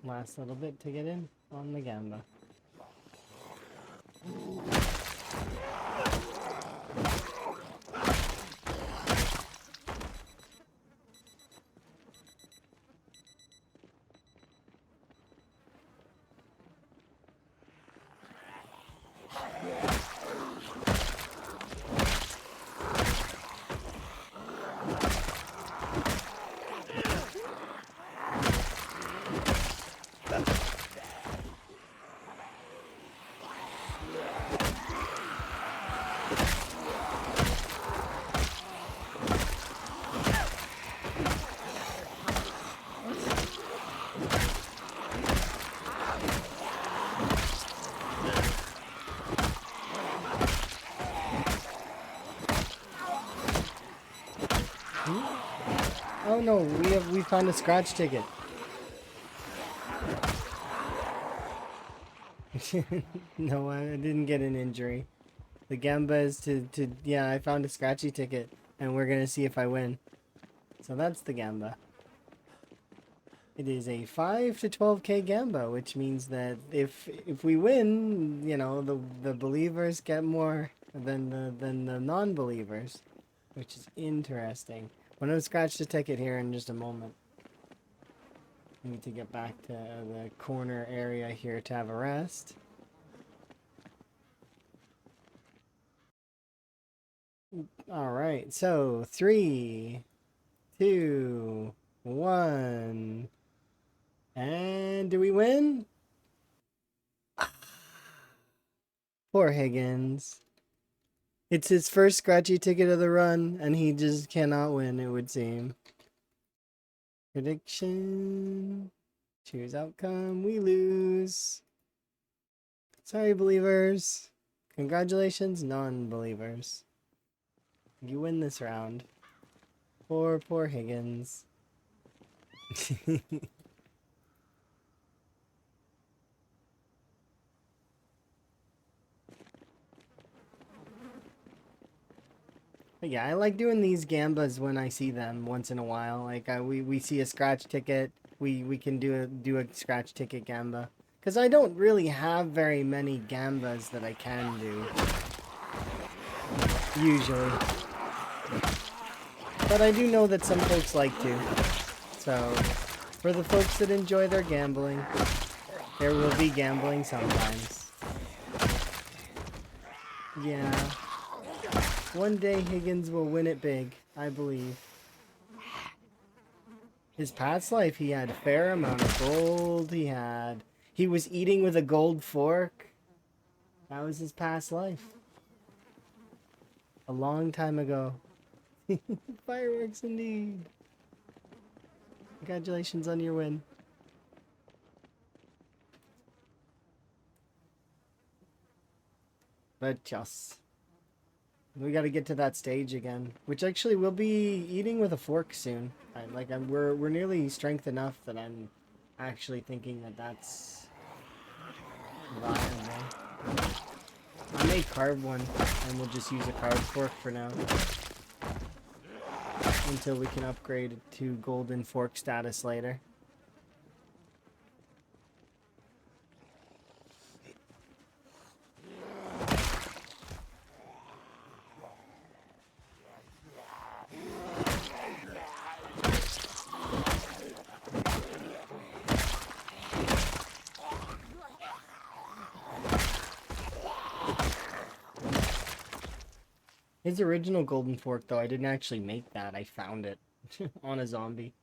Last little bit to get in on the gamba. Oh no, we found a scratch ticket. No, I didn't get an injury. The gamba is to yeah, I found a scratchy ticket and we're gonna see if I win. So that's the gamba. It is a 5 to 12k gamba, which means that if we win, you know, the believers get more than the non-believers, which is interesting. I'm gonna scratch the ticket here in just a moment. I need to get back to the corner area here to have a rest. All right, so 3, 2, 1, and do we win? Poor Higgins. It's his first scratchy ticket of the run, and he just cannot win, it would seem. Prediction. Choose outcome. We lose. Sorry, believers. Congratulations, non-believers. You win this round. Poor Higgins. But yeah, I like doing these gambas when I see them once in a while. Like we see a scratch ticket, we can do a scratch ticket gamba. Because I don't really have very many gambas that I can do. Usually. But I do know that some folks like to. So, for the folks that enjoy their gambling, there will be gambling sometimes. Yeah. One day Higgins will win it big, I believe. His past life, he had a fair amount of gold. He was eating with a gold fork. That was his past life. A long time ago. Fireworks indeed. Congratulations on your win. But just... we gotta get to that stage again, which actually we'll be eating with a fork soon. We're nearly strength enough that I'm actually thinking that that's viable. I may carve one, and we'll just use a carved fork for now, until we can upgrade to golden fork status later. His original golden fork, though, I didn't actually make that. I found it on a zombie.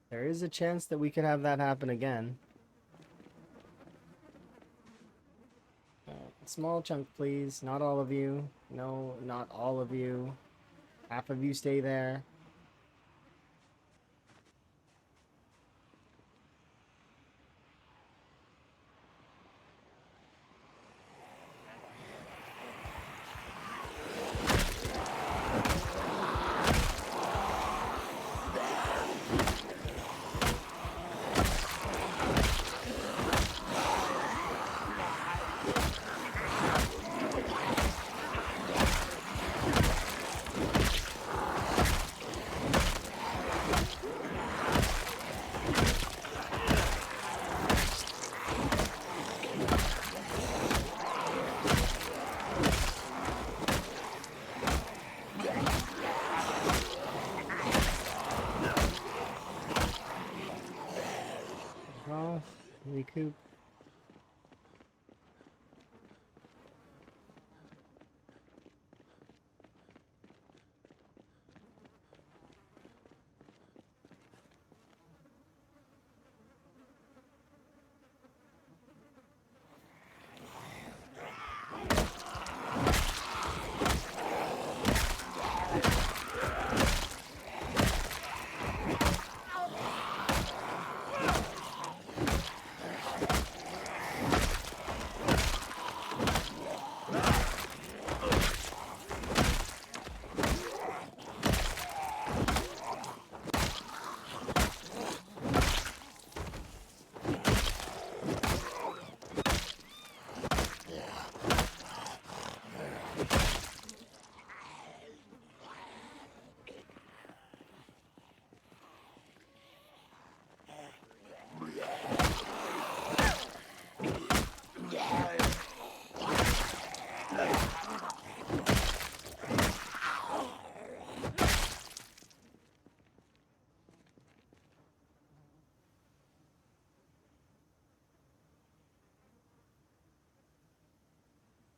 There is a chance that we could have that happen again. Small chunk, please. Not all of you. No, not all of you. Half of you stay there. off, recoup.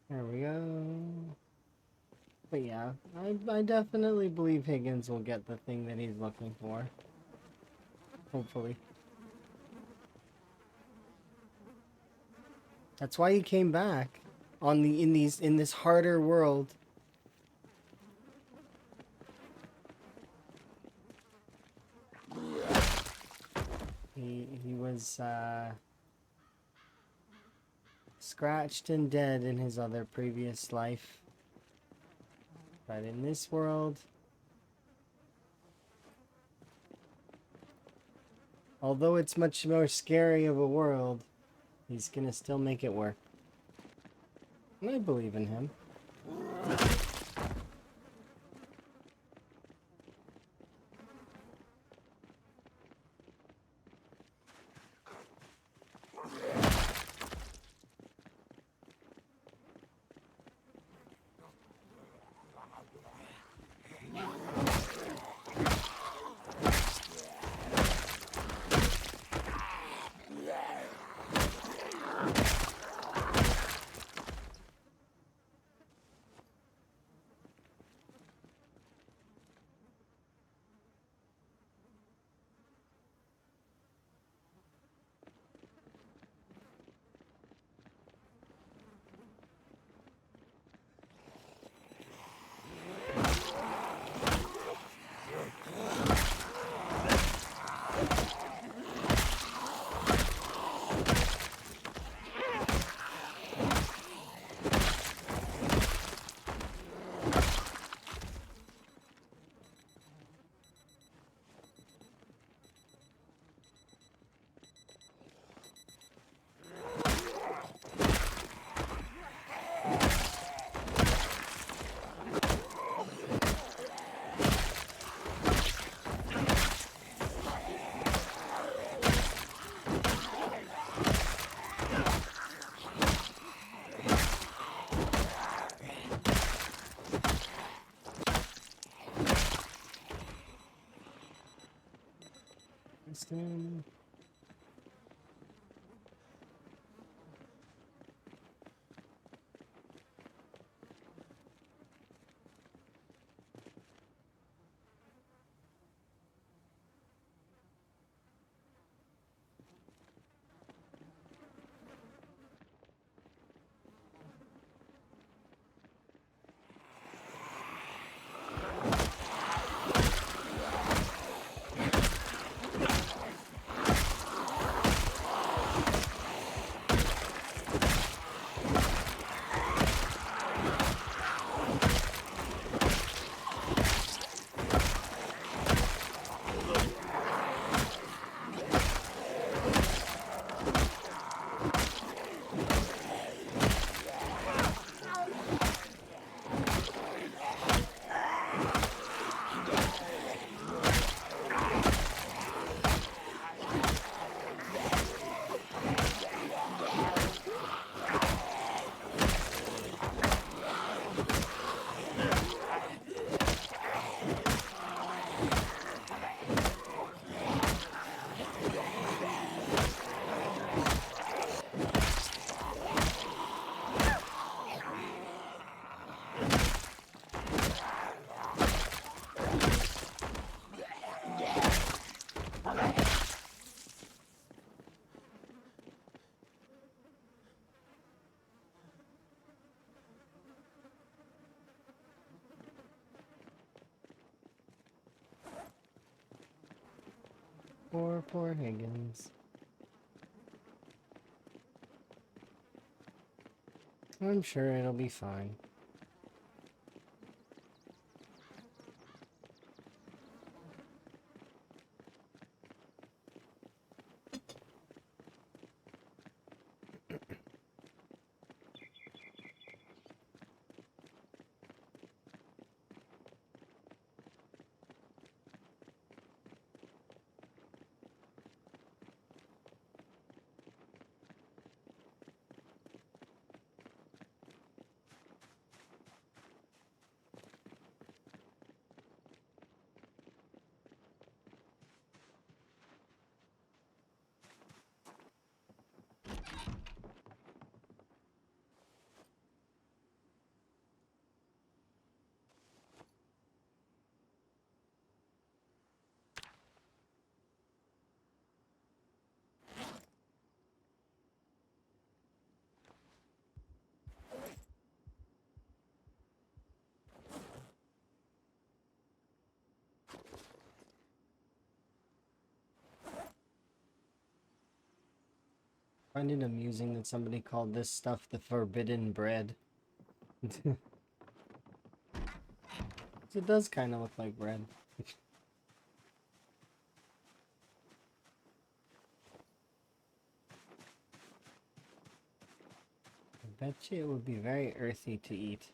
There we go. But yeah, I definitely believe Higgins will get the thing that he's looking for. Hopefully. That's why he came back on the in this harder world. He was scratched and dead in his other previous life. But in this world, although it's much more scary of a world, he's gonna still make it work. And I believe in him. Poor Higgins. I'm sure it'll be fine. I find it amusing that somebody called this stuff the forbidden bread. It does kind of look like bread. I bet you it would be very earthy to eat.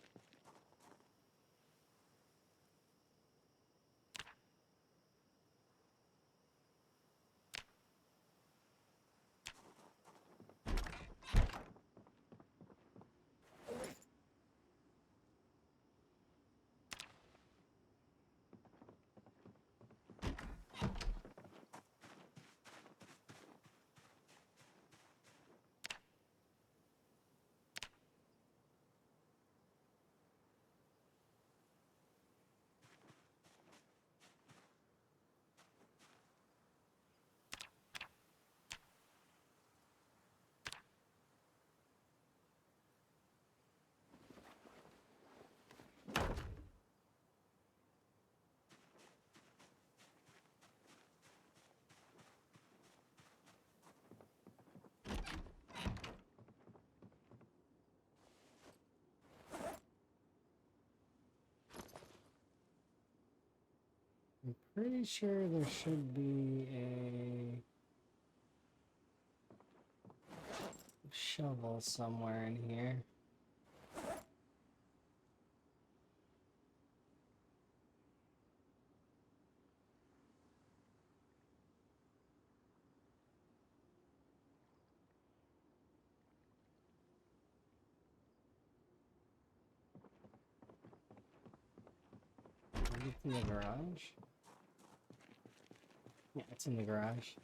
I'm pretty sure there should be a shovel somewhere in here. Maybe it's in the garage? Yeah, it's in the garage.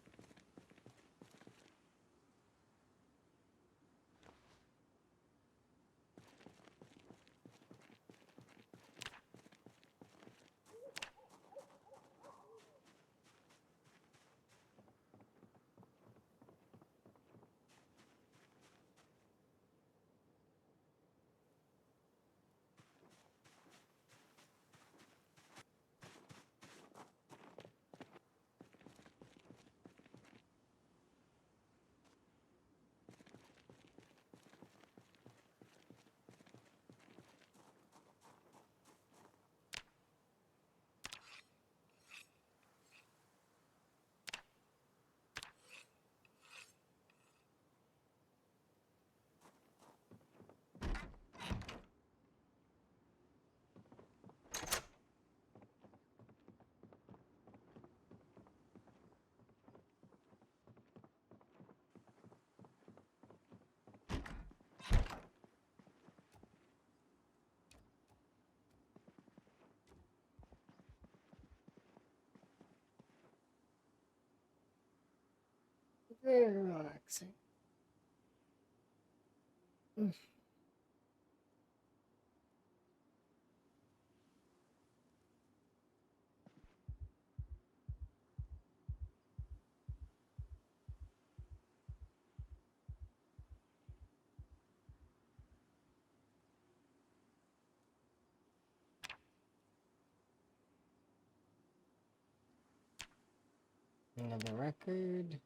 Very relaxing. Another record.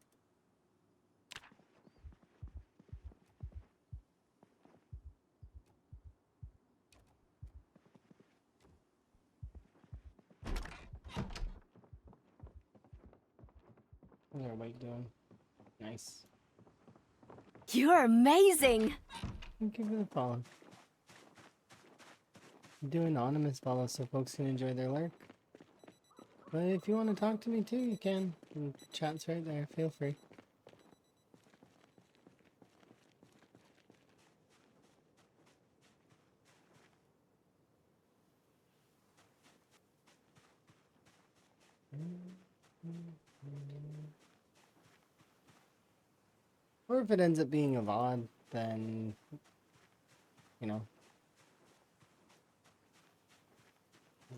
What's our weight doing? Nice. You're amazing! Thank you for the follow. Do anonymous follow so folks can enjoy their lurk. But if you want to talk to me too, you can. The chat's right there. Feel free. Or if it ends up being a VOD, then, you know,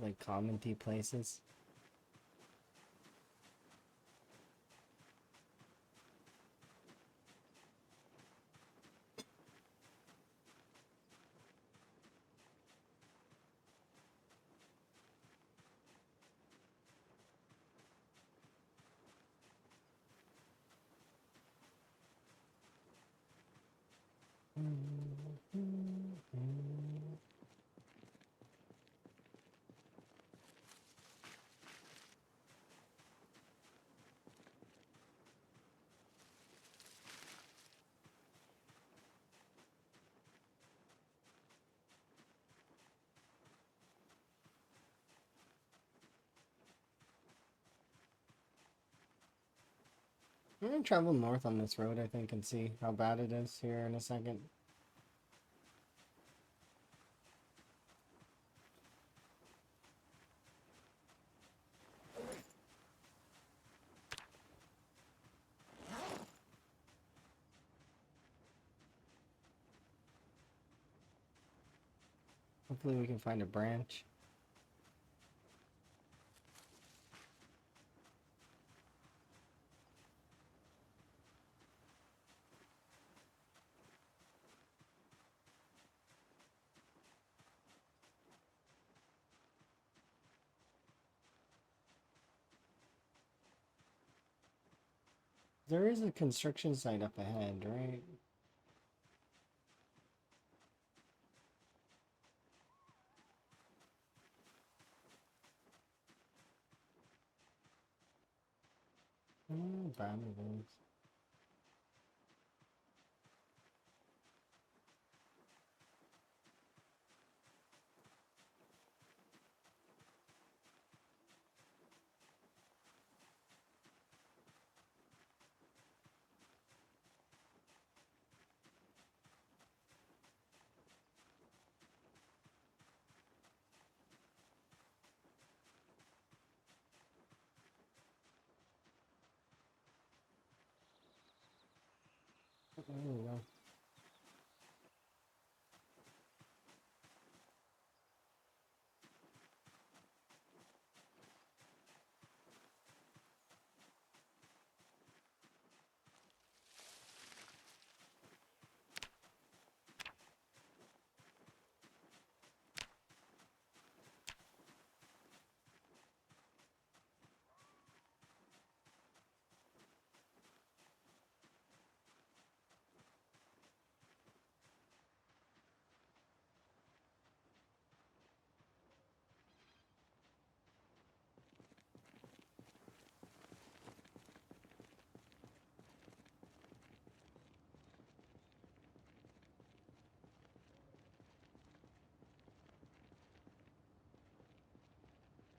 like commenty places. I'm gonna travel north on this road, I think, and see how bad it is here in a second. Hopefully we can find a branch. There is a construction site up ahead, right? Oh, bad it is. There we go.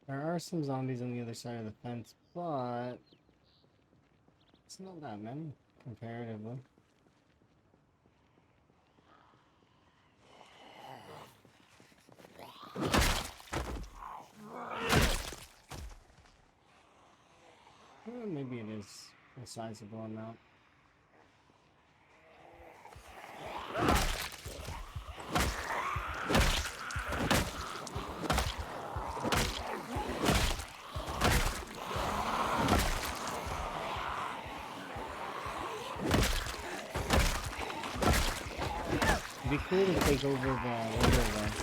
There are some zombies on the other side of the fence, but it's not that many comparatively. Maybe it is a sizable amount. It'd be cool to take over the river though.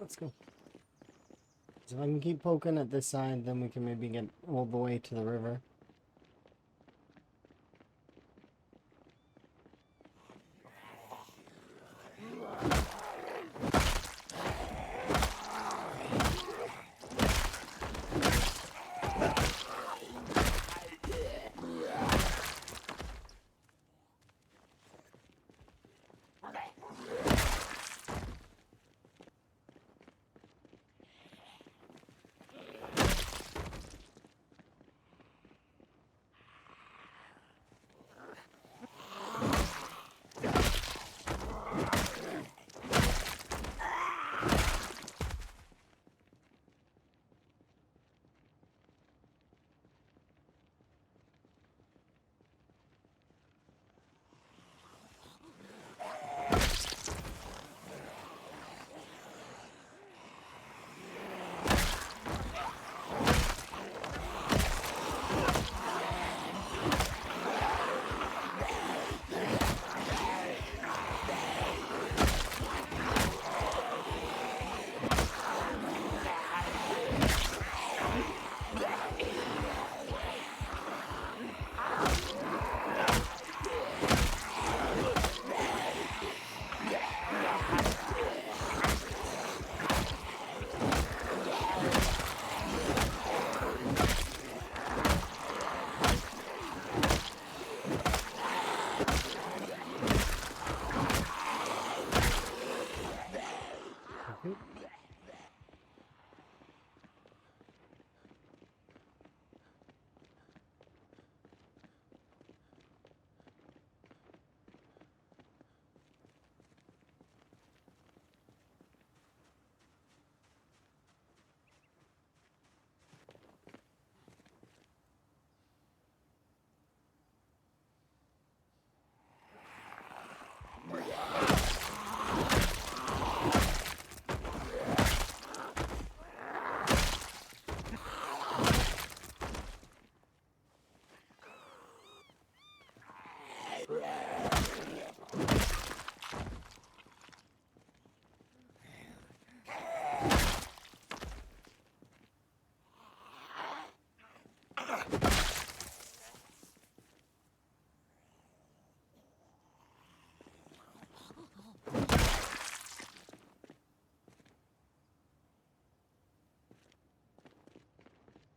Let's go. So if I can keep poking at this side, then we can maybe get all the way to the river.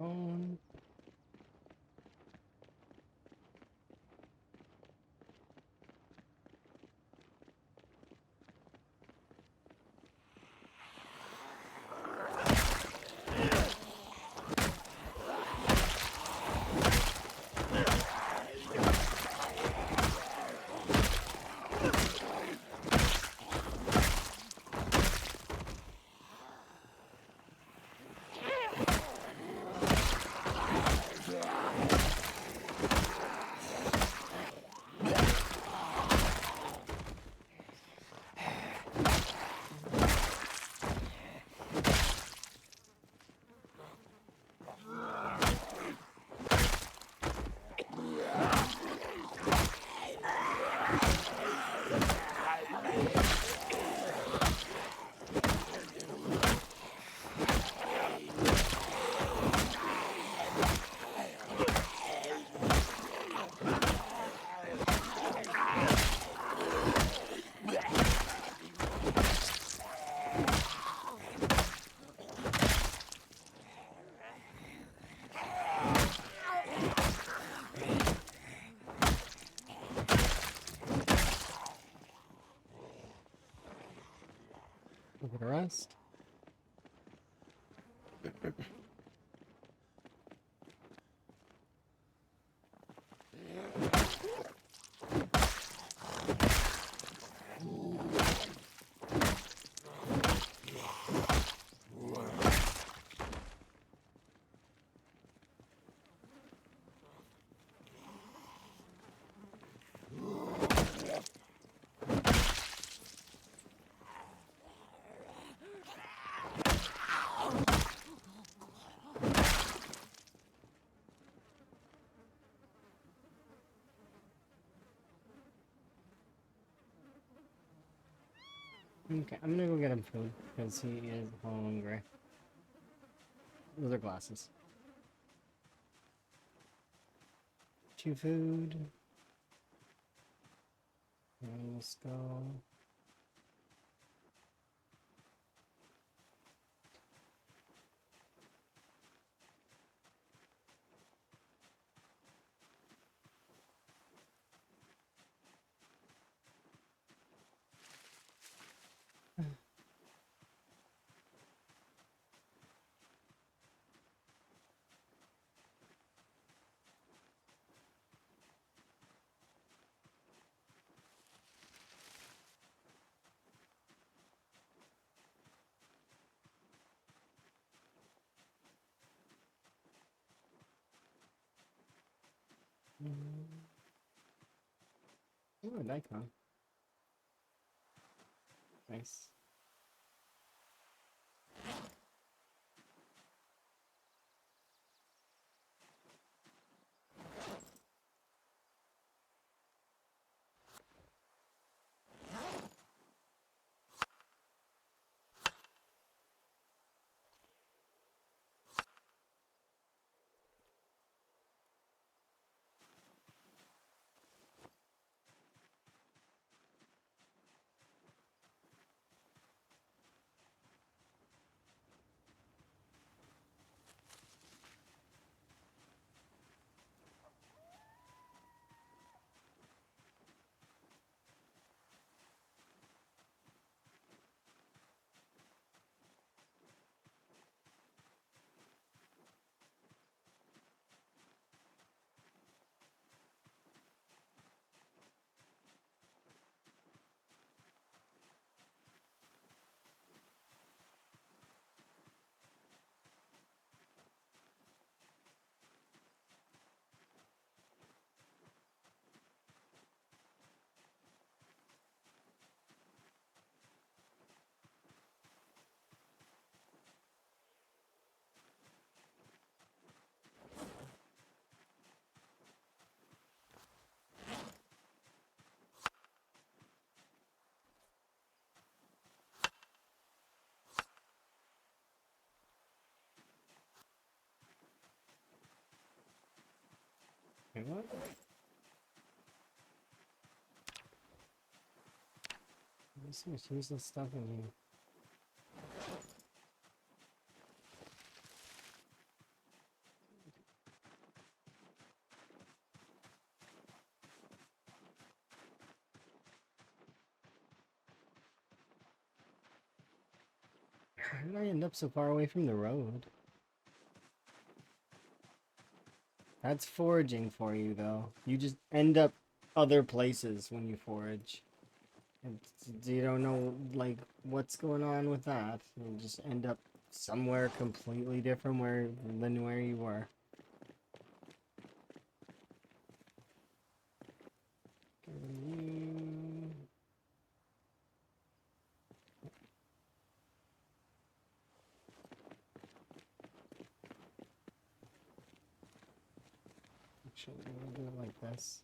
Um, Okay, I'm gonna go get him food because he is hungry. Those are glasses. Chew food. And let's go. Oh, a Nikon. Nice. Wait, what? There's so much useless stuff in here. How did I end up so far away from the road? That's foraging for you, though. You just end up other places when you forage. You don't know, like, what's going on with that. You just end up somewhere completely different than where you were. Actually, we'll do it like this.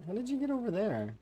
How did you get over there?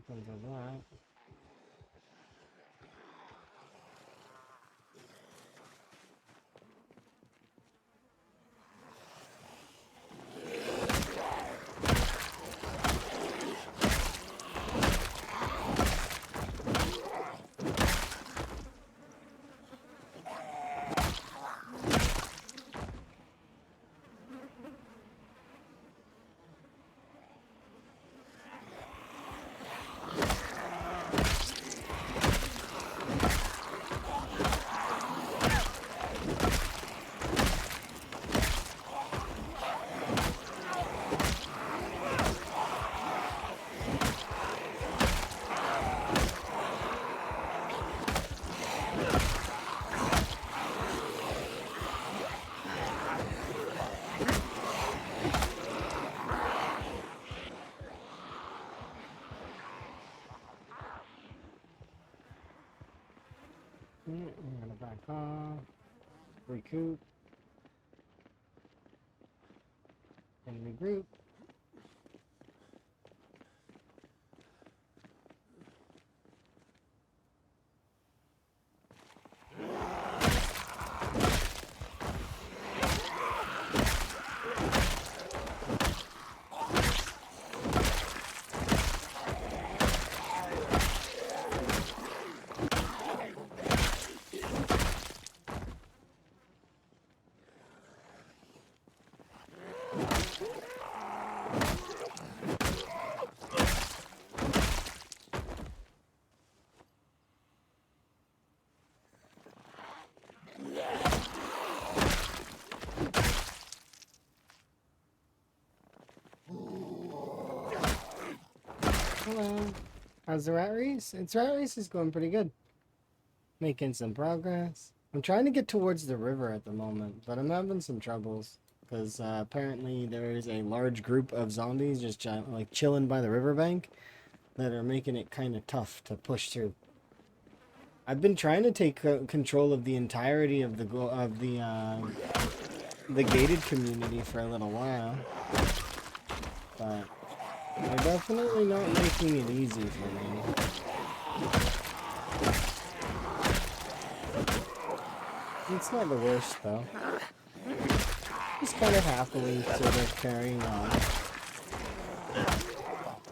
happens with that. I'm gonna back off, recoup, and regroup. Hello. How's the rat race? Rat race is going pretty good. Making some progress. I'm trying to get towards the river at the moment, but I'm having some troubles. Because apparently there is a large group of zombies just like chilling by the riverbank that are making it kind of tough to push through. I've been trying to take control of the entirety of the gated community for a little while, but they're definitely not making it easy for me. It's not the worst though. Just kind of happily sort of carrying on.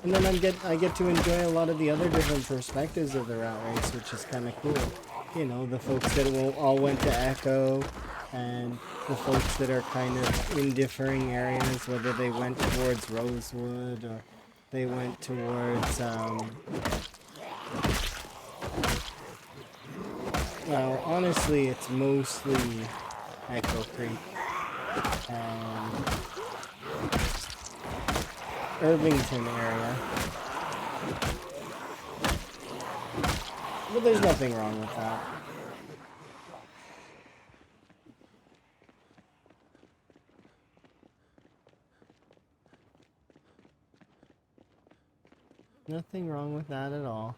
And then I get to enjoy a lot of the other different perspectives of the rat race, which is kind of cool. You know, the folks that all went to Echo, and the folks that are kind of in differing areas, whether they went towards Rosewood or they went towards, well, honestly, it's mostly Echo Creek and Irvington area. But there's nothing wrong with that. Nothing wrong with that at all.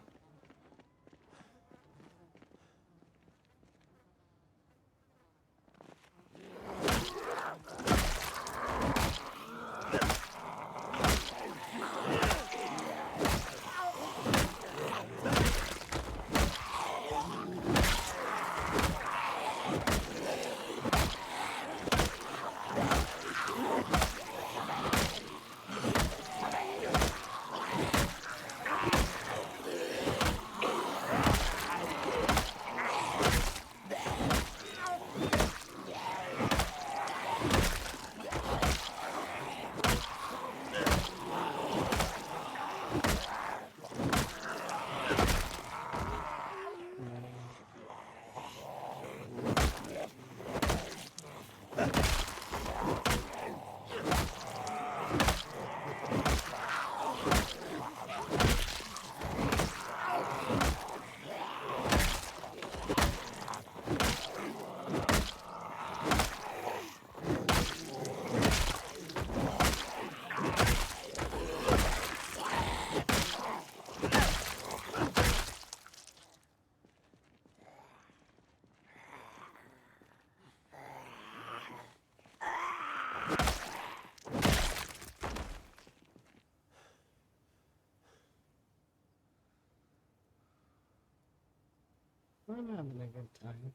I'm having a good time.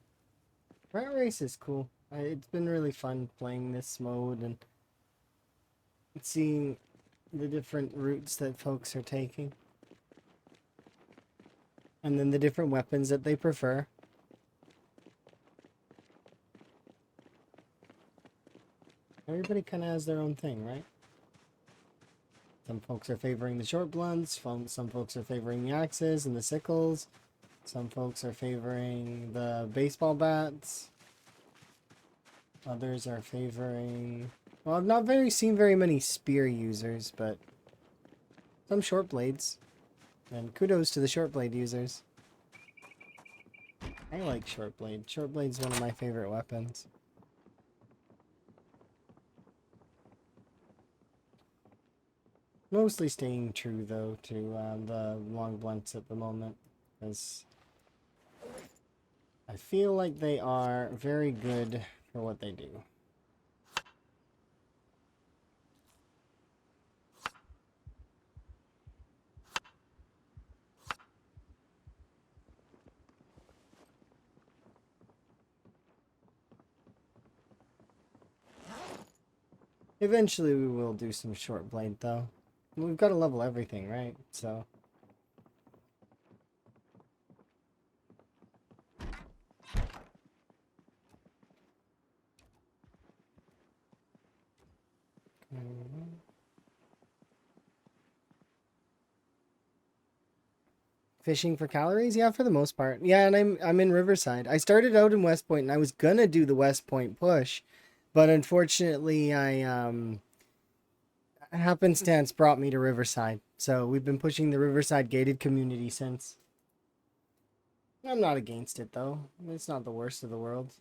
Rat Race is cool. It's been really fun playing this mode and seeing the different routes that folks are taking. And then the different weapons that they prefer. Everybody kind of has their own thing, right? Some folks are favoring the short blunts, some folks are favoring the axes and the sickles. Some folks are favoring the baseball bats. Others are favoring... Well, I've not seen very many spear users, but some short blades. And kudos to the short blade users. I like short blade. Short blade's one of my favorite weapons. Mostly staying true, though, to the long blunts at the moment, because I feel like they are very good for what they do. Eventually we will do some short blade, though. We've got to level everything, right? So... Fishing for calories? Yeah, for the most part. Yeah, and I'm in Riverside. I started out in West Point and I was gonna do the West Point push, but unfortunately happenstance brought me to Riverside. So we've been pushing the Riverside gated community since. I'm not against it though. It's not the worst of the world.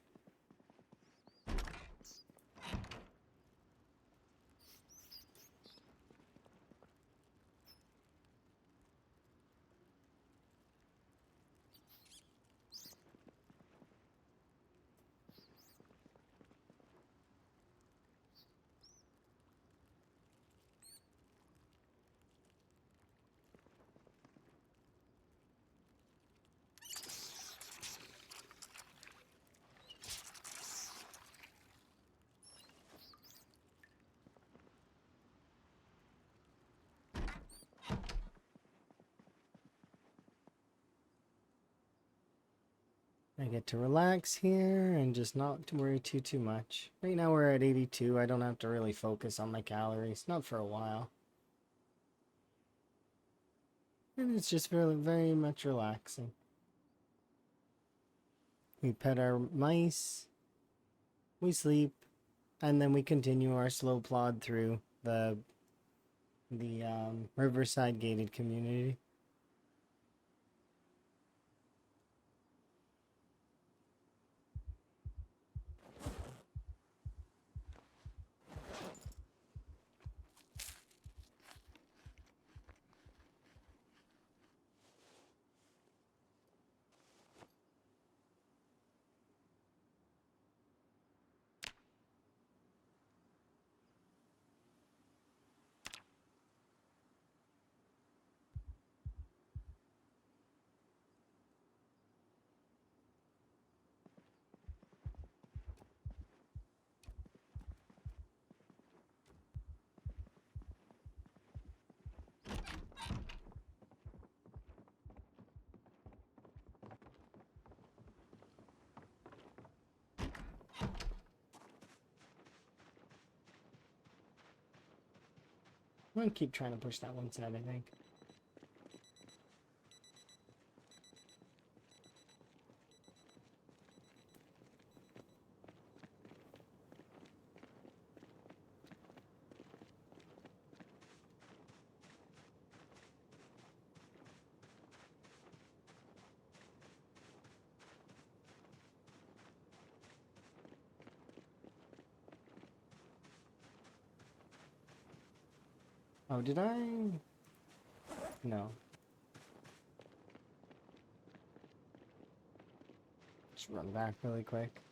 I get to relax here and just not to worry too much. Right now we're at 82. I don't have to really focus on my calories. Not for a while. And it's just very much relaxing. We pet our mice. We sleep. And then we continue our slow plod through the Riverside gated community. I'm gonna keep trying to push that one side, I think. Oh, did I? No. Just run back really quick.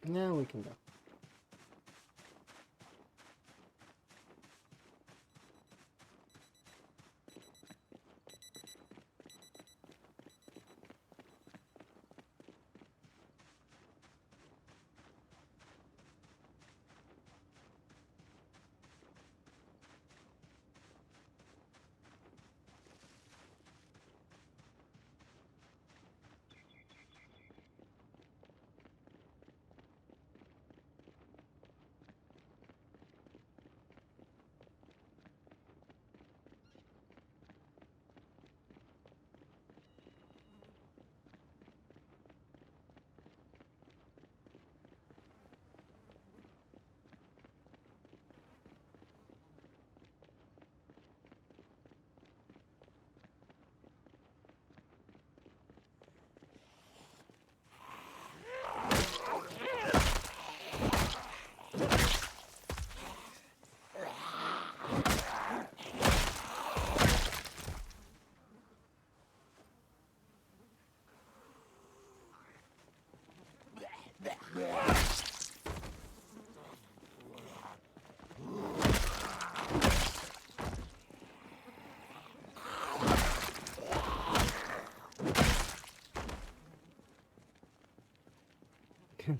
Now we can go.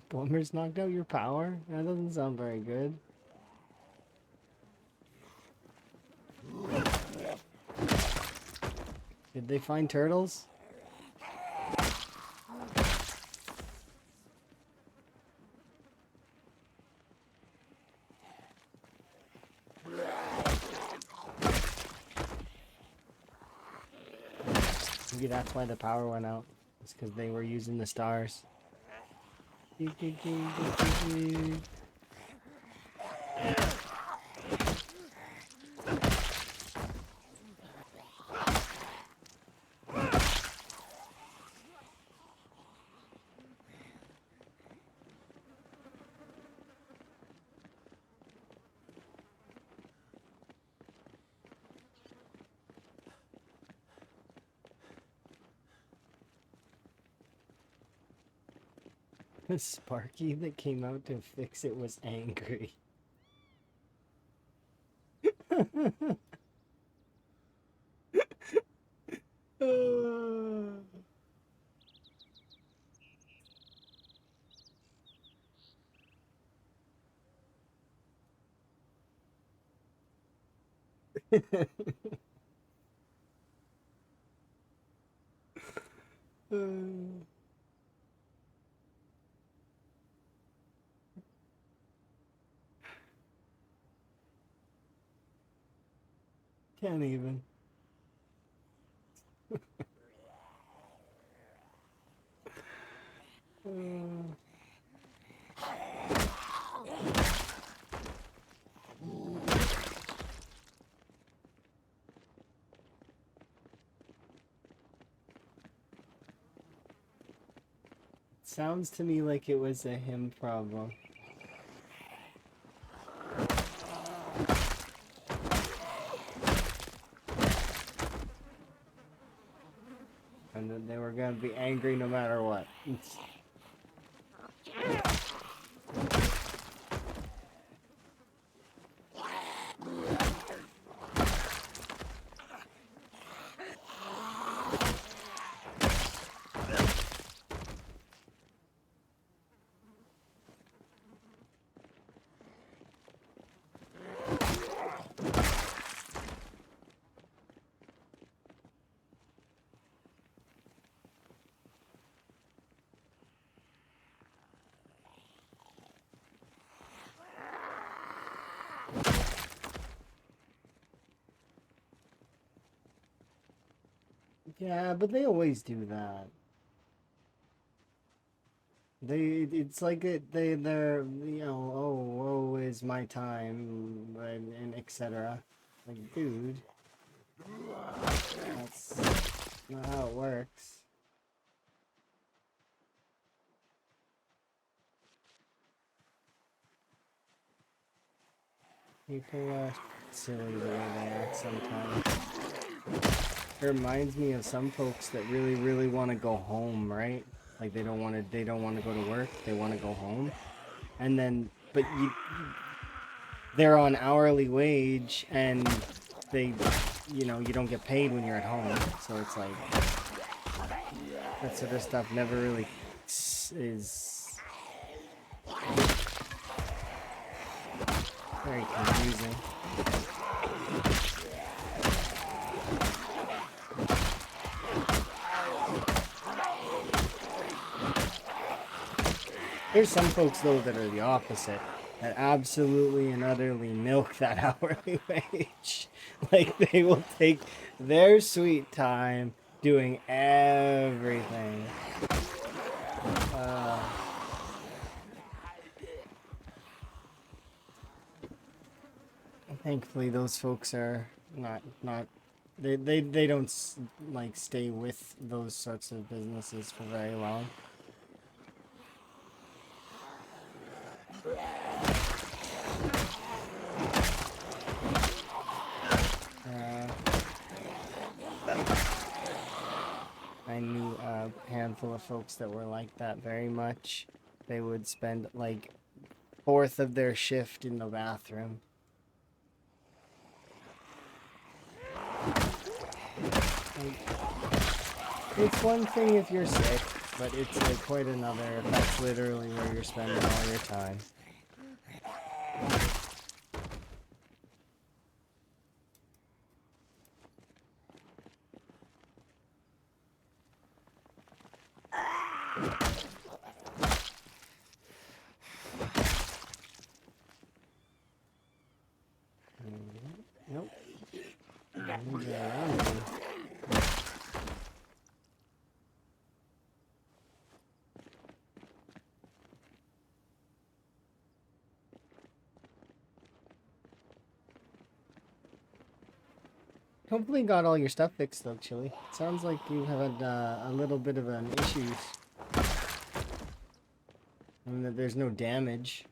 Plumber's knocked out your power? That doesn't sound very good. Did they find turtles? Maybe that's why the power went out. It's because they were using the stars. The Sparky that came out to fix it was angry. Can't even. Sounds to me like it was a him problem. And then they were gonna be angry no matter what. Yeah, but they always do that. It's like they're, oh, is my time, and etc. Like, dude, that's not how it works. People are silly the way they act sometimes. It reminds me of some folks that really, really want to go home, right? Like they don't want to go to work. They want to go home. And then, but they're on hourly wage, and they, you know, you don't get paid when you're at home. So it's like that sort of stuff never really is very confusing. There's some folks though that are the opposite, that absolutely and utterly milk that hourly wage. Like they will take their sweet time doing everything. Thankfully, those folks are not they don't like stay with those sorts of businesses for very long. I knew a handful of folks that were like that very much. They would spend like fourth of their shift in the bathroom. Like, it's one thing if you're sick, but it's quite another if that's literally where you're spending all your time. Nope. Hopefully got all your stuff fixed though, Chili. Sounds like you had a little bit of an issues. And that there's no damage.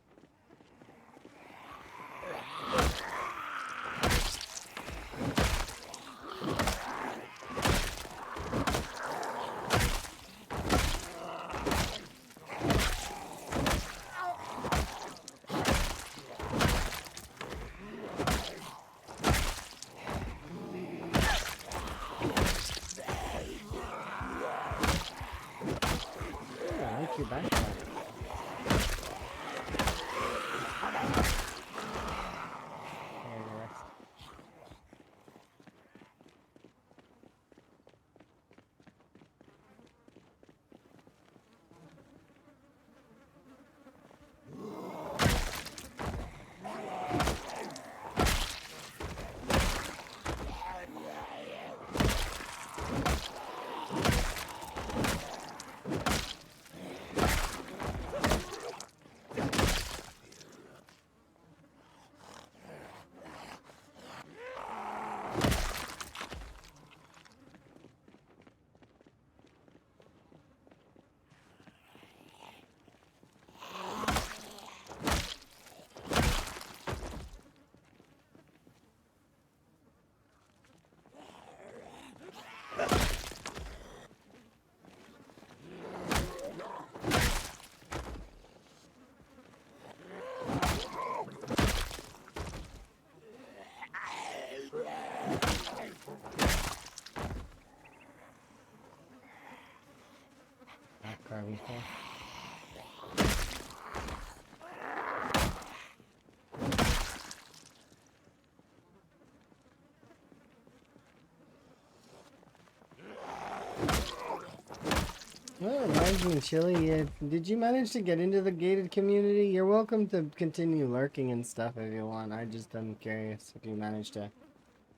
Well, reminds me, Chili, did you manage to get into the gated community? You're welcome to continue lurking and stuff if you want. I just am curious if you managed to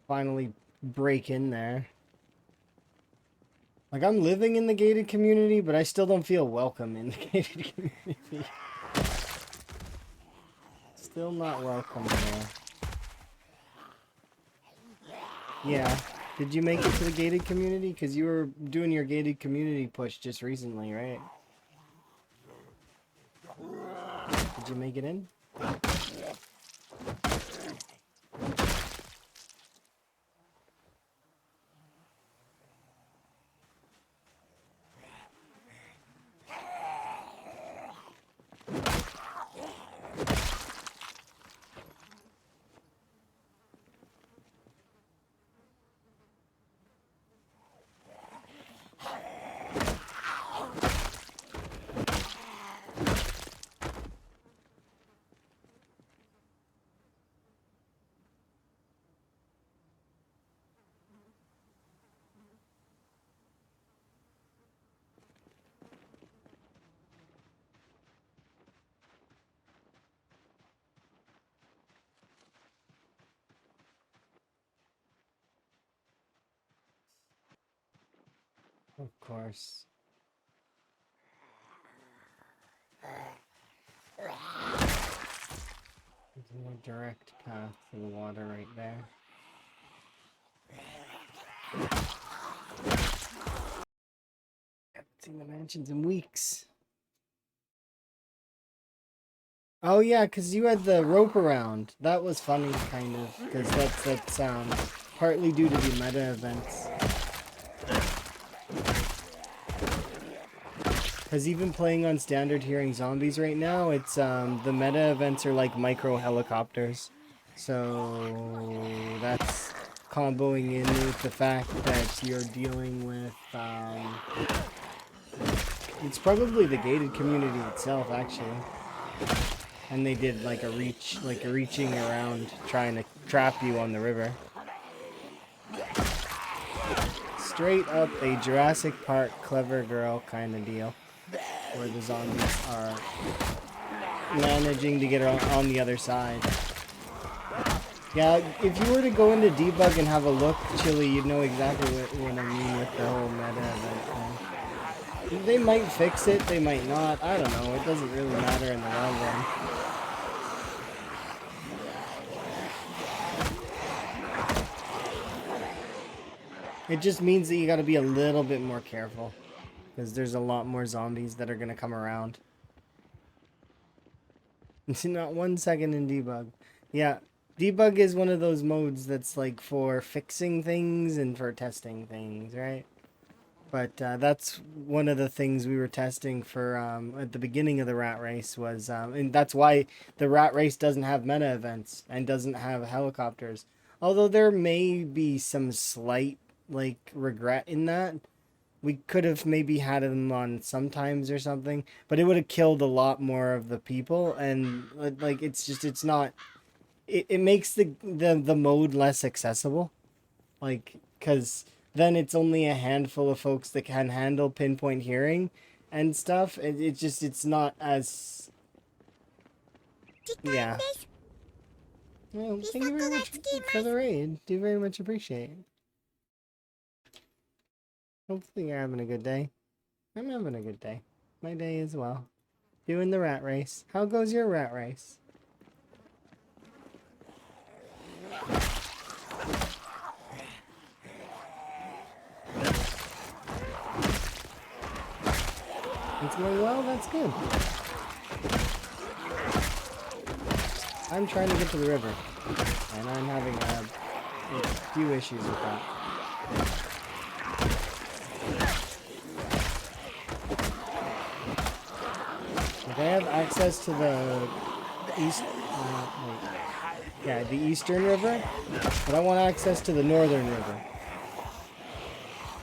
finally break in there. Like, I'm living in the gated community, but I still don't feel welcome in the gated community. Still not welcome there. Yeah. Did you make it to the gated community? Because you were doing your gated community push just recently, right? Did you make it in? Of course. There's a more direct path to the water right there. Haven't seen the mansions in weeks. Oh yeah, because you had the rope around. That was funny, kind of, because that's partly due to the meta events. Because even playing on standard hearing zombies right now, it's the meta events are like micro helicopters, so that's comboing in with the fact that you're dealing with it's probably the gated community itself actually. And they did like a reaching around trying to trap you on the river. Straight up a Jurassic Park clever girl kind of deal. Where the zombies are managing to get on the other side. Yeah, if you were to go into debug and have a look, Chili, you'd know exactly what I mean with the whole meta event thing. They might fix it, they might not. I don't know. It doesn't really matter in the long run. It just means that you gotta be a little bit more careful. Because there's a lot more zombies that are gonna come around. Not 1 second in debug. Yeah, debug is one of those modes that's like for fixing things and for testing things, right? But that's one of the things we were testing for at the beginning of the rat race was, and that's why the rat race doesn't have meta events and doesn't have helicopters. Although there may be some slight like regret in that. We could have maybe had them on sometimes or something, but it would have killed a lot more of the people, and like it's not. It makes the mode less accessible, like because then it's only a handful of folks that can handle pinpoint hearing and stuff. It's not as yeah. Well, thank you very much for the raid. Do very much appreciate it. Hopefully you're having a good day. I'm having a good day. My day as well. Doing the rat race. How goes your rat race? It's going well, that's good. I'm trying to get to the river, and I'm having a few issues with that. Like I have access to the east, the eastern river, but I want access to the northern river.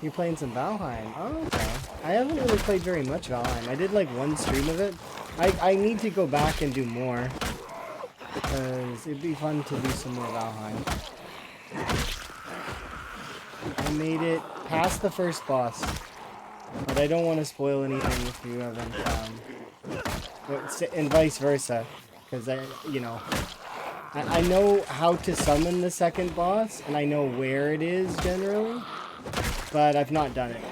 You're playing some Valheim. Oh, okay. I haven't really played very much Valheim. I did like one stream of it. I need to go back and do more. Because it'd be fun to do some more Valheim. I made it past the first boss. But I don't want to spoil anything if you haven't, and vice versa. Because I know how to summon the second boss, and I know where it is generally. But I've not done it.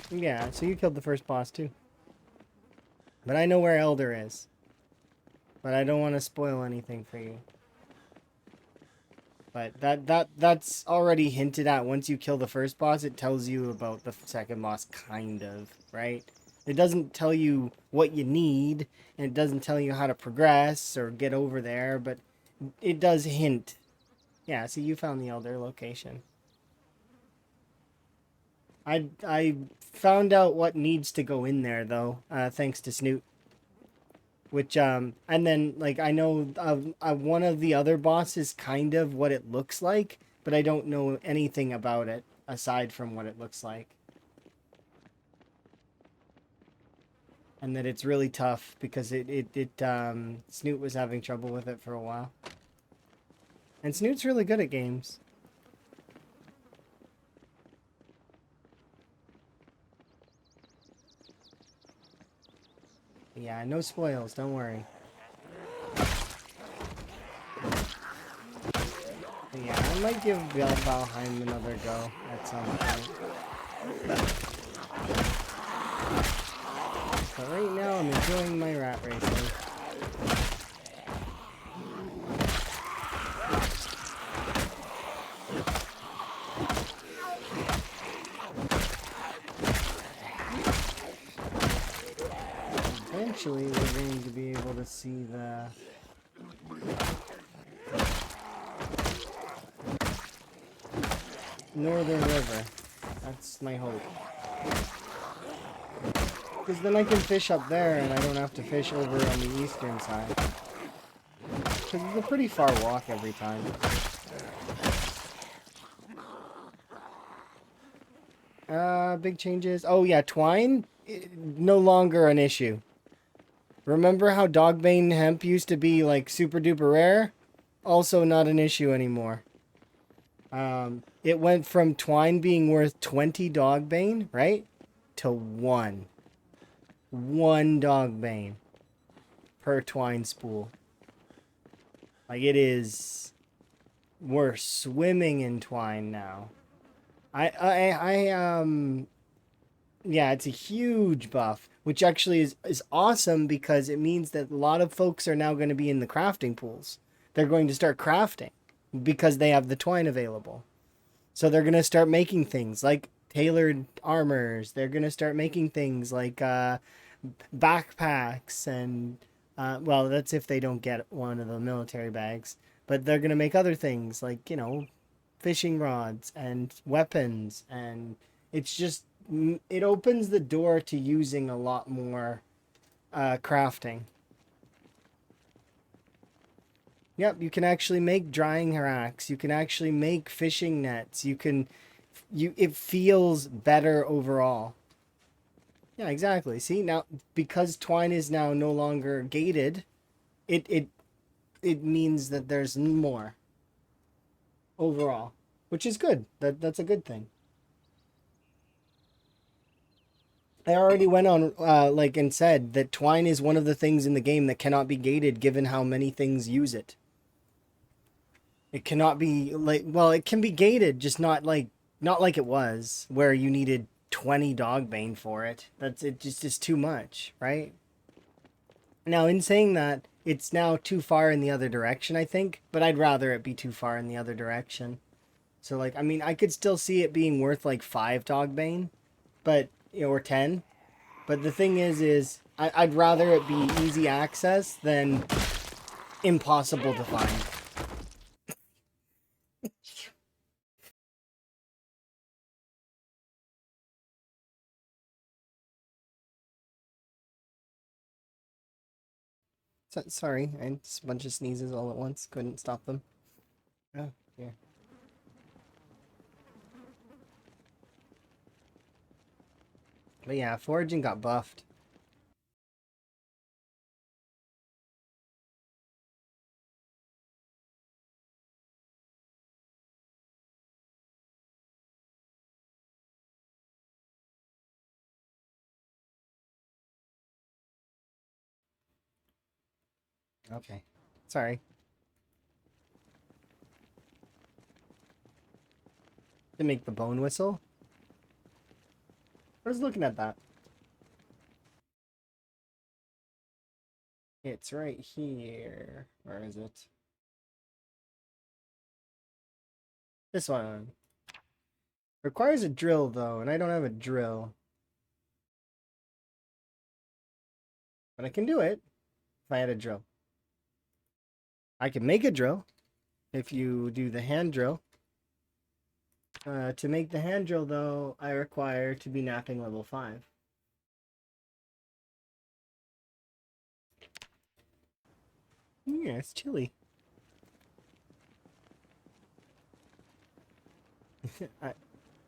Yeah, so you killed the first boss too. But I know where Elder is. But I don't want to spoil anything for you. But that's already hinted at. Once you kill the first boss, it tells you about the second boss, kind of, right? It doesn't tell you what you need, and it doesn't tell you how to progress or get over there, but it does hint. Yeah, so you found the Elder location. I found out what needs to go in there, though, thanks to Snoot. Which, and then, like, I know one of the other bosses kind of what it looks like, but I don't know anything about it, aside from what it looks like. And that it's really tough, because Snoot was having trouble with it for a while. And Snoot's really good at games. Yeah, no spoils, don't worry. Yeah, I'm might give Valheim another go at some point. But right now I'm enjoying my rat racing. Eventually we're going to be able to see the Northern River. That's my hope. Because then I can fish up there and I don't have to fish over on the eastern side. Because it's a pretty far walk every time. Big changes. Oh yeah, twine? No longer an issue. Remember how dogbane hemp used to be like super duper rare? Also not an issue anymore. It went from twine being worth 20 dogbane, right? To 1. 1 dogbane per twine spool. Like it is, we're swimming in twine now. Yeah, it's a huge buff, which actually is awesome because it means that a lot of folks are now going to be in the crafting pools. They're going to start crafting because they have the twine available. So they're going to start making things like tailored armors. They're going to start making things like backpacks and, well, that's if they don't get one of the military bags. But they're going to make other things like, you know, fishing rods and weapons. And it's just, it opens the door to using a lot more crafting. Yep, you can actually make drying racks. You can actually make fishing nets. It feels better overall. Yeah, exactly. See, now because twine is now no longer gated, it means that there's more overall, which is good. That's a good thing. I already went on like and said that twine is one of the things in the game that cannot be gated given how many things use it. It cannot be like, well, it can be gated, just not like it was where you needed 20 dogbane for it. That's it just is too much, right? Now, in saying that, it's now too far in the other direction, I think, but I'd rather it be too far in the other direction. So like, I mean, I could still see it being worth like 5 dogbane, but you know, or 10. But the thing is I'd rather it be easy access than impossible to find. Sorry, I just a bunch of sneezes all at once. Couldn't stop them. Oh, yeah. But yeah, foraging got buffed. Okay. Sorry. To make the bone whistle? I was looking at that. It's right here. Where is it? This one. Requires a drill, though, and I don't have a drill. But I can do it if I had a drill. I can make a drill if you do the hand drill. To make the hand drill, though, I require to be napping level 5. Yeah, it's chilly.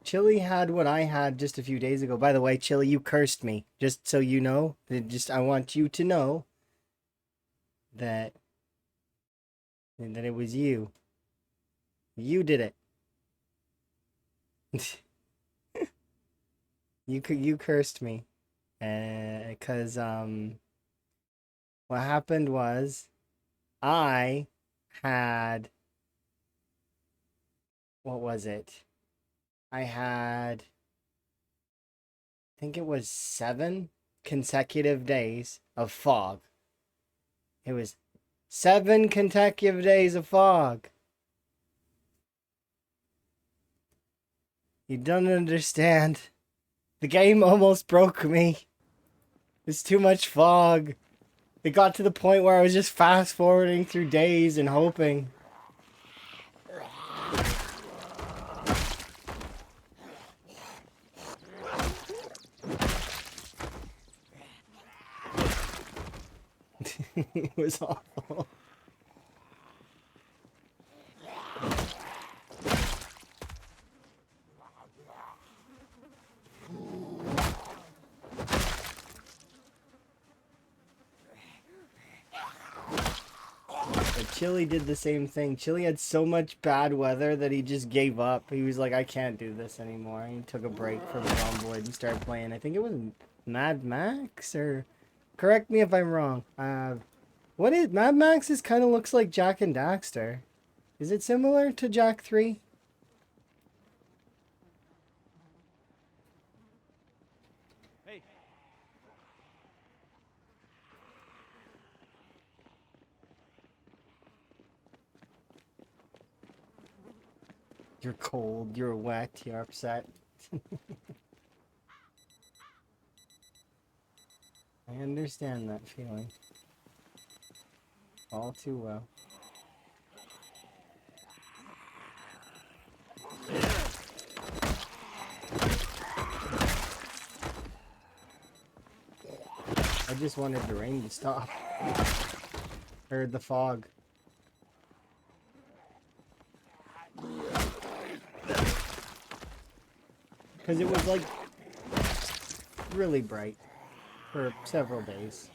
Chili had what I had just a few days ago. By the way, Chili, you cursed me. Just so you know. I want you to know that it was you. You did it. You cursed me. Cause what happened was I had what was it? I had, I think it was 7 consecutive days of fog. It was 7 consecutive days of fog. You don't understand. The game almost broke me. It's too much fog. It got to the point where I was just fast forwarding through days and hoping. It was awful. But Chili did the same thing. Chili had so much bad weather that he just gave up. He was like, I can't do this anymore. He took a break from Zomboid and started playing. I think it was Mad Max, or correct me if I'm wrong. What is Mad Max? Is kind of looks like Jack and Daxter. Is it similar to Jack 3? Hey. You're cold, you're wet, you're upset. I understand that feeling. All too well. I just wanted the rain to stop. Or the fog. Because it was like really bright for several days.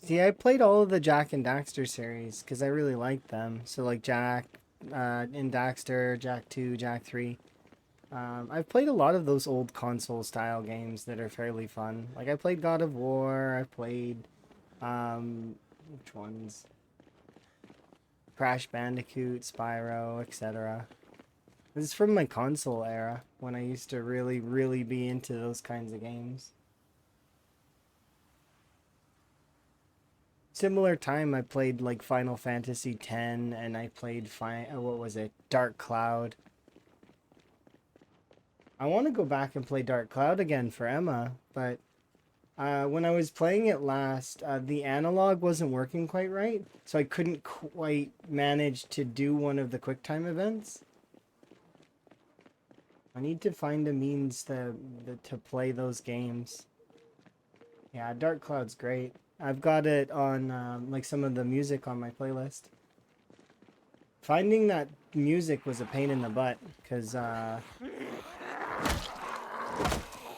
See, I played all of the Jack and Daxter series because I really liked them. So like Jack and Daxter, Jack 2, Jack 3. I've played a lot of those old console style games that are fairly fun. Like I played God of War, I played which ones? Crash Bandicoot, Spyro, etc. This is from my console era when I used to really, really be into those kinds of games. Similar time, I played like Final Fantasy X, and I played what was it, Dark Cloud. I want to go back and play Dark Cloud again for Emma, but when I was playing it last, the analog wasn't working quite right, so I couldn't quite manage to do one of the QuickTime events. I need to find a means to play those games. Yeah, Dark Cloud's great. I've got it on like some of the music on my playlist. Finding that music was a pain in the butt because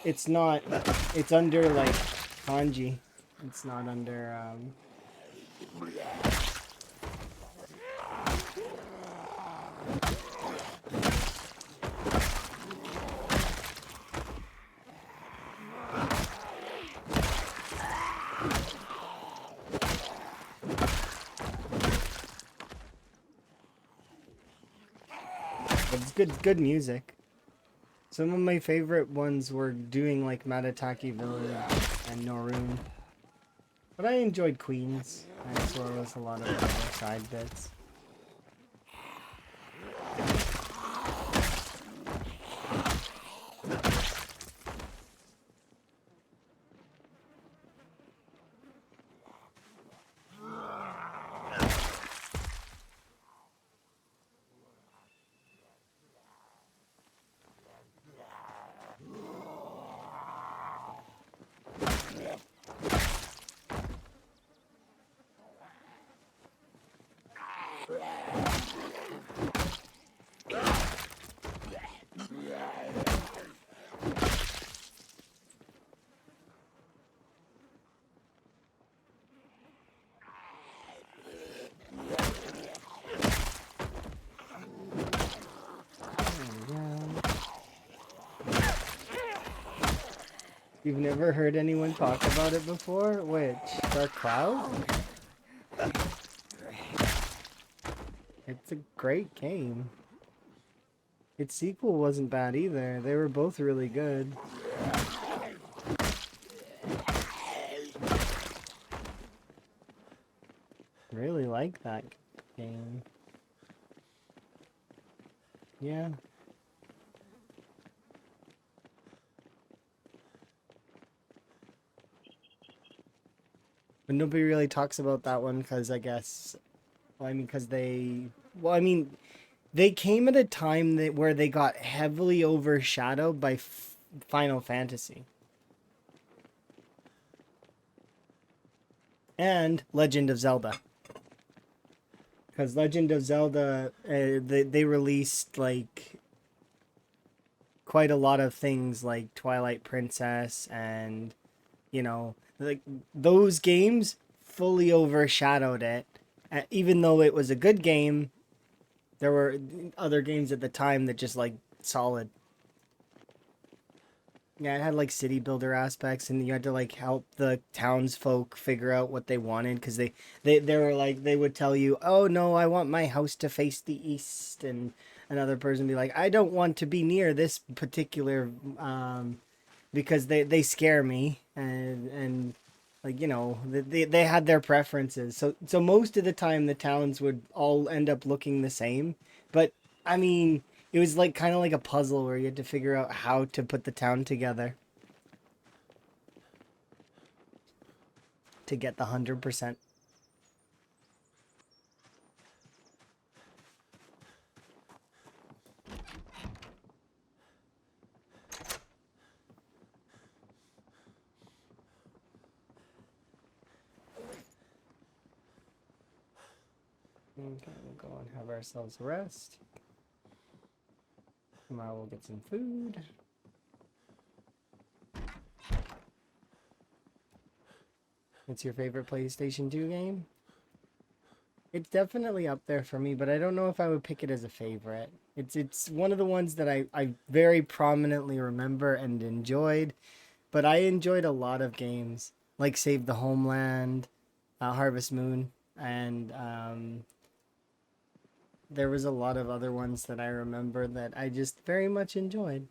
it's under like kanji. It's not under but it's good music. Some of my favorite ones were doing like Matataki Village and Norun. But I enjoyed Queens, as well as a lot of other side bits. You've never heard anyone talk about it before? Which? Dark Cloud? It's a great game. Its sequel wasn't bad either. They were both really good. Really like that game. Yeah. But nobody really talks about that one because I guess, well, I mean, because they came at a time where they got heavily overshadowed by Final Fantasy and Legend of Zelda. Because Legend of Zelda, they released like quite a lot of things like Twilight Princess and, you know, like those games fully overshadowed it. Even though it was a good game, there were other games at the time that just like solid. Yeah, it had like city builder aspects, and you had to like help the townsfolk figure out what they wanted because they were like they would tell you, oh no, I want my house to face the east, and another person would be like, I don't want to be near this particular because they scare me, and like, you know, they had their preferences. So most of the time the towns would all end up looking the same, but I mean, it was like kind of like a puzzle where you had to figure out how to put the town together to get the 100%. Okay, we'll go and have ourselves a rest. Tomorrow we'll get some food. What's your favorite PlayStation 2 game? It's definitely up there for me, but I don't know if I would pick it as a favorite. It's one of the ones that I very prominently remember and enjoyed, but I enjoyed a lot of games like Save the Homeland, Harvest Moon, and there was a lot of other ones that I remember that I just very much enjoyed.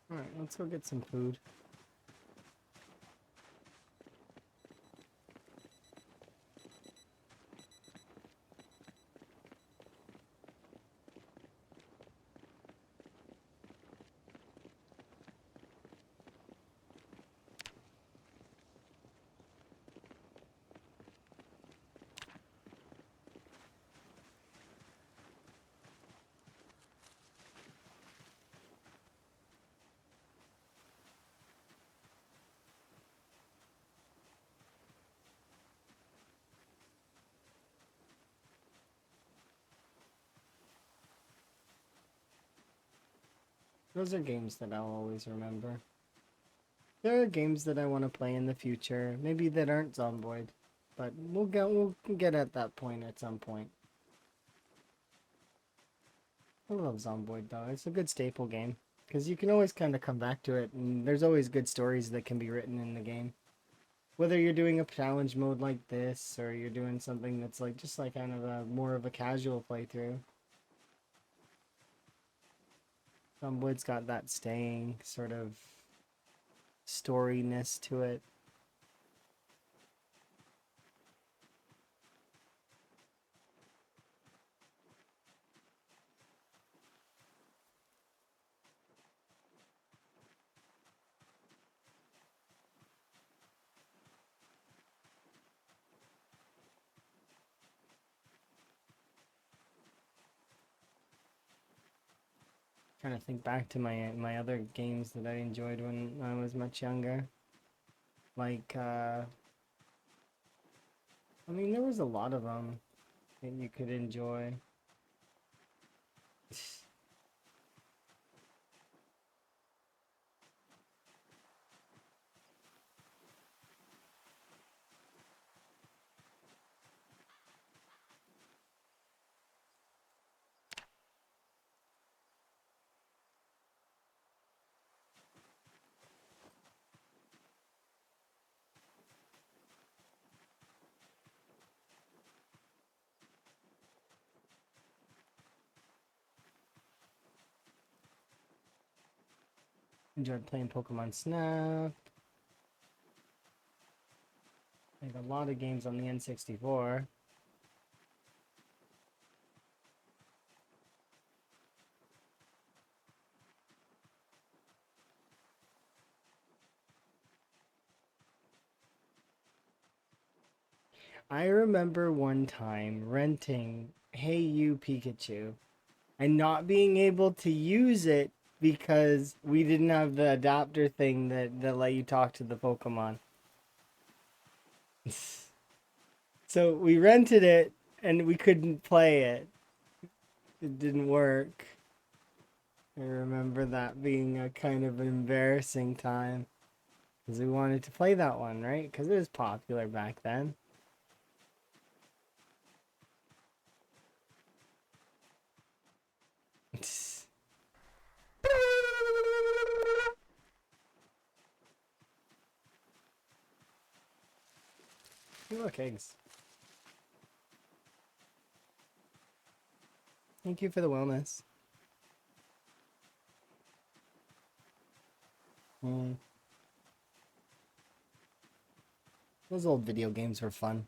All right, let's go get some food. Those are games that I'll always remember. There are games that I want to play in the future, maybe that aren't Zomboid, but we'll get at that point at some point. I love Zomboid though. It's a good staple game because you can always kind of come back to it, and there's always good stories that can be written in the game. Whether you're doing a challenge mode like this or you're doing something that's like just like kind of a more of a casual playthrough. Zomboid's got that staying sort of storyness to it. Trying to think back to my other games that I enjoyed when I was much younger. Like, I mean, there was a lot of them that you could enjoy. Enjoyed playing Pokemon Snap. Like a lot of games on the N64. I remember one time renting Hey You Pikachu and not being able to use it because we didn't have the adapter thing that let you talk to the Pokemon. So we rented it and we couldn't play it. It didn't work. I remember that being a kind of embarrassing time because we wanted to play that one, right? Because it was popular back then. Hey, look, eggs. Thank you for the wellness. Mm. Those old video games were fun.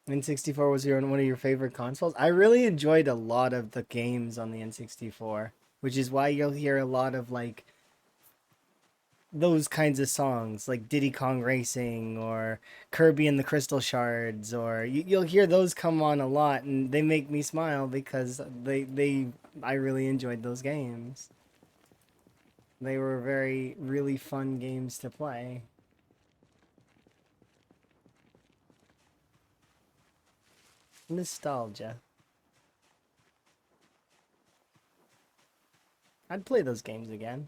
N64 was one of your favorite consoles? I really enjoyed a lot of the games on the N64, which is why you'll hear a lot of like those kinds of songs like Diddy Kong Racing or Kirby and the Crystal Shards, or you'll hear those come on a lot, and they make me smile because I really enjoyed those games. They were very really fun games to play. Nostalgia. I'd play those games again.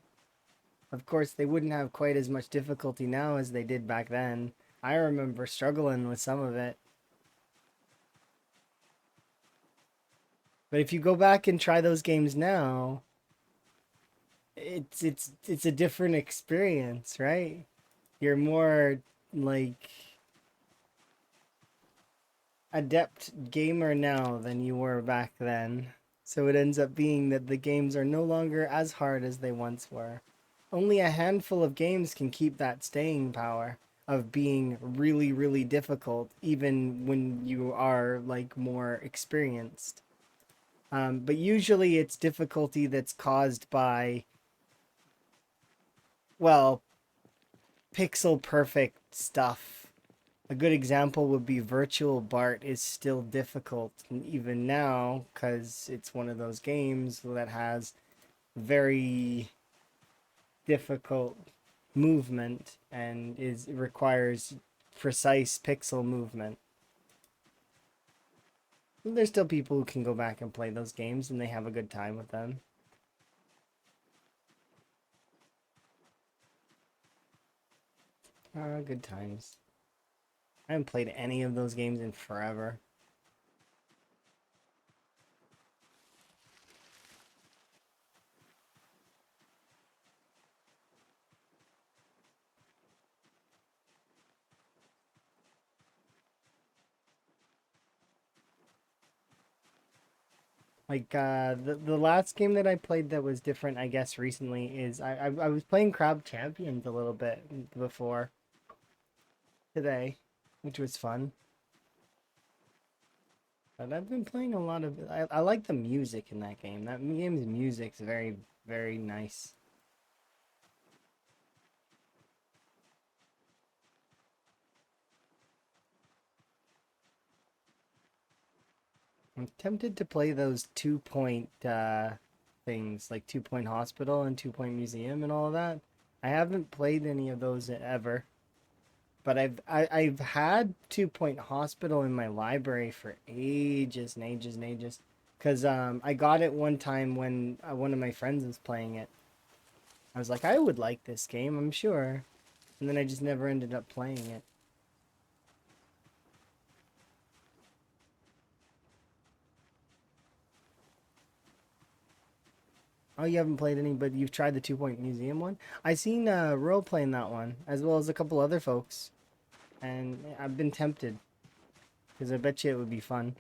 Of course, they wouldn't have quite as much difficulty now as they did back then. I remember struggling with some of it. But if you go back and try those games now, it's a different experience, right? You're more like adept gamer now than you were back then. So it ends up being that the games are no longer as hard as they once were. Only a handful of games can keep that staying power of being really, really difficult, even when you are like more experienced. But usually it's difficulty that's caused by, well, pixel perfect stuff. A good example would be Virtual Bart is still difficult even now because it's one of those games that has very difficult movement and requires precise pixel movement. There's still people who can go back and play those games and they have a good time with them. Good times. I haven't played any of those games in forever. Like the last game that I played that was different, I guess, recently is I was playing Crab Champions a little bit before today, which was fun. But I've been playing a lot of. I like the music in that game. That game's music's very very nice. I'm tempted to play those 2 point things, like 2 point hospital and 2 point museum and all of that. I haven't played any of those ever, but I've had 2 point hospital in my library for ages and ages and ages. Cause I got it one time when one of my friends was playing it. I was like, I would like this game, I'm sure, and then I just never ended up playing it. Oh, you haven't played any, but you've tried the 2 point museum one? I seen Ro playing that one, as well as a couple other folks. And I've been tempted, because I bet you it would be fun.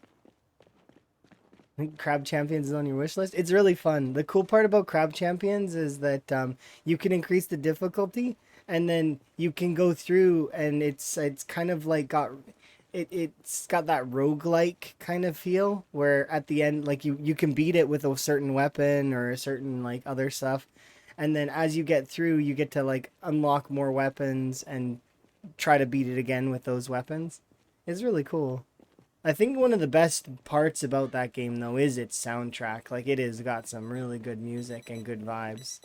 I think Crab Champions is on your wish list. It's really fun. The cool part about Crab Champions is that you can increase the difficulty, and then you can go through, and it's kind of like it's got that roguelike kind of feel where at the end like you can beat it with a certain weapon or a certain like other stuff, and then as you get through you get to like unlock more weapons and try to beat it again with those weapons. It's really cool. I think one of the best parts about that game though is its soundtrack. Like it has got some really good music and good vibes.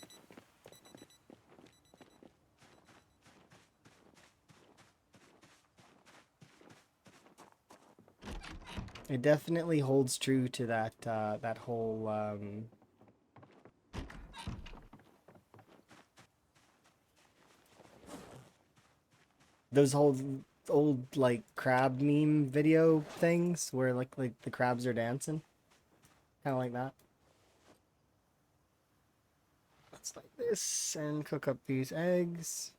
It definitely holds true to that whole those whole old like crab meme video things where like the crabs are dancing, kind of like that. Let's like this and cook up these eggs.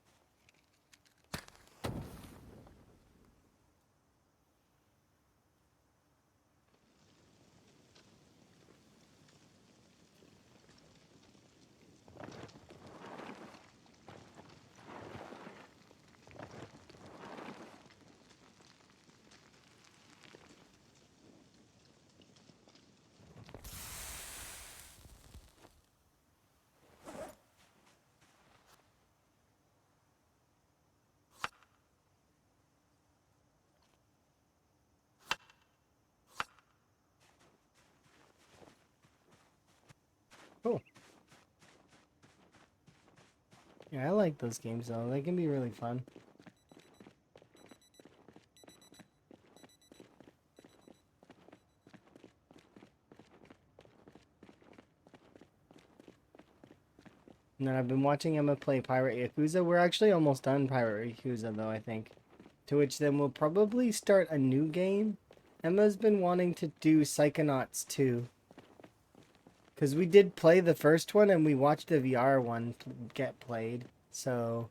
Cool. Yeah, I like those games though. They can be really fun. And then I've been watching Emma play Pirate Yakuza. We're actually almost done Pirate Yakuza though, I think. To which then we'll probably start a new game. Emma's been wanting to do Psychonauts 2. Because we did play the first one and we watched the VR one get played. So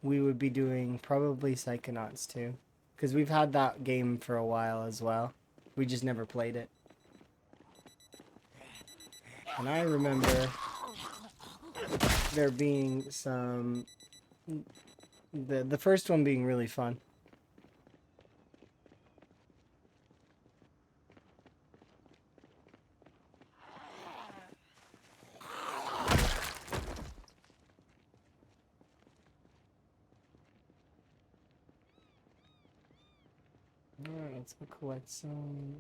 we would be doing probably Psychonauts 2. Because we've had that game for a while as well. We just never played it. And I remember there being some... The first one being really fun. Alright, let's go collect some...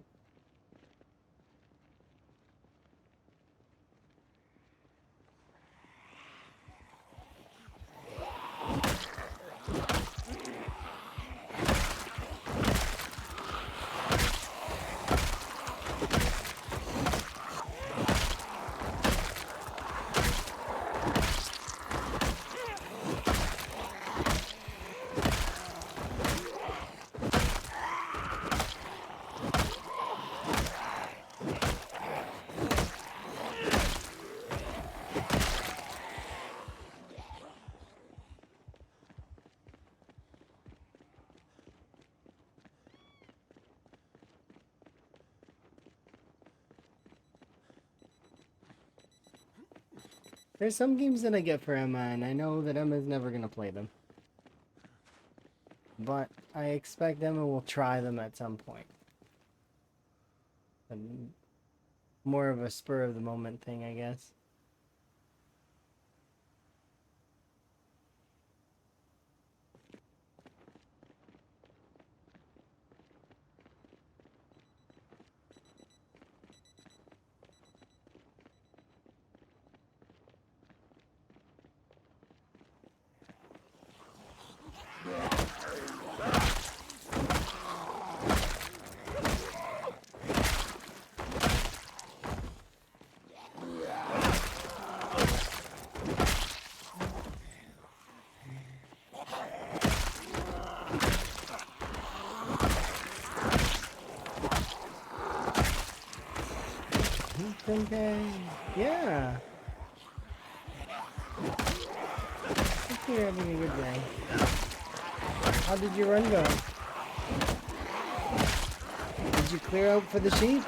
There's some games that I get for Emma, and I know that Emma's never gonna play them. But I expect Emma will try them at some point. And more of a spur of the moment thing, I guess. Okay. Yeah. I think you're having a good day. How did your run go? Did you clear out for the sheep?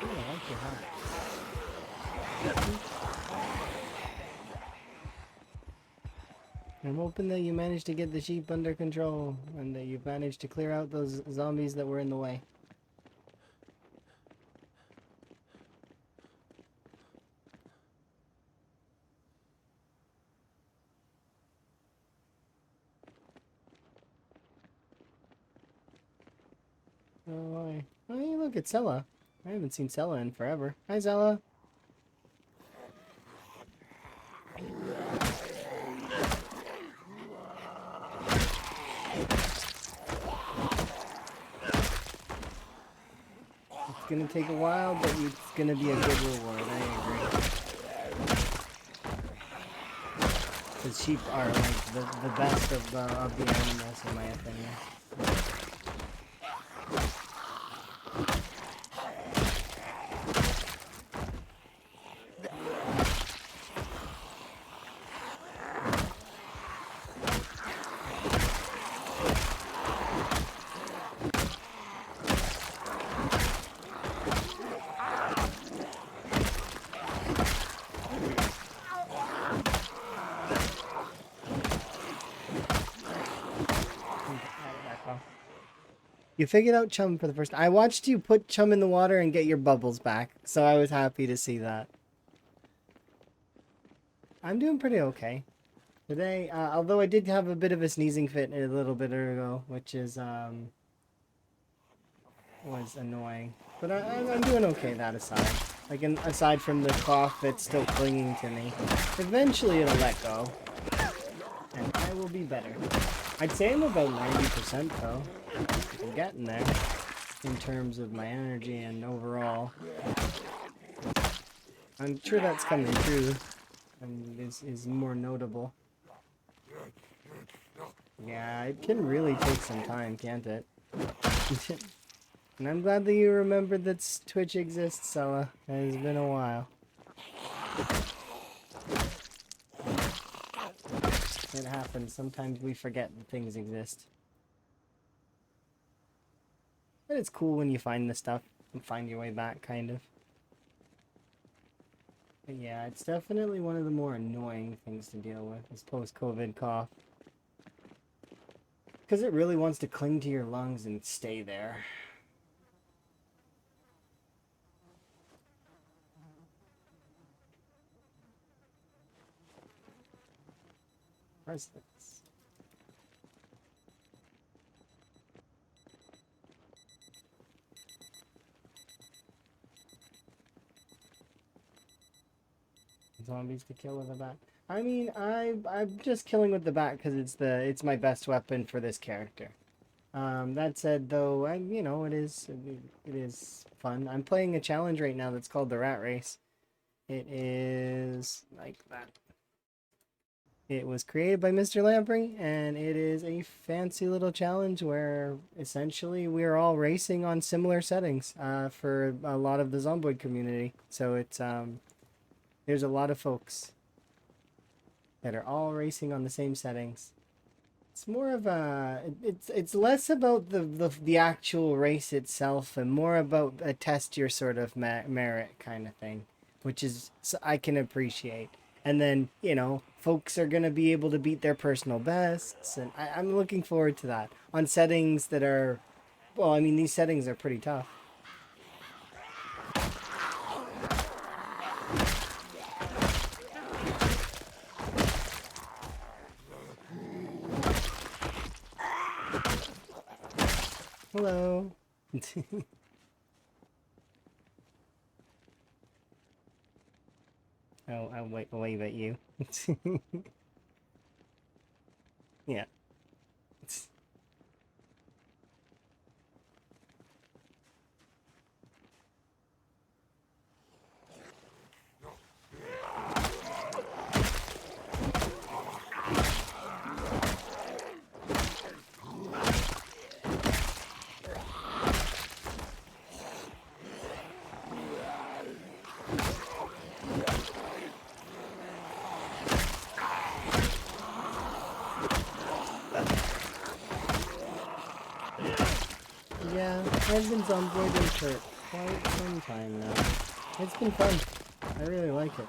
Ooh, I like your hat. I'm hoping that you managed to get the sheep under control and that you've managed to clear out those zombies that were in the way. Oh, hey, look, it's Zella. I haven't seen Zella in forever. Hi, Zella. It's gonna take a while, but it's gonna be a good reward. I agree. Because sheep are like the best of the animals, in my opinion. You figured out Chum for the first time. I watched you put Chum in the water and get your bubbles back, so I was happy to see that. I'm doing pretty okay. Today, although I did have a bit of a sneezing fit a little bit ago, which is, was annoying. But I'm doing okay, that aside. Like, aside from the cough that's still clinging to me. Eventually it'll let go. And I will be better. I'd say I'm about 90% though. I'm getting there. In terms of my energy and overall. I'm sure that's coming true. And is more notable. Yeah, it can really take some time, can't it? And I'm glad that you remembered that Twitch exists, Sella. It's been a while. It happens. Sometimes we forget that things exist. But it's cool when you find the stuff and find your way back, kind of. But yeah, it's definitely one of the more annoying things to deal with, this post-COVID cough. Because it really wants to cling to your lungs and stay there. Presents. Zombies to kill with a bat. I mean, I'm just killing with the bat because it's my best weapon for this character. That said, though, it is fun. I'm playing a challenge right now that's called the Rat Race. It is like that. It was created by Mr. Lamprey, and it is a fancy little challenge where essentially we're all racing on similar settings for a lot of the Zomboid community. So it's there's a lot of folks that are all racing on the same settings. It's more of a it's less about the actual race itself and more about a test your sort of merit kind of thing, which is I can appreciate. And then, folks are going to be able to beat their personal bests. And I'm looking forward to that. On settings that are... Well, I mean, these settings are pretty tough. Hello. Oh, I'll wave at you. Yeah. Yeah, I've been zomboiding for quite some time now. It's been fun. I really like it.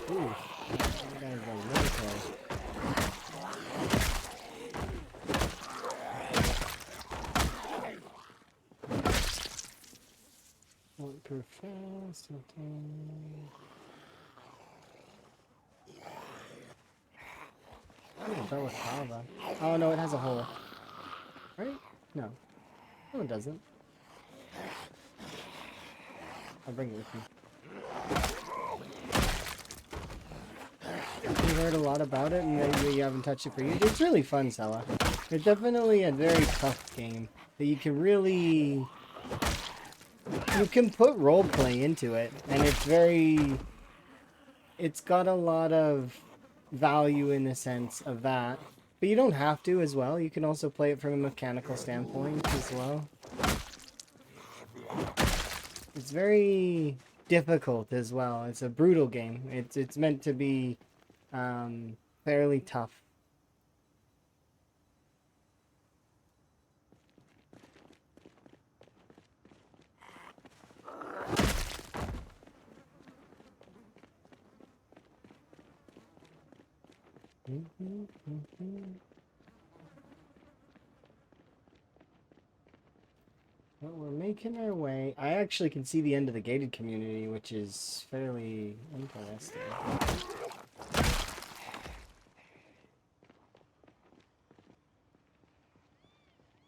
Ooh, that guy's like military. Bulletproof fast, okay. Oh, balaclava. Oh no, it has a hole. Right? No. No, it doesn't. I'll bring it with me. You heard a lot about it and you haven't touched it for years. It's really fun, Sella. It's definitely a very tough game that you can really... You can put roleplay into it, and it's very... It's got a lot of value in the sense of that. But you don't have to as well. You can also play it from a mechanical standpoint as well. It's very difficult as well. It's a brutal game. It's meant to be fairly tough. Well, we're making our way. I actually can see the end of the gated community, which is fairly interesting.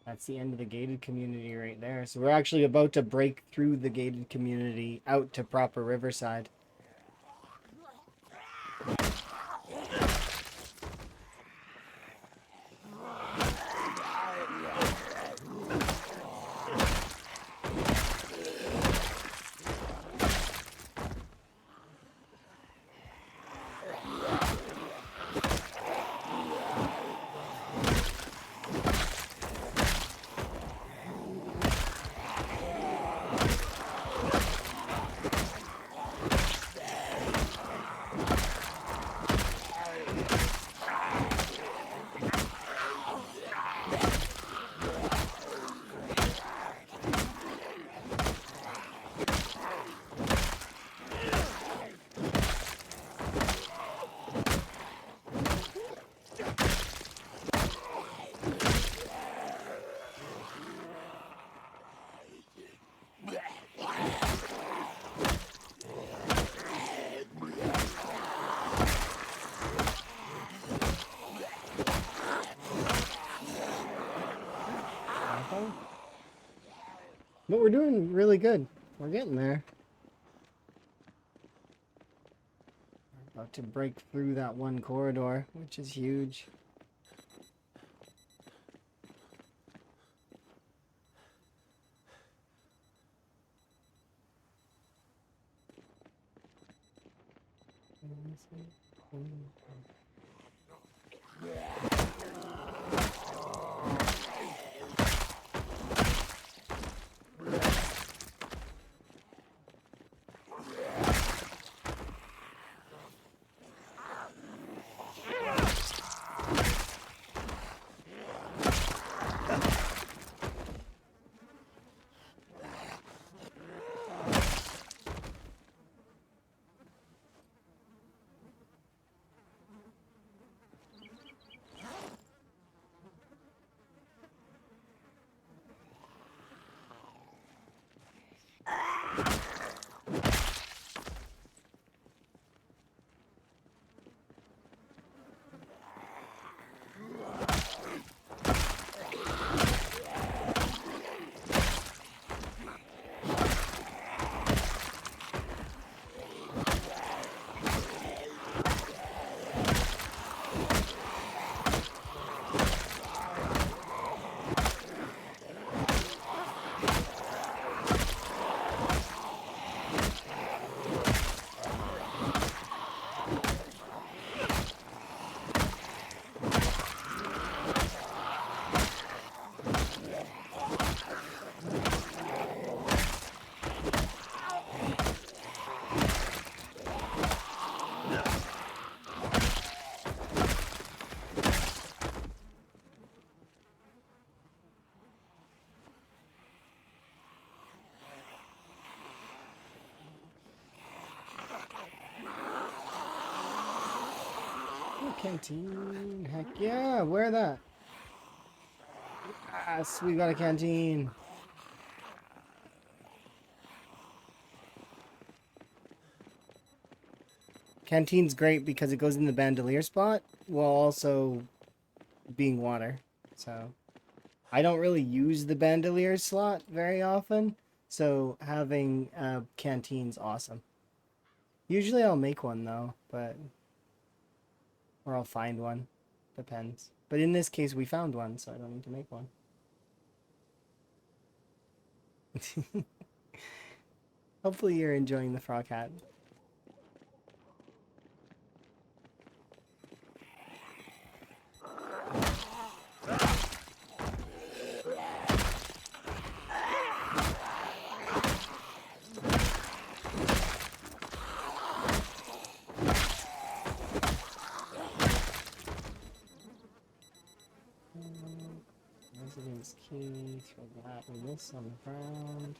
That's the end of the gated community right there. So we're actually about to break through the gated community out to proper Riverside. But we're doing really good. We're getting there. We're about to break through that one corridor, which is huge. Canteen. Heck yeah, where that? Yes, we got a canteen. Canteen's great because it goes in the bandolier spot while also being water. So I don't really use the bandolier slot very often, so having a canteen's awesome. Usually I'll make one though, but or I'll find one. Depends. But in this case we found one, so I don't need to make one. Hopefully you're enjoying the frog hat. Residence key, throw that and this on the ground.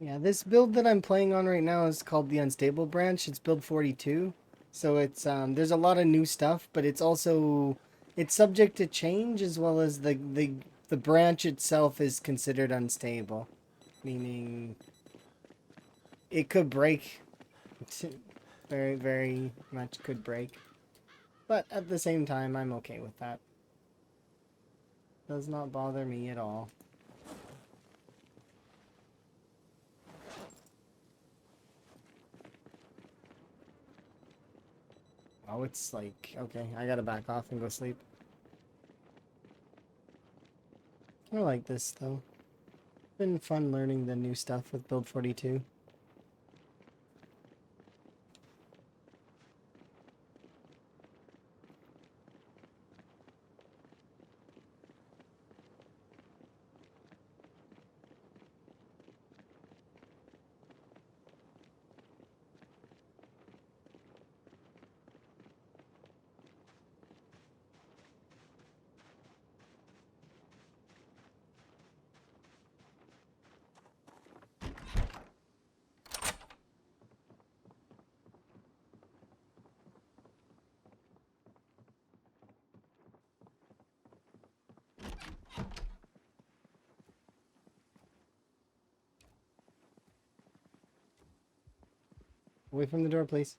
Yeah, this build that I'm playing on right now is called the Unstable Branch. It's build 42. So it's there's a lot of new stuff, but it's also it's subject to change as well as the branch itself is considered unstable, meaning it could break. Very, very much could break. But at the same time, I'm okay with that. Does not bother me at all. Oh, it's like, okay, I gotta back off and go sleep. I like this, though. Been fun learning the new stuff with Build 42. Away from the door, please.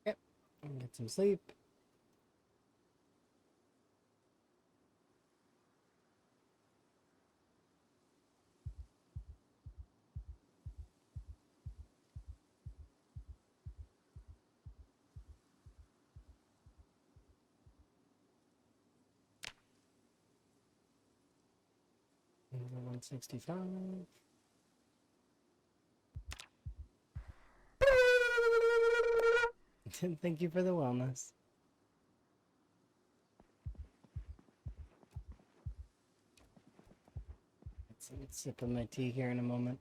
Yep. And get some sleep. 165. Thank you for the wellness. Let's sip of my tea here in a moment.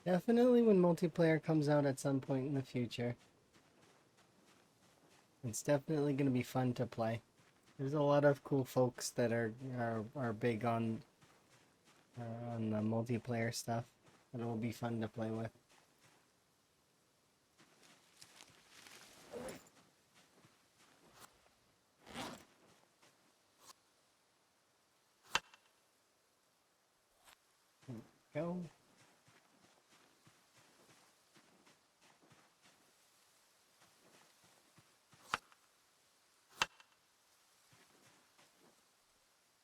Definitely when multiplayer comes out at some point in the future. It's definitely going to be fun to play. There's a lot of cool folks that are big on the multiplayer stuff. That will be fun to play with. Go.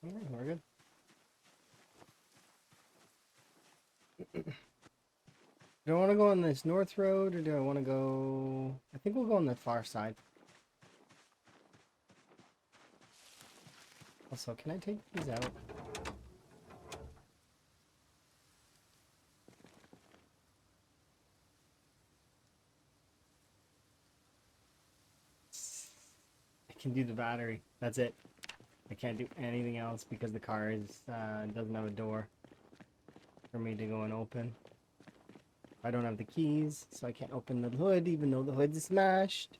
Alright, we're good. Do I want to go on this north road or do I want to go... I think we'll go on the far side. Also, can I take these out? I can do the battery. That's it. I can't do anything else because the car is doesn't have a door for me to go and open. I don't have the keys, so I can't open the hood even though the hood's smashed.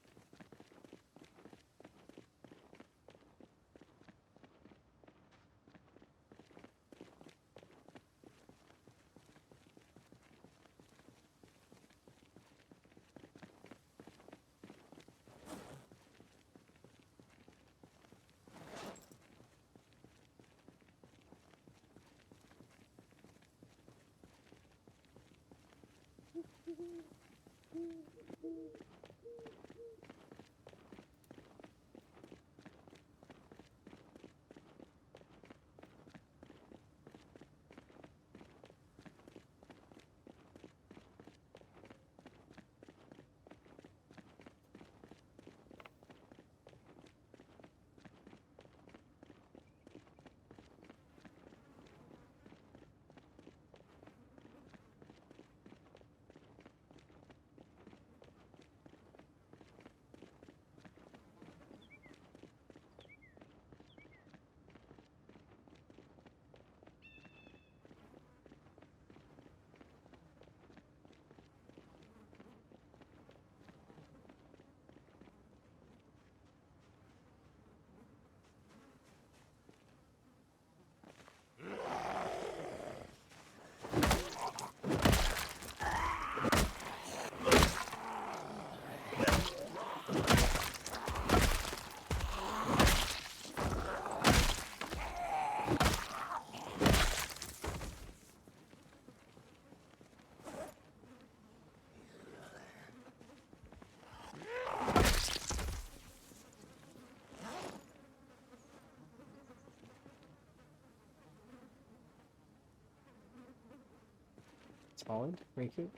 Solid. Recoup.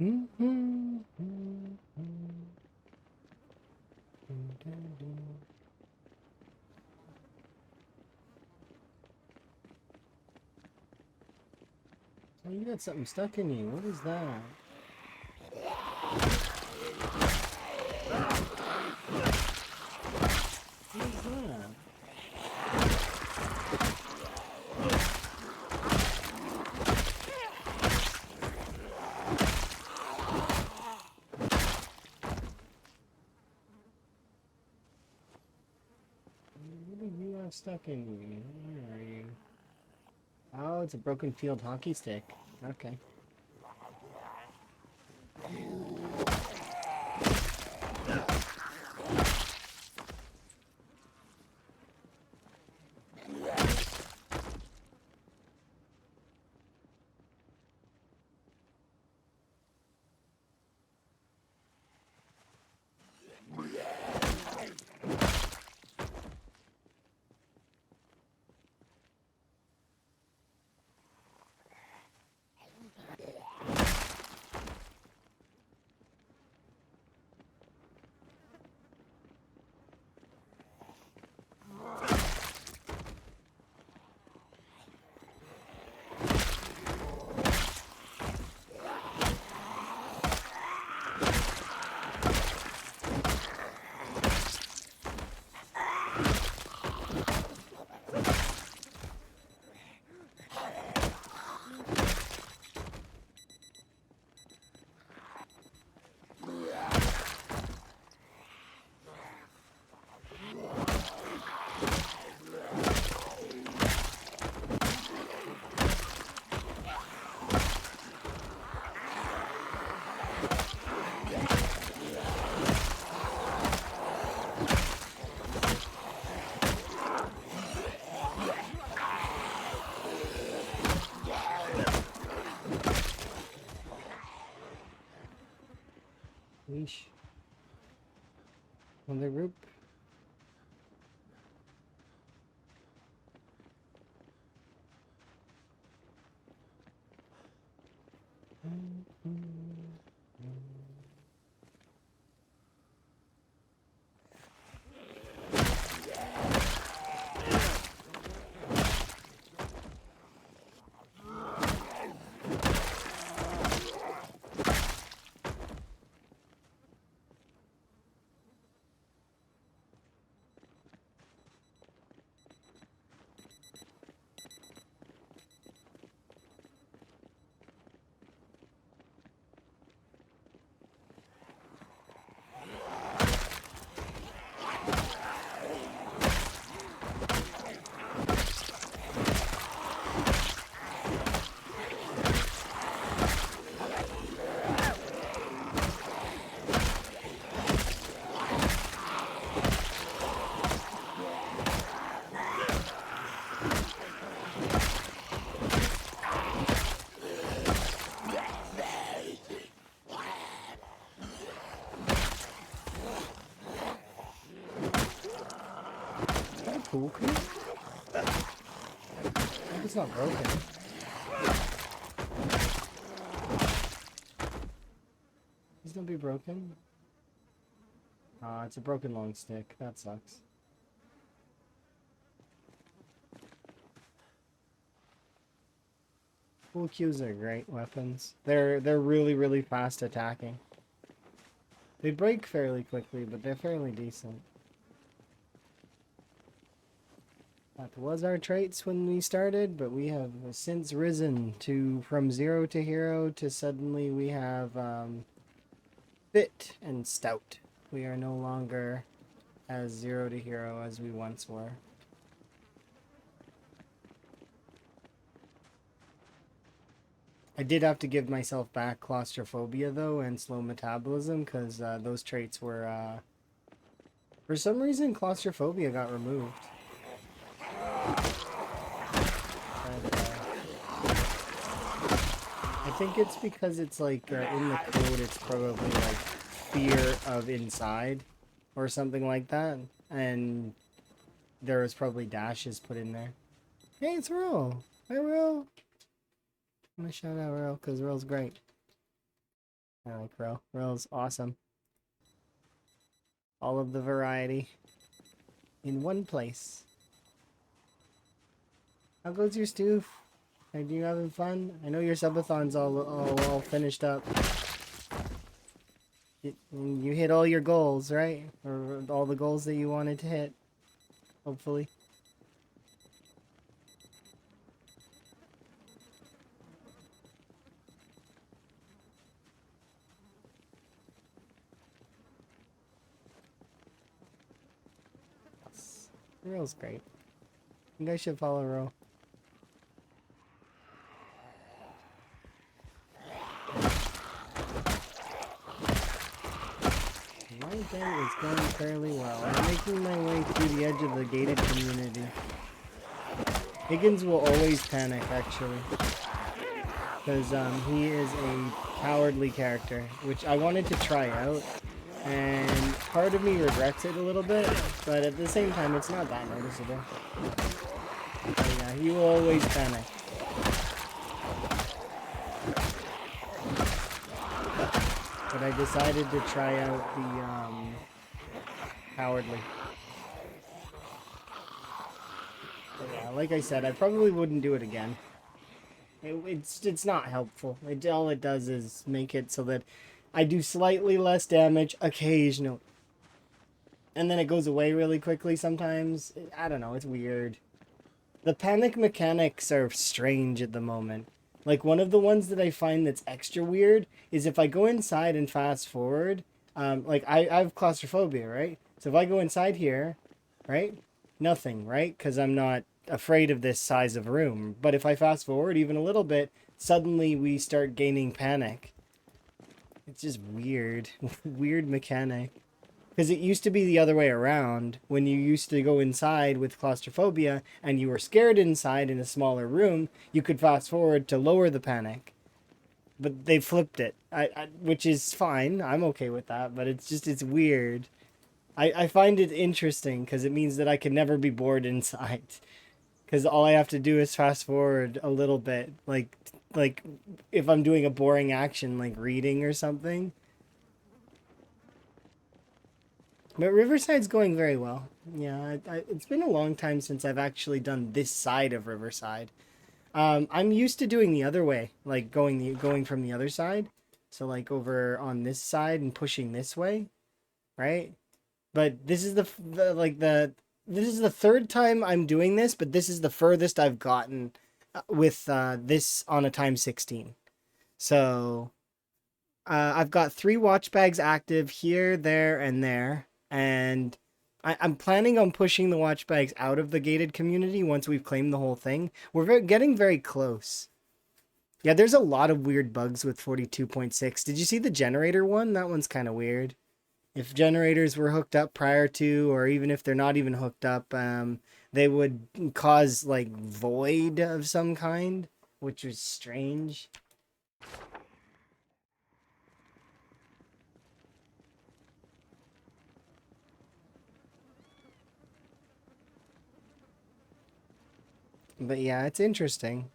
Oh, you got something stuck in you. What is that? What is that? What do you have stuck in you? Where are you? Oh, it's a broken field hockey stick. Okay. Yeesh. Another group. Is that a pool cue? I hope it's not broken. Please don't be broken. Ah, it's a broken long stick. That sucks. Pool cues are great weapons. They're really fast attacking. They break fairly quickly, but they're fairly decent. That was our traits when we started, but we have since risen to from 0 to hero to suddenly we have fit and stout. We are no longer as 0 to hero as we once were. I did have to give myself back claustrophobia though and slow metabolism because those traits were for some reason claustrophobia got removed. I think it's because it's like in the code it's probably like fear of inside or something like that, and there was probably dashes put in there. Hey, it's Roll. Hi, Roll. I'm gonna shout out Roll because Roll's great. I like Ro. Ro's awesome. All of the variety in one place. How goes your stew? Are you having fun? I know your subathon's all finished up. You hit all your goals, right? Or all the goals that you wanted to hit, hopefully. Ro's great. You guys should follow Ro. My day is going fairly well. I'm making my way through the edge of the gated community. Higgins will always panic, actually. Because he is a cowardly character, which I wanted to try out. And part of me regrets it a little bit, but at the same time, it's not that noticeable. But yeah, he will always panic. But I decided to try out the cowardly. But yeah, like I said, I probably wouldn't do it again. It's not helpful. All it does is make it so that I do slightly less damage occasionally. And then it goes away really quickly sometimes. I don't know, it's weird. The panic mechanics are strange at the moment. Like, one of the ones that I find that's extra weird is if I go inside and fast forward, like, I have claustrophobia, right? So if I go inside here, right? Nothing, right? Because I'm not afraid of this size of room. But if I fast forward even a little bit, suddenly we start gaining panic. It's just weird. Weird mechanic. Because it used to be the other way around. When you used to go inside with claustrophobia and you were scared inside in a smaller room, you could fast forward to lower the panic. But they flipped it, which is fine. I'm okay with that, but it's weird. I find it interesting because it means that I can never be bored inside. Because all I have to do is fast forward a little bit. Like if I'm doing a boring action like reading or something. But Riverside's going very well. Yeah, it's been a long time since I've actually done this side of Riverside. I'm used to doing the other way, like going from the other side. So like over on this side and pushing this way, right? But this is this is the third time I'm doing this, but this is the furthest I've gotten with this on a time 16. So I've got 3 watch bags active here, there, and there. And I'm planning on pushing the watch bags out of the gated community once we've claimed the whole thing. We're getting very close. Yeah, there's a lot of weird bugs with 42.6. Did you see the generator one? That one's kind of weird. If generators were hooked up prior to, or even if they're not even hooked up, they would cause like void of some kind, which was strange. But yeah, it's interesting.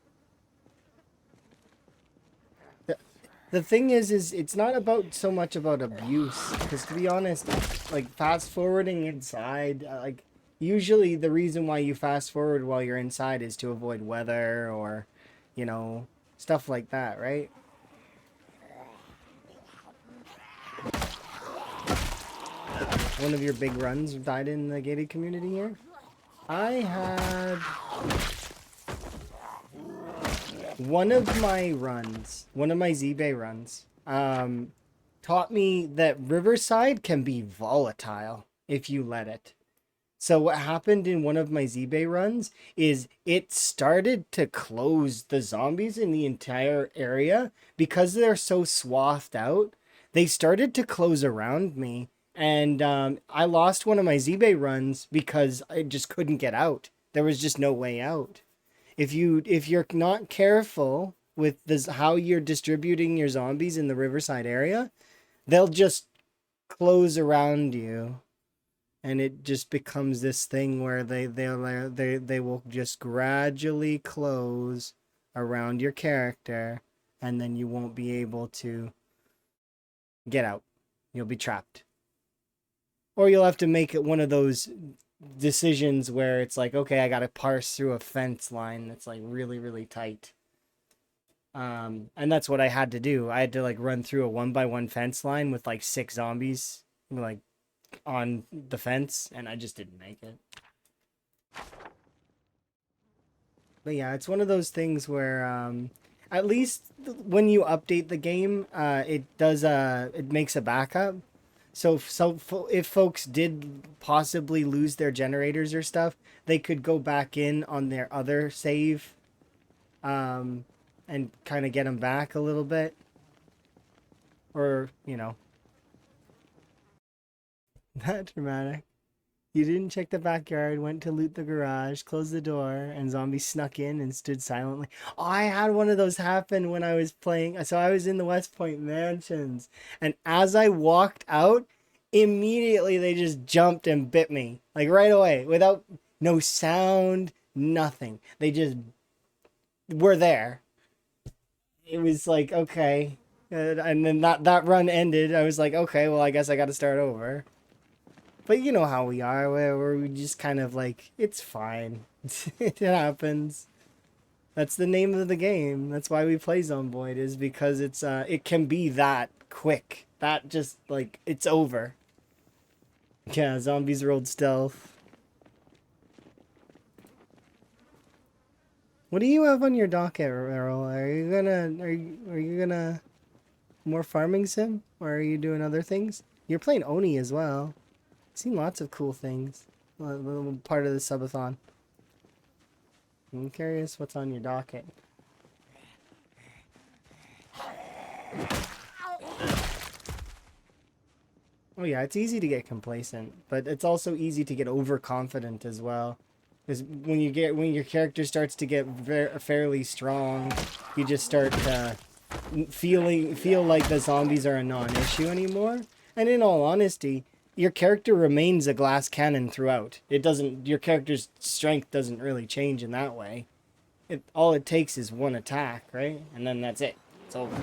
The thing is it's not about so much about abuse, because to be honest, like fast forwarding inside, like usually the reason why you fast forward while you're inside is to avoid weather or, you know, stuff like that, right? One of your big runs died in the gated community here. I had one of my runs, one of my Z-Bay runs, taught me that Riverside can be volatile if you let it. So what happened in one of my Z-Bay runs is it started to close the zombies in the entire area because they're so swathed out. They started to close around me, and I lost one of my Z-Bay runs because I just couldn't get out. There was just no way out. If you're not careful with this, how you're distributing your zombies in the Riverside area, they'll just close around you, and it just becomes this thing where they will just gradually close around your character, and then you won't be able to get out. You'll be trapped. Or you'll have to make it one of those decisions where it's like, okay, I gotta parse through a fence line that's like really, really tight. And that's what I had to do. I had to like run through a 1x1 fence line with like 6 zombies like on the fence, and I just didn't make it. But yeah, it's one of those things where at least when you update the game, it makes a backup. So if folks did possibly lose their generators or stuff, they could go back in on their other save, and kind of get them back a little bit, or not dramatic. You didn't check the backyard, went to loot the garage, closed the door, and zombies snuck in and stood silently. Oh, I had one of those happen when I was playing. So I was in the West Point Mansions, and as I walked out, immediately they just jumped and bit me. Like right away, without no sound, nothing. They just were there. It was like, okay. And then that run ended. I was like, okay, well, I guess I got to start over. But you know how we are, where we just kind of like, it's fine. It happens. That's the name of the game. That's why we play Zomboid, is because it can be that quick. That just, like, it's over. Yeah, zombies rolled stealth. What do you have on your docket, Errol? Are you gonna more farming sim? Or are you doing other things? You're playing Oni as well. Seen lots of cool things. A little part of the subathon. I'm curious what's on your docket. Oh yeah, it's easy to get complacent, but it's also easy to get overconfident as well. Because when your character starts to get fairly strong, you just start to feel like the zombies are a non-issue anymore. And in all honesty, your character remains a glass cannon throughout. Your character's strength doesn't really change in that way. All it takes is one attack, right? And then that's it. It's over.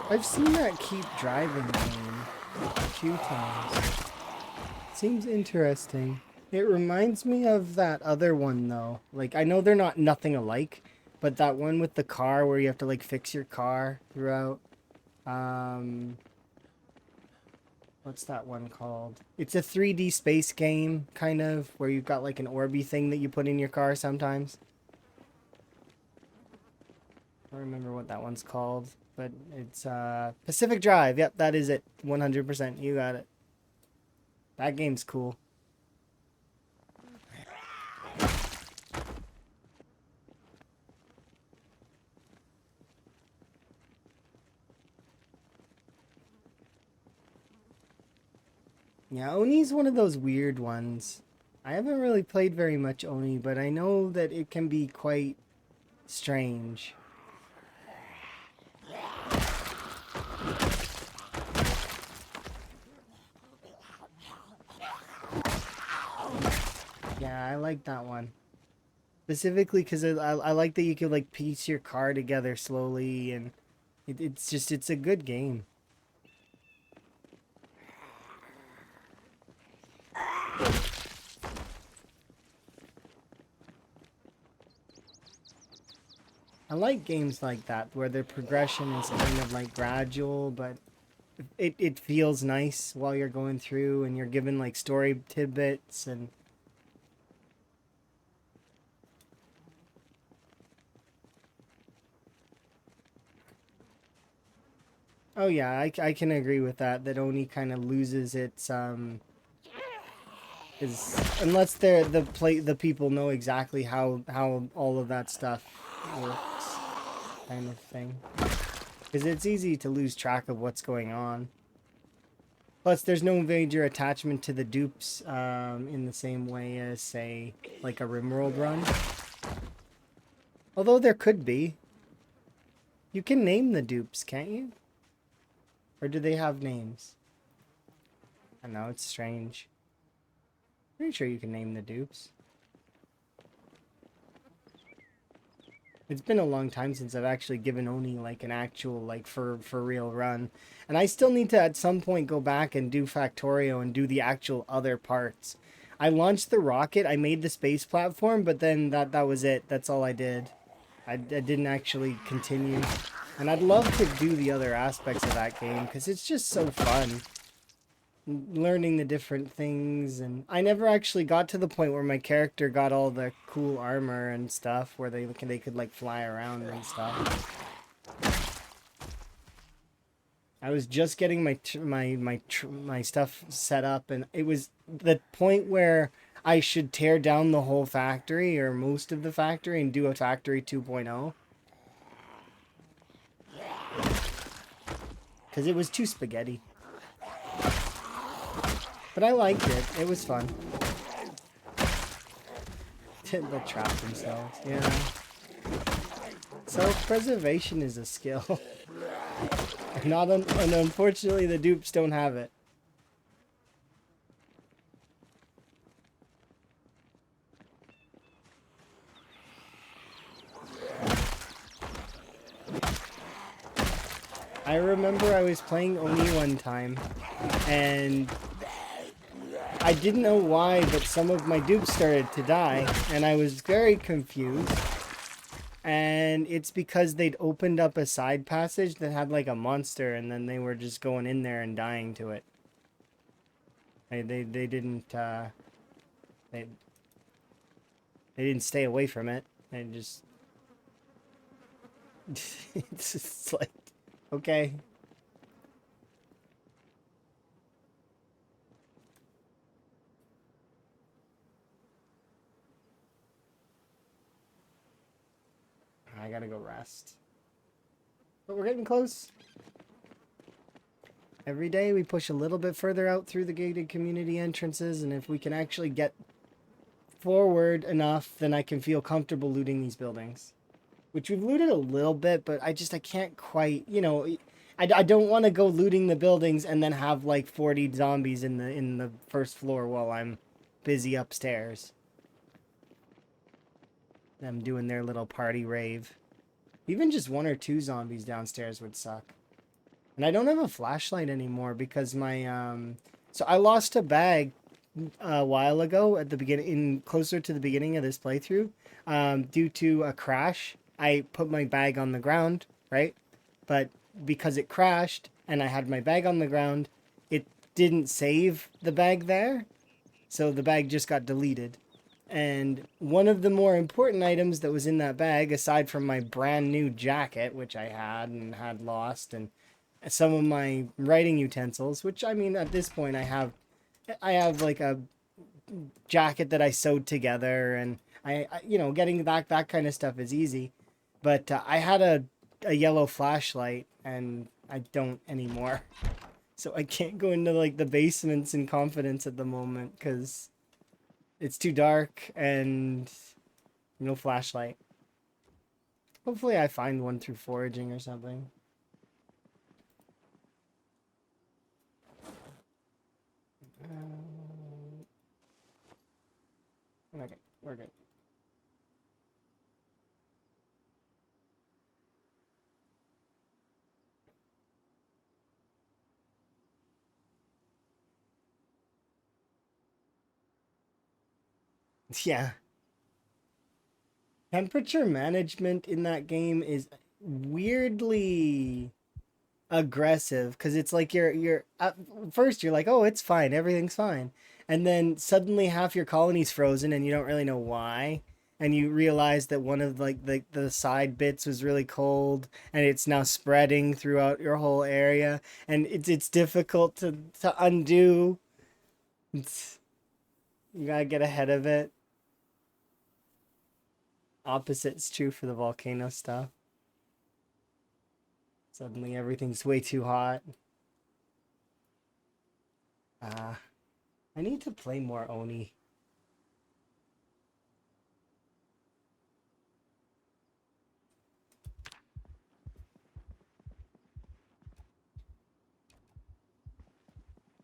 I've seen that keep driving game a few times. Seems interesting. It reminds me of that other one though. Like, I know they're not nothing alike, but that one with the car where you have to like fix your car throughout. What's that one called? It's a 3D space game, kind of, where you've got like an orby thing that you put in your car sometimes. I don't remember what that one's called, but it's Pacific Drive. Yep, that is it. 100%. You got it. That game's cool. Yeah, Oni's one of those weird ones. I haven't really played very much Oni, but I know that it can be quite strange. Yeah, I like that one. Specifically because I like that you can like piece your car together slowly, and it's a good game. I like games like that where the progression is kind of like gradual, but it feels nice while you're going through and you're given like story tidbits and oh yeah, I can agree with that. That Oni kind of loses its is unless the people know exactly how all of that stuff works kind of thing. Because it's easy to lose track of what's going on. Plus, there's no major attachment to the dupes in the same way as, say, like a Rimworld run. Although there could be. You can name the dupes, can't you? Or do they have names? I know, it's strange. Pretty sure you can name the dupes. It's been a long time since I've actually given Oni like an actual like for real run. And I still need to at some point go back and do Factorio and do the actual other parts. I launched the rocket, I made the space platform, but then that was it. That's all I did. I didn't actually continue. And I'd love to do the other aspects of that game because it's just so fun. Learning the different things, and I never actually got to the point where my character got all the cool armor and stuff where they could like fly around and stuff. I was just getting my stuff set up, and it was the point where I should tear down the whole factory or most of the factory and do a factory 2.0 because it was too spaghetti. But I liked it. It was fun. They'll trap themselves, yeah. Self-preservation is a skill. And unfortunately, the dupes don't have it. I remember I was playing Oni one time, and I didn't know why, but some of my dupes started to die, and I was very confused. And it's because they'd opened up a side passage that had like a monster, and then they were just going in there and dying to it. They didn't they didn't stay away from it. They just it's just like, okay. I gotta go rest. But we're getting close. Every day we push a little bit further out through the gated community entrances, and if we can actually get forward enough, then I can feel comfortable looting these buildings. Which we've looted a little bit, but I can't quite, you know, I don't want to go looting the buildings and then have like 40 zombies in the first floor while I'm busy upstairs. Them doing their little party rave. Even just 1 or 2 zombies downstairs would suck. And I don't have a flashlight anymore because my so I lost a bag a while ago at the beginning, closer to the beginning of this playthrough, due to a crash. I put my bag on the ground, right? But because it crashed and I had my bag on the ground, it didn't save the bag there. So the bag just got deleted. And one of the more important items that was in that bag, aside from my brand new jacket, which I had lost, and some of my writing utensils, which I mean, at this point I have like a jacket that I sewed together, and I you know, getting back that kind of stuff is easy. But I had a yellow flashlight, and I don't anymore. So I can't go into like the basements in confidence at the moment because it's too dark and no flashlight. Hopefully I find one through foraging or something. Okay, we're good. Yeah. Temperature management in that game is weirdly aggressive because it's like you're at first you're like, oh, it's fine, everything's fine, and then suddenly half your colony's frozen and you don't really know why, and you realize that one of like the side bits was really cold and it's now spreading throughout your whole area, and it's difficult to undo. You gotta get ahead of it. Opposite's true for the volcano stuff. Suddenly everything's way too hot. I need to play more Oni.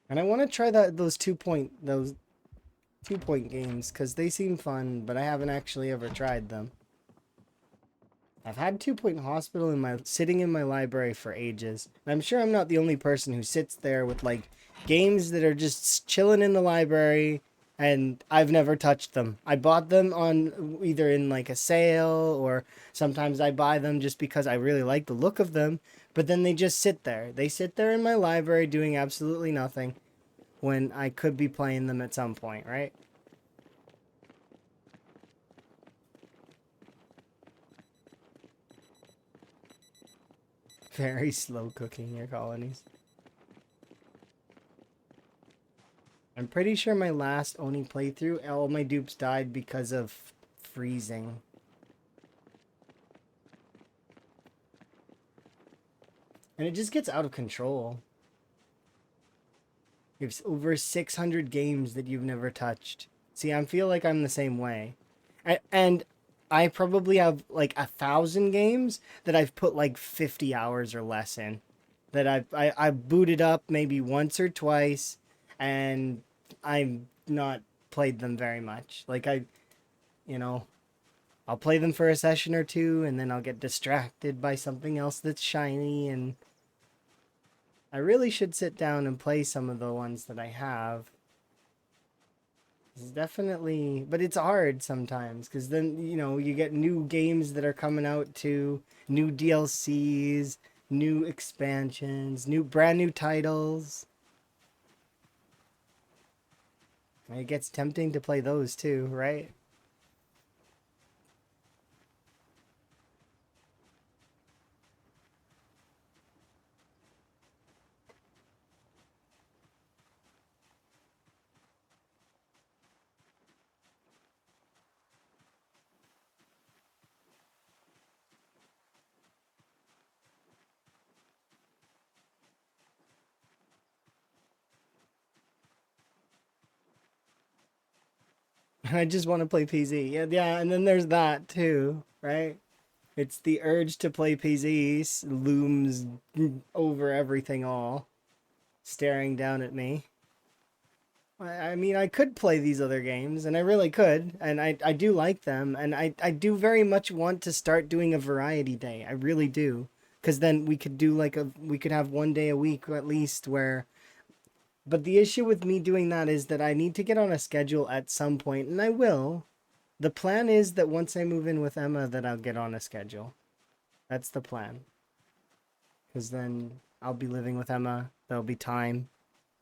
And I want to try those 2 point games because they seem fun, but I haven't actually ever tried them. I've had 2 Point Hospital sitting in my library for ages. And I'm sure I'm not the only person who sits there with like games that are just chilling in the library and I've never touched them. I bought them on either in like a sale or sometimes I buy them just because I really like the look of them, but then they just sit there. They sit there in my library doing absolutely nothing when I could be playing them at some point, right? Very slow cooking your colonies. I'm pretty sure my last Oni playthrough, all my dupes died because of freezing. And it just gets out of control. You have over 600 games that you've never touched. See, I feel like I'm the same way. And I probably have like 1,000 games that I've put like 50 hours or less in. That I've booted up maybe once or twice, and I've not played them very much. Like you know, I'll play them for a session or two, and then I'll get distracted by something else that's shiny, and I really should sit down and play some of the ones that I have. It's definitely, but it's hard sometimes because then, you get new games that are coming out too, new DLCs, new expansions, brand new titles. It gets tempting to play those too, right? I just want to play PZ. Yeah, yeah, and then there's that too, right? It's the urge to play PZ looms over everything all, staring down at me. I mean, I could play these other games, and I really could, and I do like them, and I do very much want to start doing a variety day. I really do, because then we could do we could have one day a week at least where. But the issue with me doing that is that I need to get on a schedule at some point, and I will. The plan is that once I move in with Emma, that I'll get on a schedule. That's the plan, because then I'll be living with Emma. There'll be time.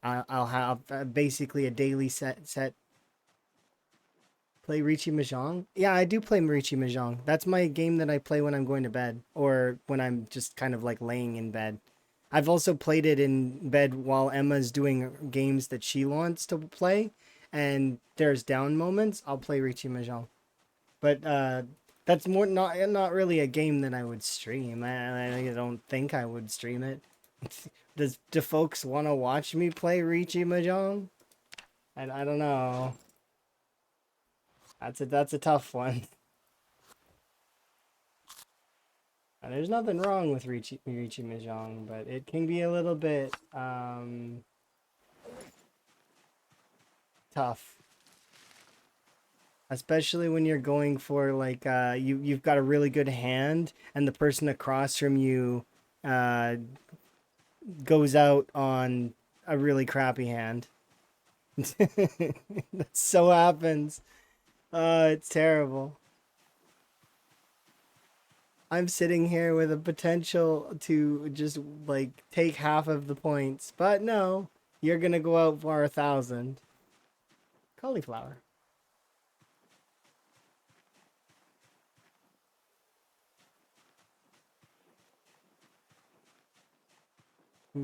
I'll have basically a daily set. Play Riichi Mahjong? Yeah, I do play Riichi Mahjong. That's my game that I play when I'm going to bed or when I'm just kind of like laying in bed. I've also played it in bed while Emma's doing games that she wants to play, and there's down moments. I'll play Riichi Mahjong, but that's not really a game that I would stream. I don't think I would stream it. Do folks want to watch me play Riichi Mahjong? I don't know. That's a tough one. There's nothing wrong with Riichi Mahjong, but it can be a little bit tough. Especially when you're going for like you've got a really good hand and the person across from you goes out on a really crappy hand. That so happens. It's terrible. I'm sitting here with a potential to just like take half of the points, but no, you're gonna go out for 1,000. Cauliflower.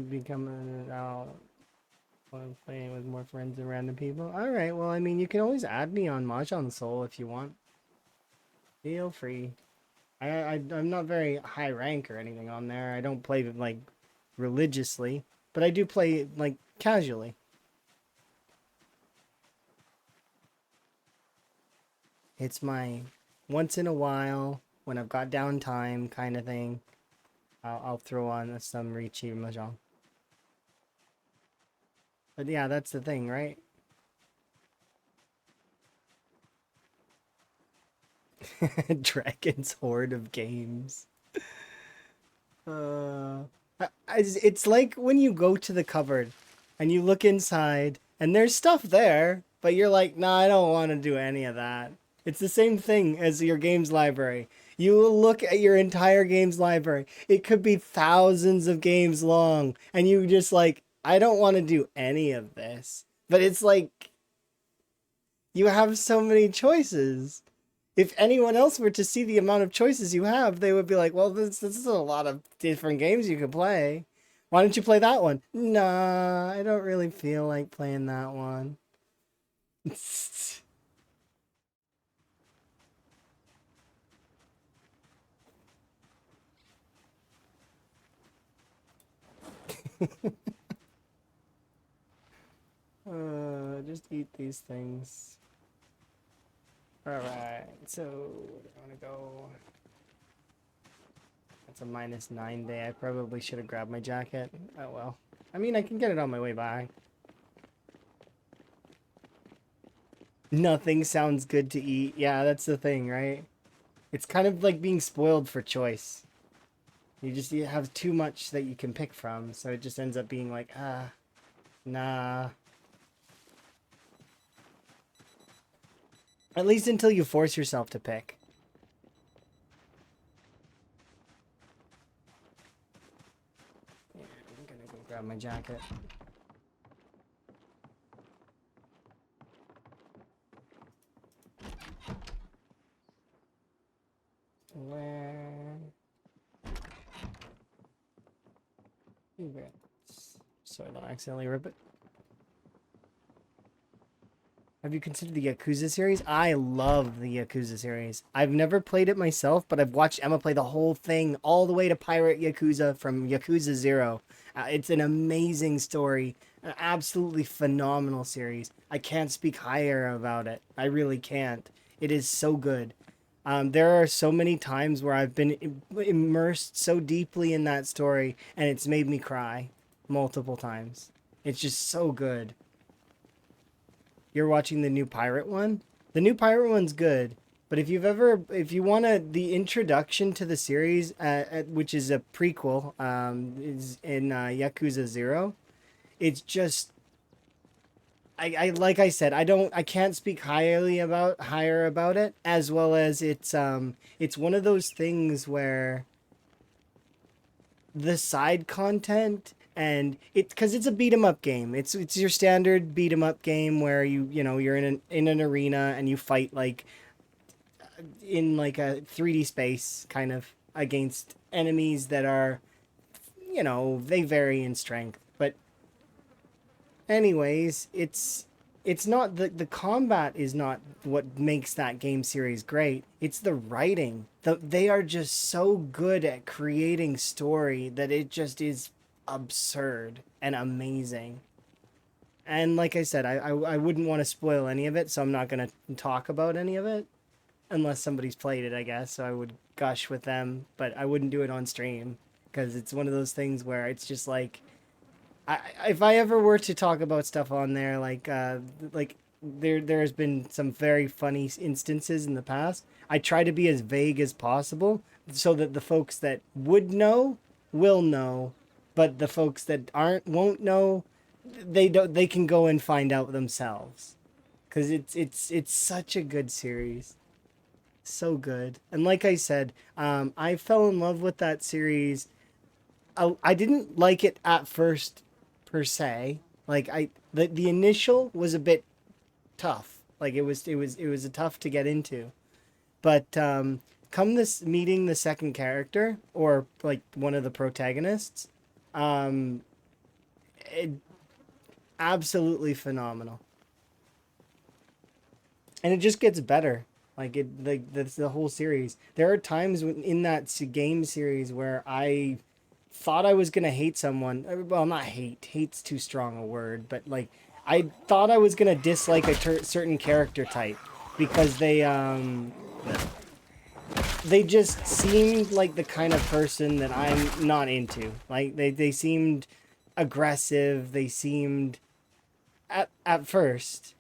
Becoming out while playing with more friends and random people. All right, well, I mean, you can always add me on Mahjong Soul if you want. Feel free. I'm not very high rank or anything on there. I don't play like religiously, but I do play like casually. It's my once in a while when I've got downtime kind of thing. I'll throw on some Riichi Mahjong. But yeah, that's the thing, right? Dragon's Horde of games. It's like when you go to the cupboard and you look inside and there's stuff there, but you're like, nah, I don't want to do any of that. It's the same thing as your games library. You look at your entire games library. It could be thousands of games long, and you just like, I don't want to do any of this. But it's like you have so many choices. If anyone else were to see the amount of choices you have, they would be like, well, this is a lot of different games you could play. Why don't you play that one? Nah, I don't really feel like playing that one. Just eat these things. Alright, so I want to go. That's a -9 day. I probably should have grabbed my jacket. Oh well. I mean, I can get it on my way by. Nothing sounds good to eat. Yeah, that's the thing, right? It's kind of like being spoiled for choice. You have too much that you can pick from, so it just ends up being like, nah. At least until you force yourself to pick. Yeah, I'm gonna go grab my jacket. Where? So I don't accidentally rip it. Have you considered the Yakuza series? I love the Yakuza series. I've never played it myself, but I've watched Emma play the whole thing all the way to Pirate Yakuza from Yakuza 0. It's an amazing story, an absolutely phenomenal series. I can't speak higher about it. I really can't. It is so good. There are so many times where I've been immersed so deeply in that story, and it's made me cry multiple times. It's just so good. You're watching the new pirate one? The new pirate one's good, but if you want the introduction to the series, which is a prequel, is in Yakuza 0, it's just, I like I said, I can't speak higher about it, as well as it's one of those things where the side content and because it's a beat 'em up game. It's your standard beat 'em up game where you're in an arena and you fight like in like a 3D space kind of against enemies that are they vary in strength. But anyways, it's not the combat is not what makes that game series great. It's the writing. They are just so good at creating story that it just is absurd and amazing. And like I said, I wouldn't want to spoil any of it, so I'm not going to talk about any of it unless somebody's played it, I guess. So I would gush with them, but I wouldn't do it on stream because it's one of those things where it's just like if I ever were to talk about stuff on there, like there's been some very funny instances in the past. I try to be as vague as possible so that the folks that would know will know, but the folks that won't know, they can go and find out themselves. Cuz it's such a good series. So good. And like I said, I fell in love with that series. I didn't like it at first per se. Like the initial was a bit tough. Like it was a tough to get into. But come this meeting the second character or like one of the protagonists, um, it, absolutely phenomenal. And it just gets better. Like that's the whole series. There are times in that game series where I thought I was gonna hate someone. Well, not hate. Hate's too strong a word, but like I thought I was gonna dislike a certain character type because they just seemed like the kind of person that I'm not into. Like they seemed aggressive. They seemed at first,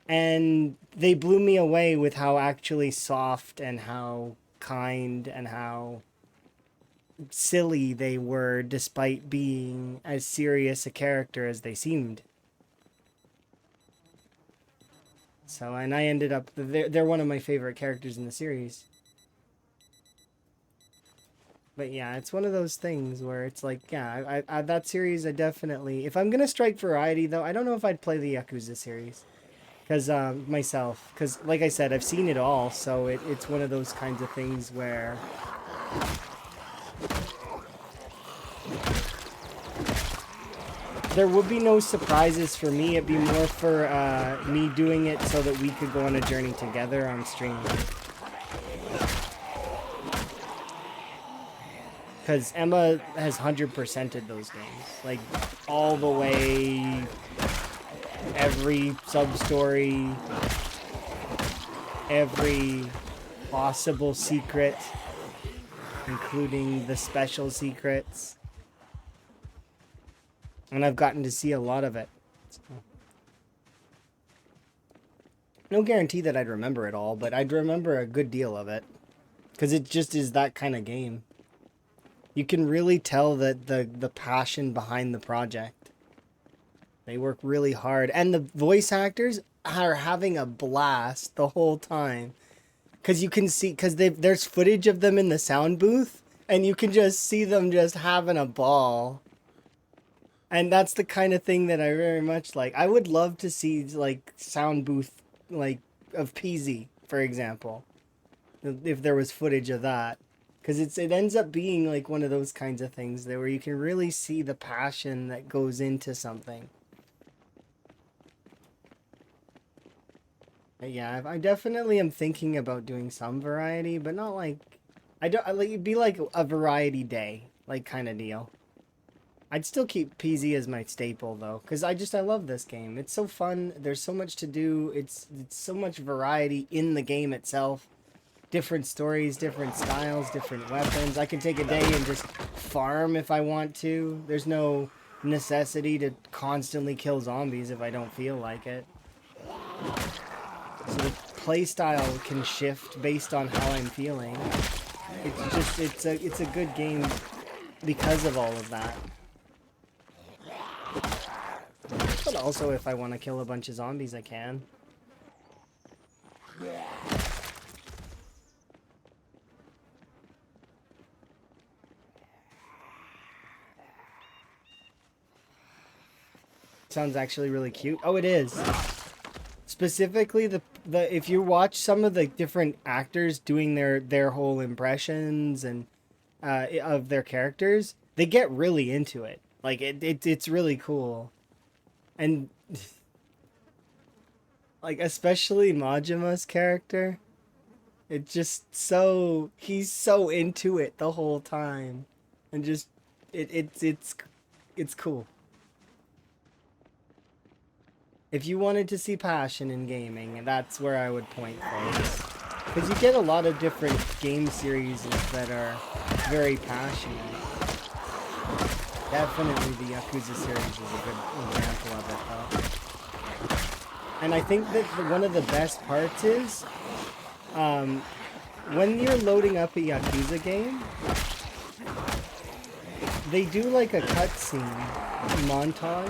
and they blew me away with how actually soft and how kind and how silly they were, despite being as serious a character as they seemed. So, and I ended up, they're one of my favorite characters in the series. But yeah, it's one of those things where it's like, yeah, I that series, I definitely, if I'm gonna strike variety though, I don't know if I'd play the Yakuza series. Because, myself, because like I said, I've seen it all, so it's one of those kinds of things where there would be no surprises for me. It'd be more for me doing it so that we could go on a journey together on stream. Because Emma has 100%ed those games. Like, all the way, every sub-story, every possible secret, including the special secrets. And I've gotten to see a lot of it. So. No guarantee that I'd remember it all, but I'd remember a good deal of it. Because it just is that kind of game. You can really tell that the passion behind the project. They work really hard. And the voice actors are having a blast the whole time. Because you can see, because there's footage of them in the sound booth, and you can just see them just having a ball. And that's the kind of thing that I very much like. I would love to see, like, sound booth, like, of Peasy, for example. If there was footage of that. Because it ends up being, like, one of those kinds of things there where you can really see the passion that goes into something. But yeah, I definitely am thinking about doing some variety, but not like... it'd be like a variety day, like, kind of deal. I'd still keep PZ as my staple though, because I love this game. It's so fun. There's so much to do. It's so much variety in the game itself. Different stories, different styles, different weapons. I can take a day and just farm if I want to. There's no necessity to constantly kill zombies if I don't feel like it. So the playstyle can shift based on how I'm feeling. It's a good game because of all of that. But also, if I want to kill a bunch of zombies, I can. Sounds actually really cute. Oh, it is. Specifically, the if you watch some of the different actors doing their whole impressions and of their characters, they get really into it. Like it's really cool. And like especially Majima's character, it's just so he's so into it the whole time, and just it's cool. If you wanted to see passion in gaming, that's where I would point folks. Because you get a lot of different game series that are very passionate. Definitely the Yakuza series is a good example of it, though. And I think that one of the best parts is, when you're loading up a Yakuza game, they do like a cutscene montage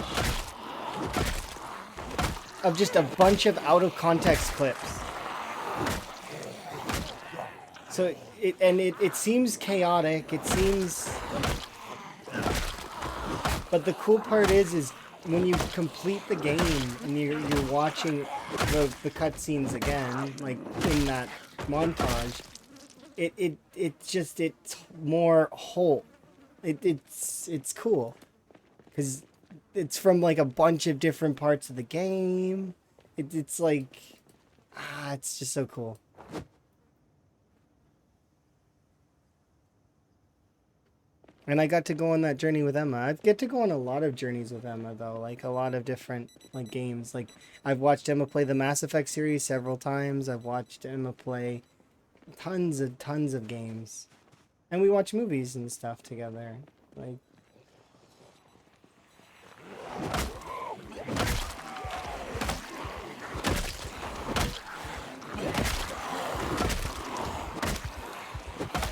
of just a bunch of out-of-context clips. So it seems chaotic, it seems... But the cool part is when you complete the game and you're watching the cutscenes again, like in that montage, it's more whole. It's cool. Because it's from like a bunch of different parts of the game. It's like, it's just so cool. And I got to go on that journey with Emma. I get to go on a lot of journeys with Emma though, like a lot of different like games. Like I've watched Emma play the Mass Effect series several times. I've watched Emma play tons of games. And we watch movies and stuff together. Like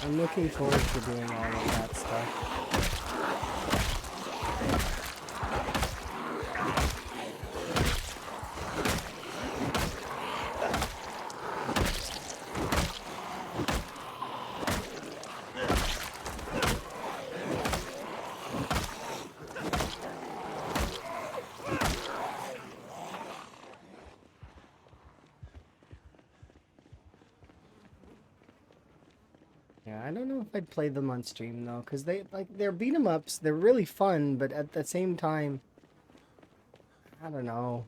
I'm looking forward to doing all of that stuff. Yeah, I don't know if I'd play them on stream though, because they're beat 'em ups. They're really fun, but at the same time, I don't know.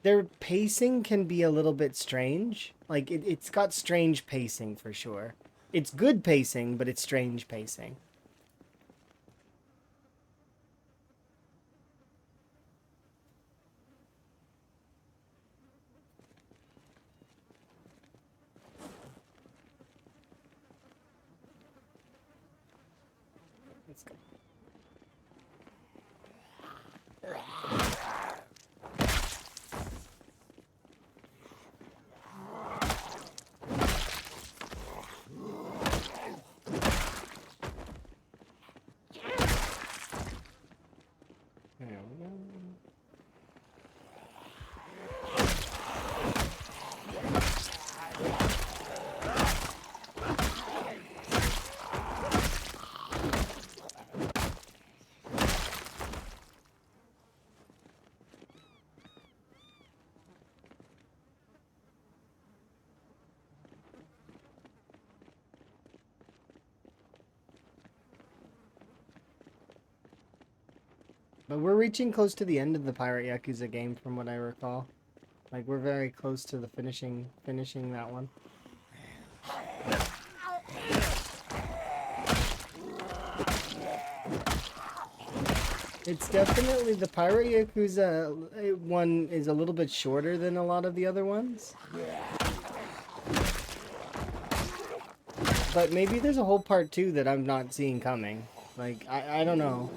Their pacing can be a little bit strange. Like it's got strange pacing for sure. It's good pacing, but it's strange pacing. Let's go. There we go. But we're reaching close to the end of the Pirate Yakuza game from what I recall. Like we're very close to the finishing that one. It's definitely the Pirate Yakuza one is a little bit shorter than a lot of the other ones. But maybe there's a whole part 2 that I'm not seeing coming. Like, I don't know.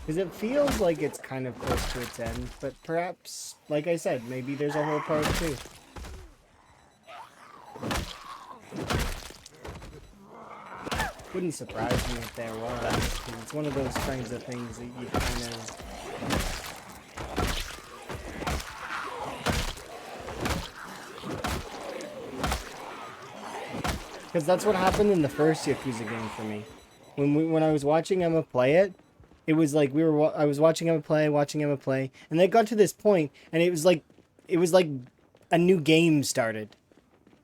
Because it feels like it's kind of close to its end. But perhaps, like I said, maybe there's a whole part 2. Wouldn't surprise me if there was. 'Cause it's one of those kinds of things that you kind of... Because that's what happened in the first Yakuza game for me. When I was watching Emma play it, it was like I was watching Emma play, and they got to this point, and it was like a new game started,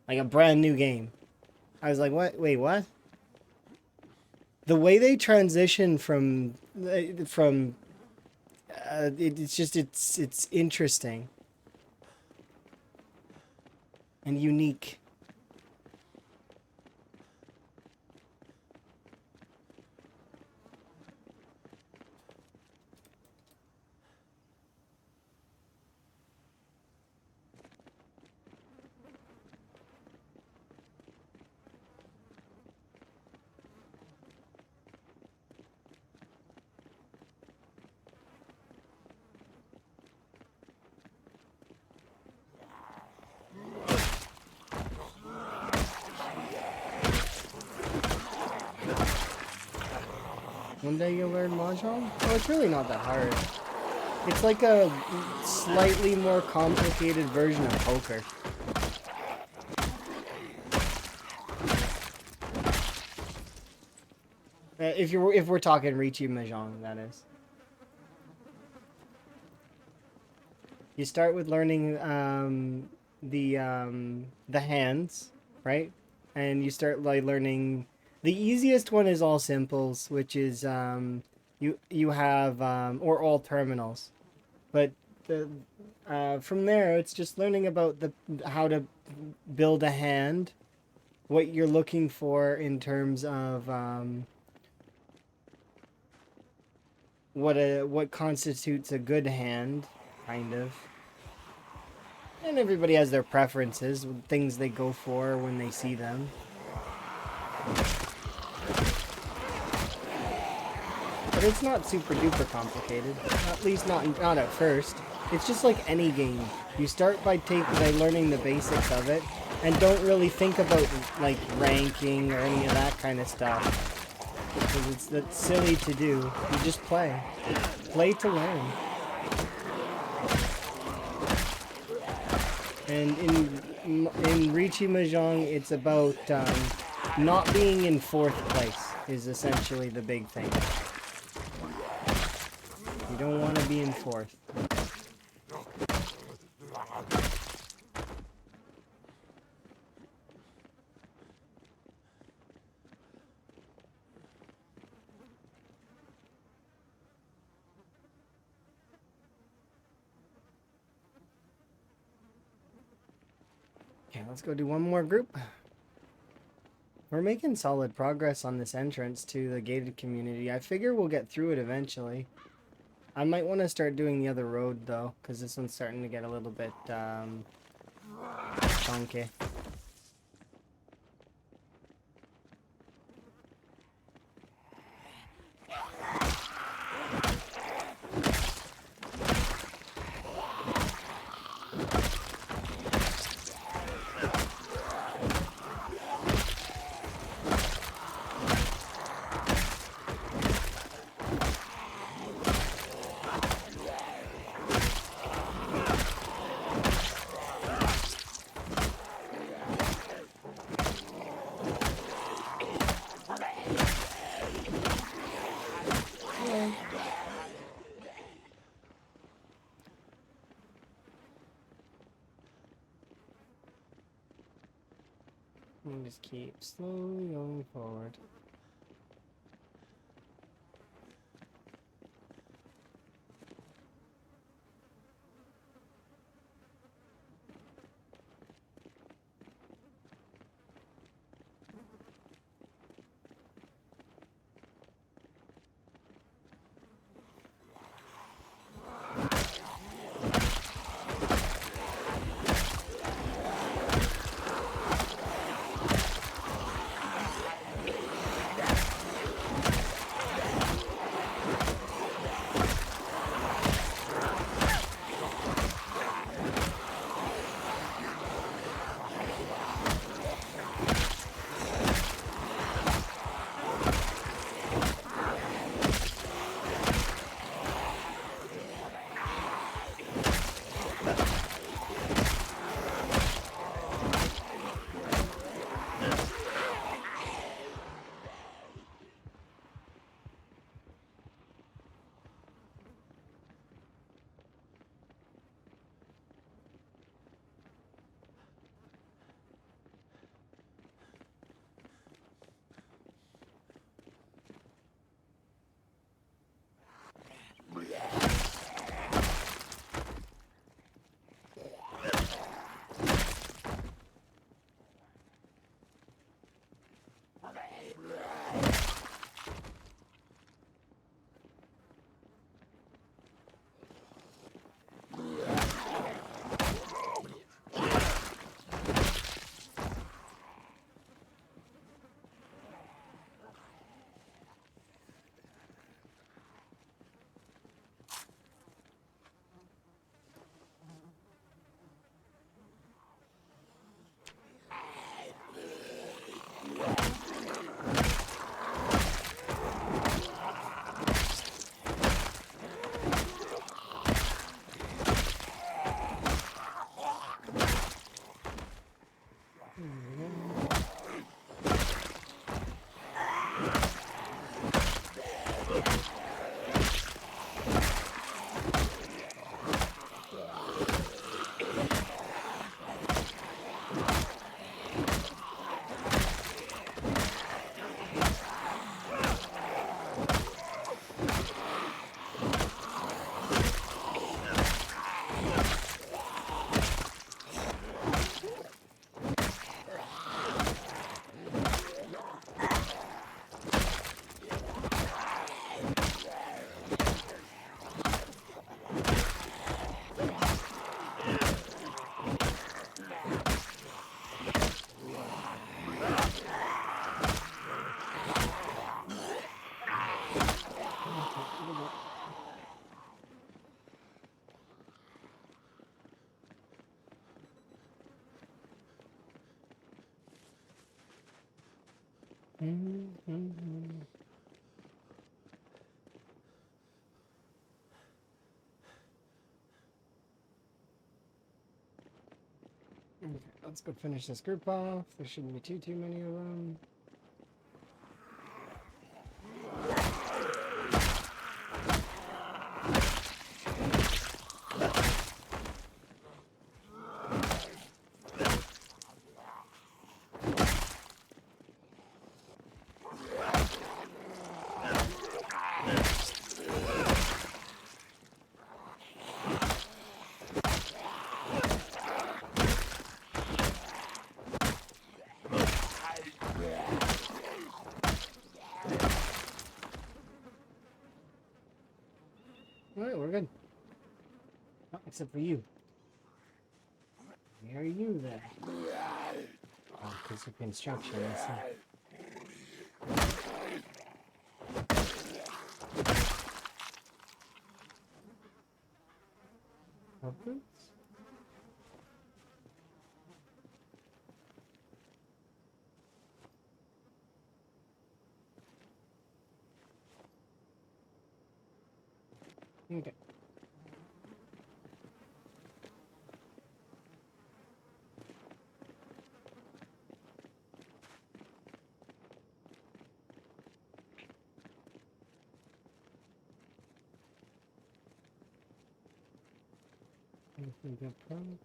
like a brand new game. I was like, what? Wait, what? The way they transition it's interesting and unique. One day you'll learn Mahjong? Oh, it's really not that hard. It's like a slightly more complicated version of poker. If we're talking Riichi Mahjong, that is. You start with learning the hands, right? And you start like learning. The easiest one is all simples, which is you have or all terminals, but from there it's just learning about how to build a hand what you're looking for in terms of what constitutes a good hand, kind of. And everybody has their preferences, things they go for when they see them. But it's not super duper complicated, at least not at first. It's just like any game. You start by learning the basics of it, and don't really think about like ranking or any of that kind of stuff. Because that's silly to do. You just play. Play to learn. And in Riichi Mahjong, it's about not being in 4th place is essentially the big thing. You don't want to be in 4th. Okay, let's go do one more group. We're making solid progress on this entrance to the gated community. I figure we'll get through it eventually. I might want to start doing the other road though, because this one's starting to get a little bit chunky. And just keep slowly going forward. Okay, let's go finish this group off. There shouldn't be too many of them. Alright, we're good. Oh, except for you. Where are you then? Oh, because of construction, I see. Upwards? Okay. Anything got problems?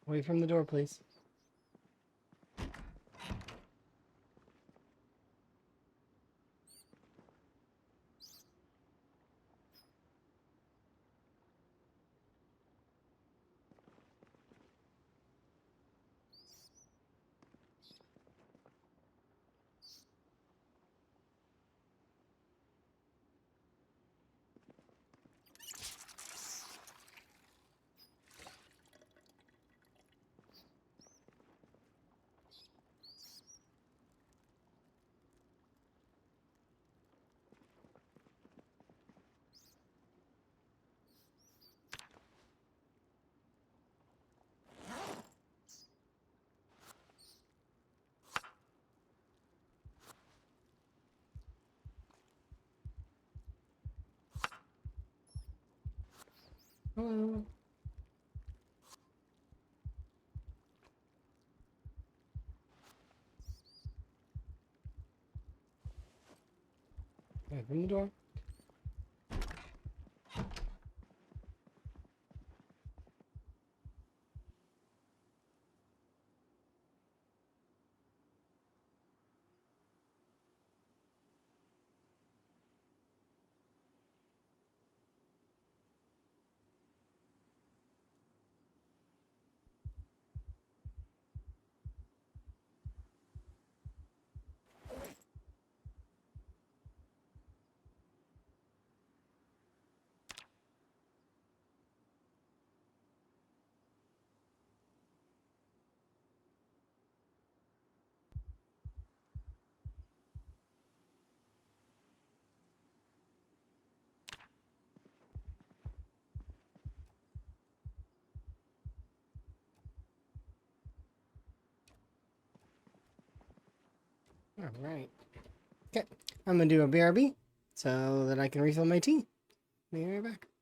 Away from the door, please. Hello. Away from the door. All right. Okay. I'm gonna do a BRB so that I can refill my tea. Be right back.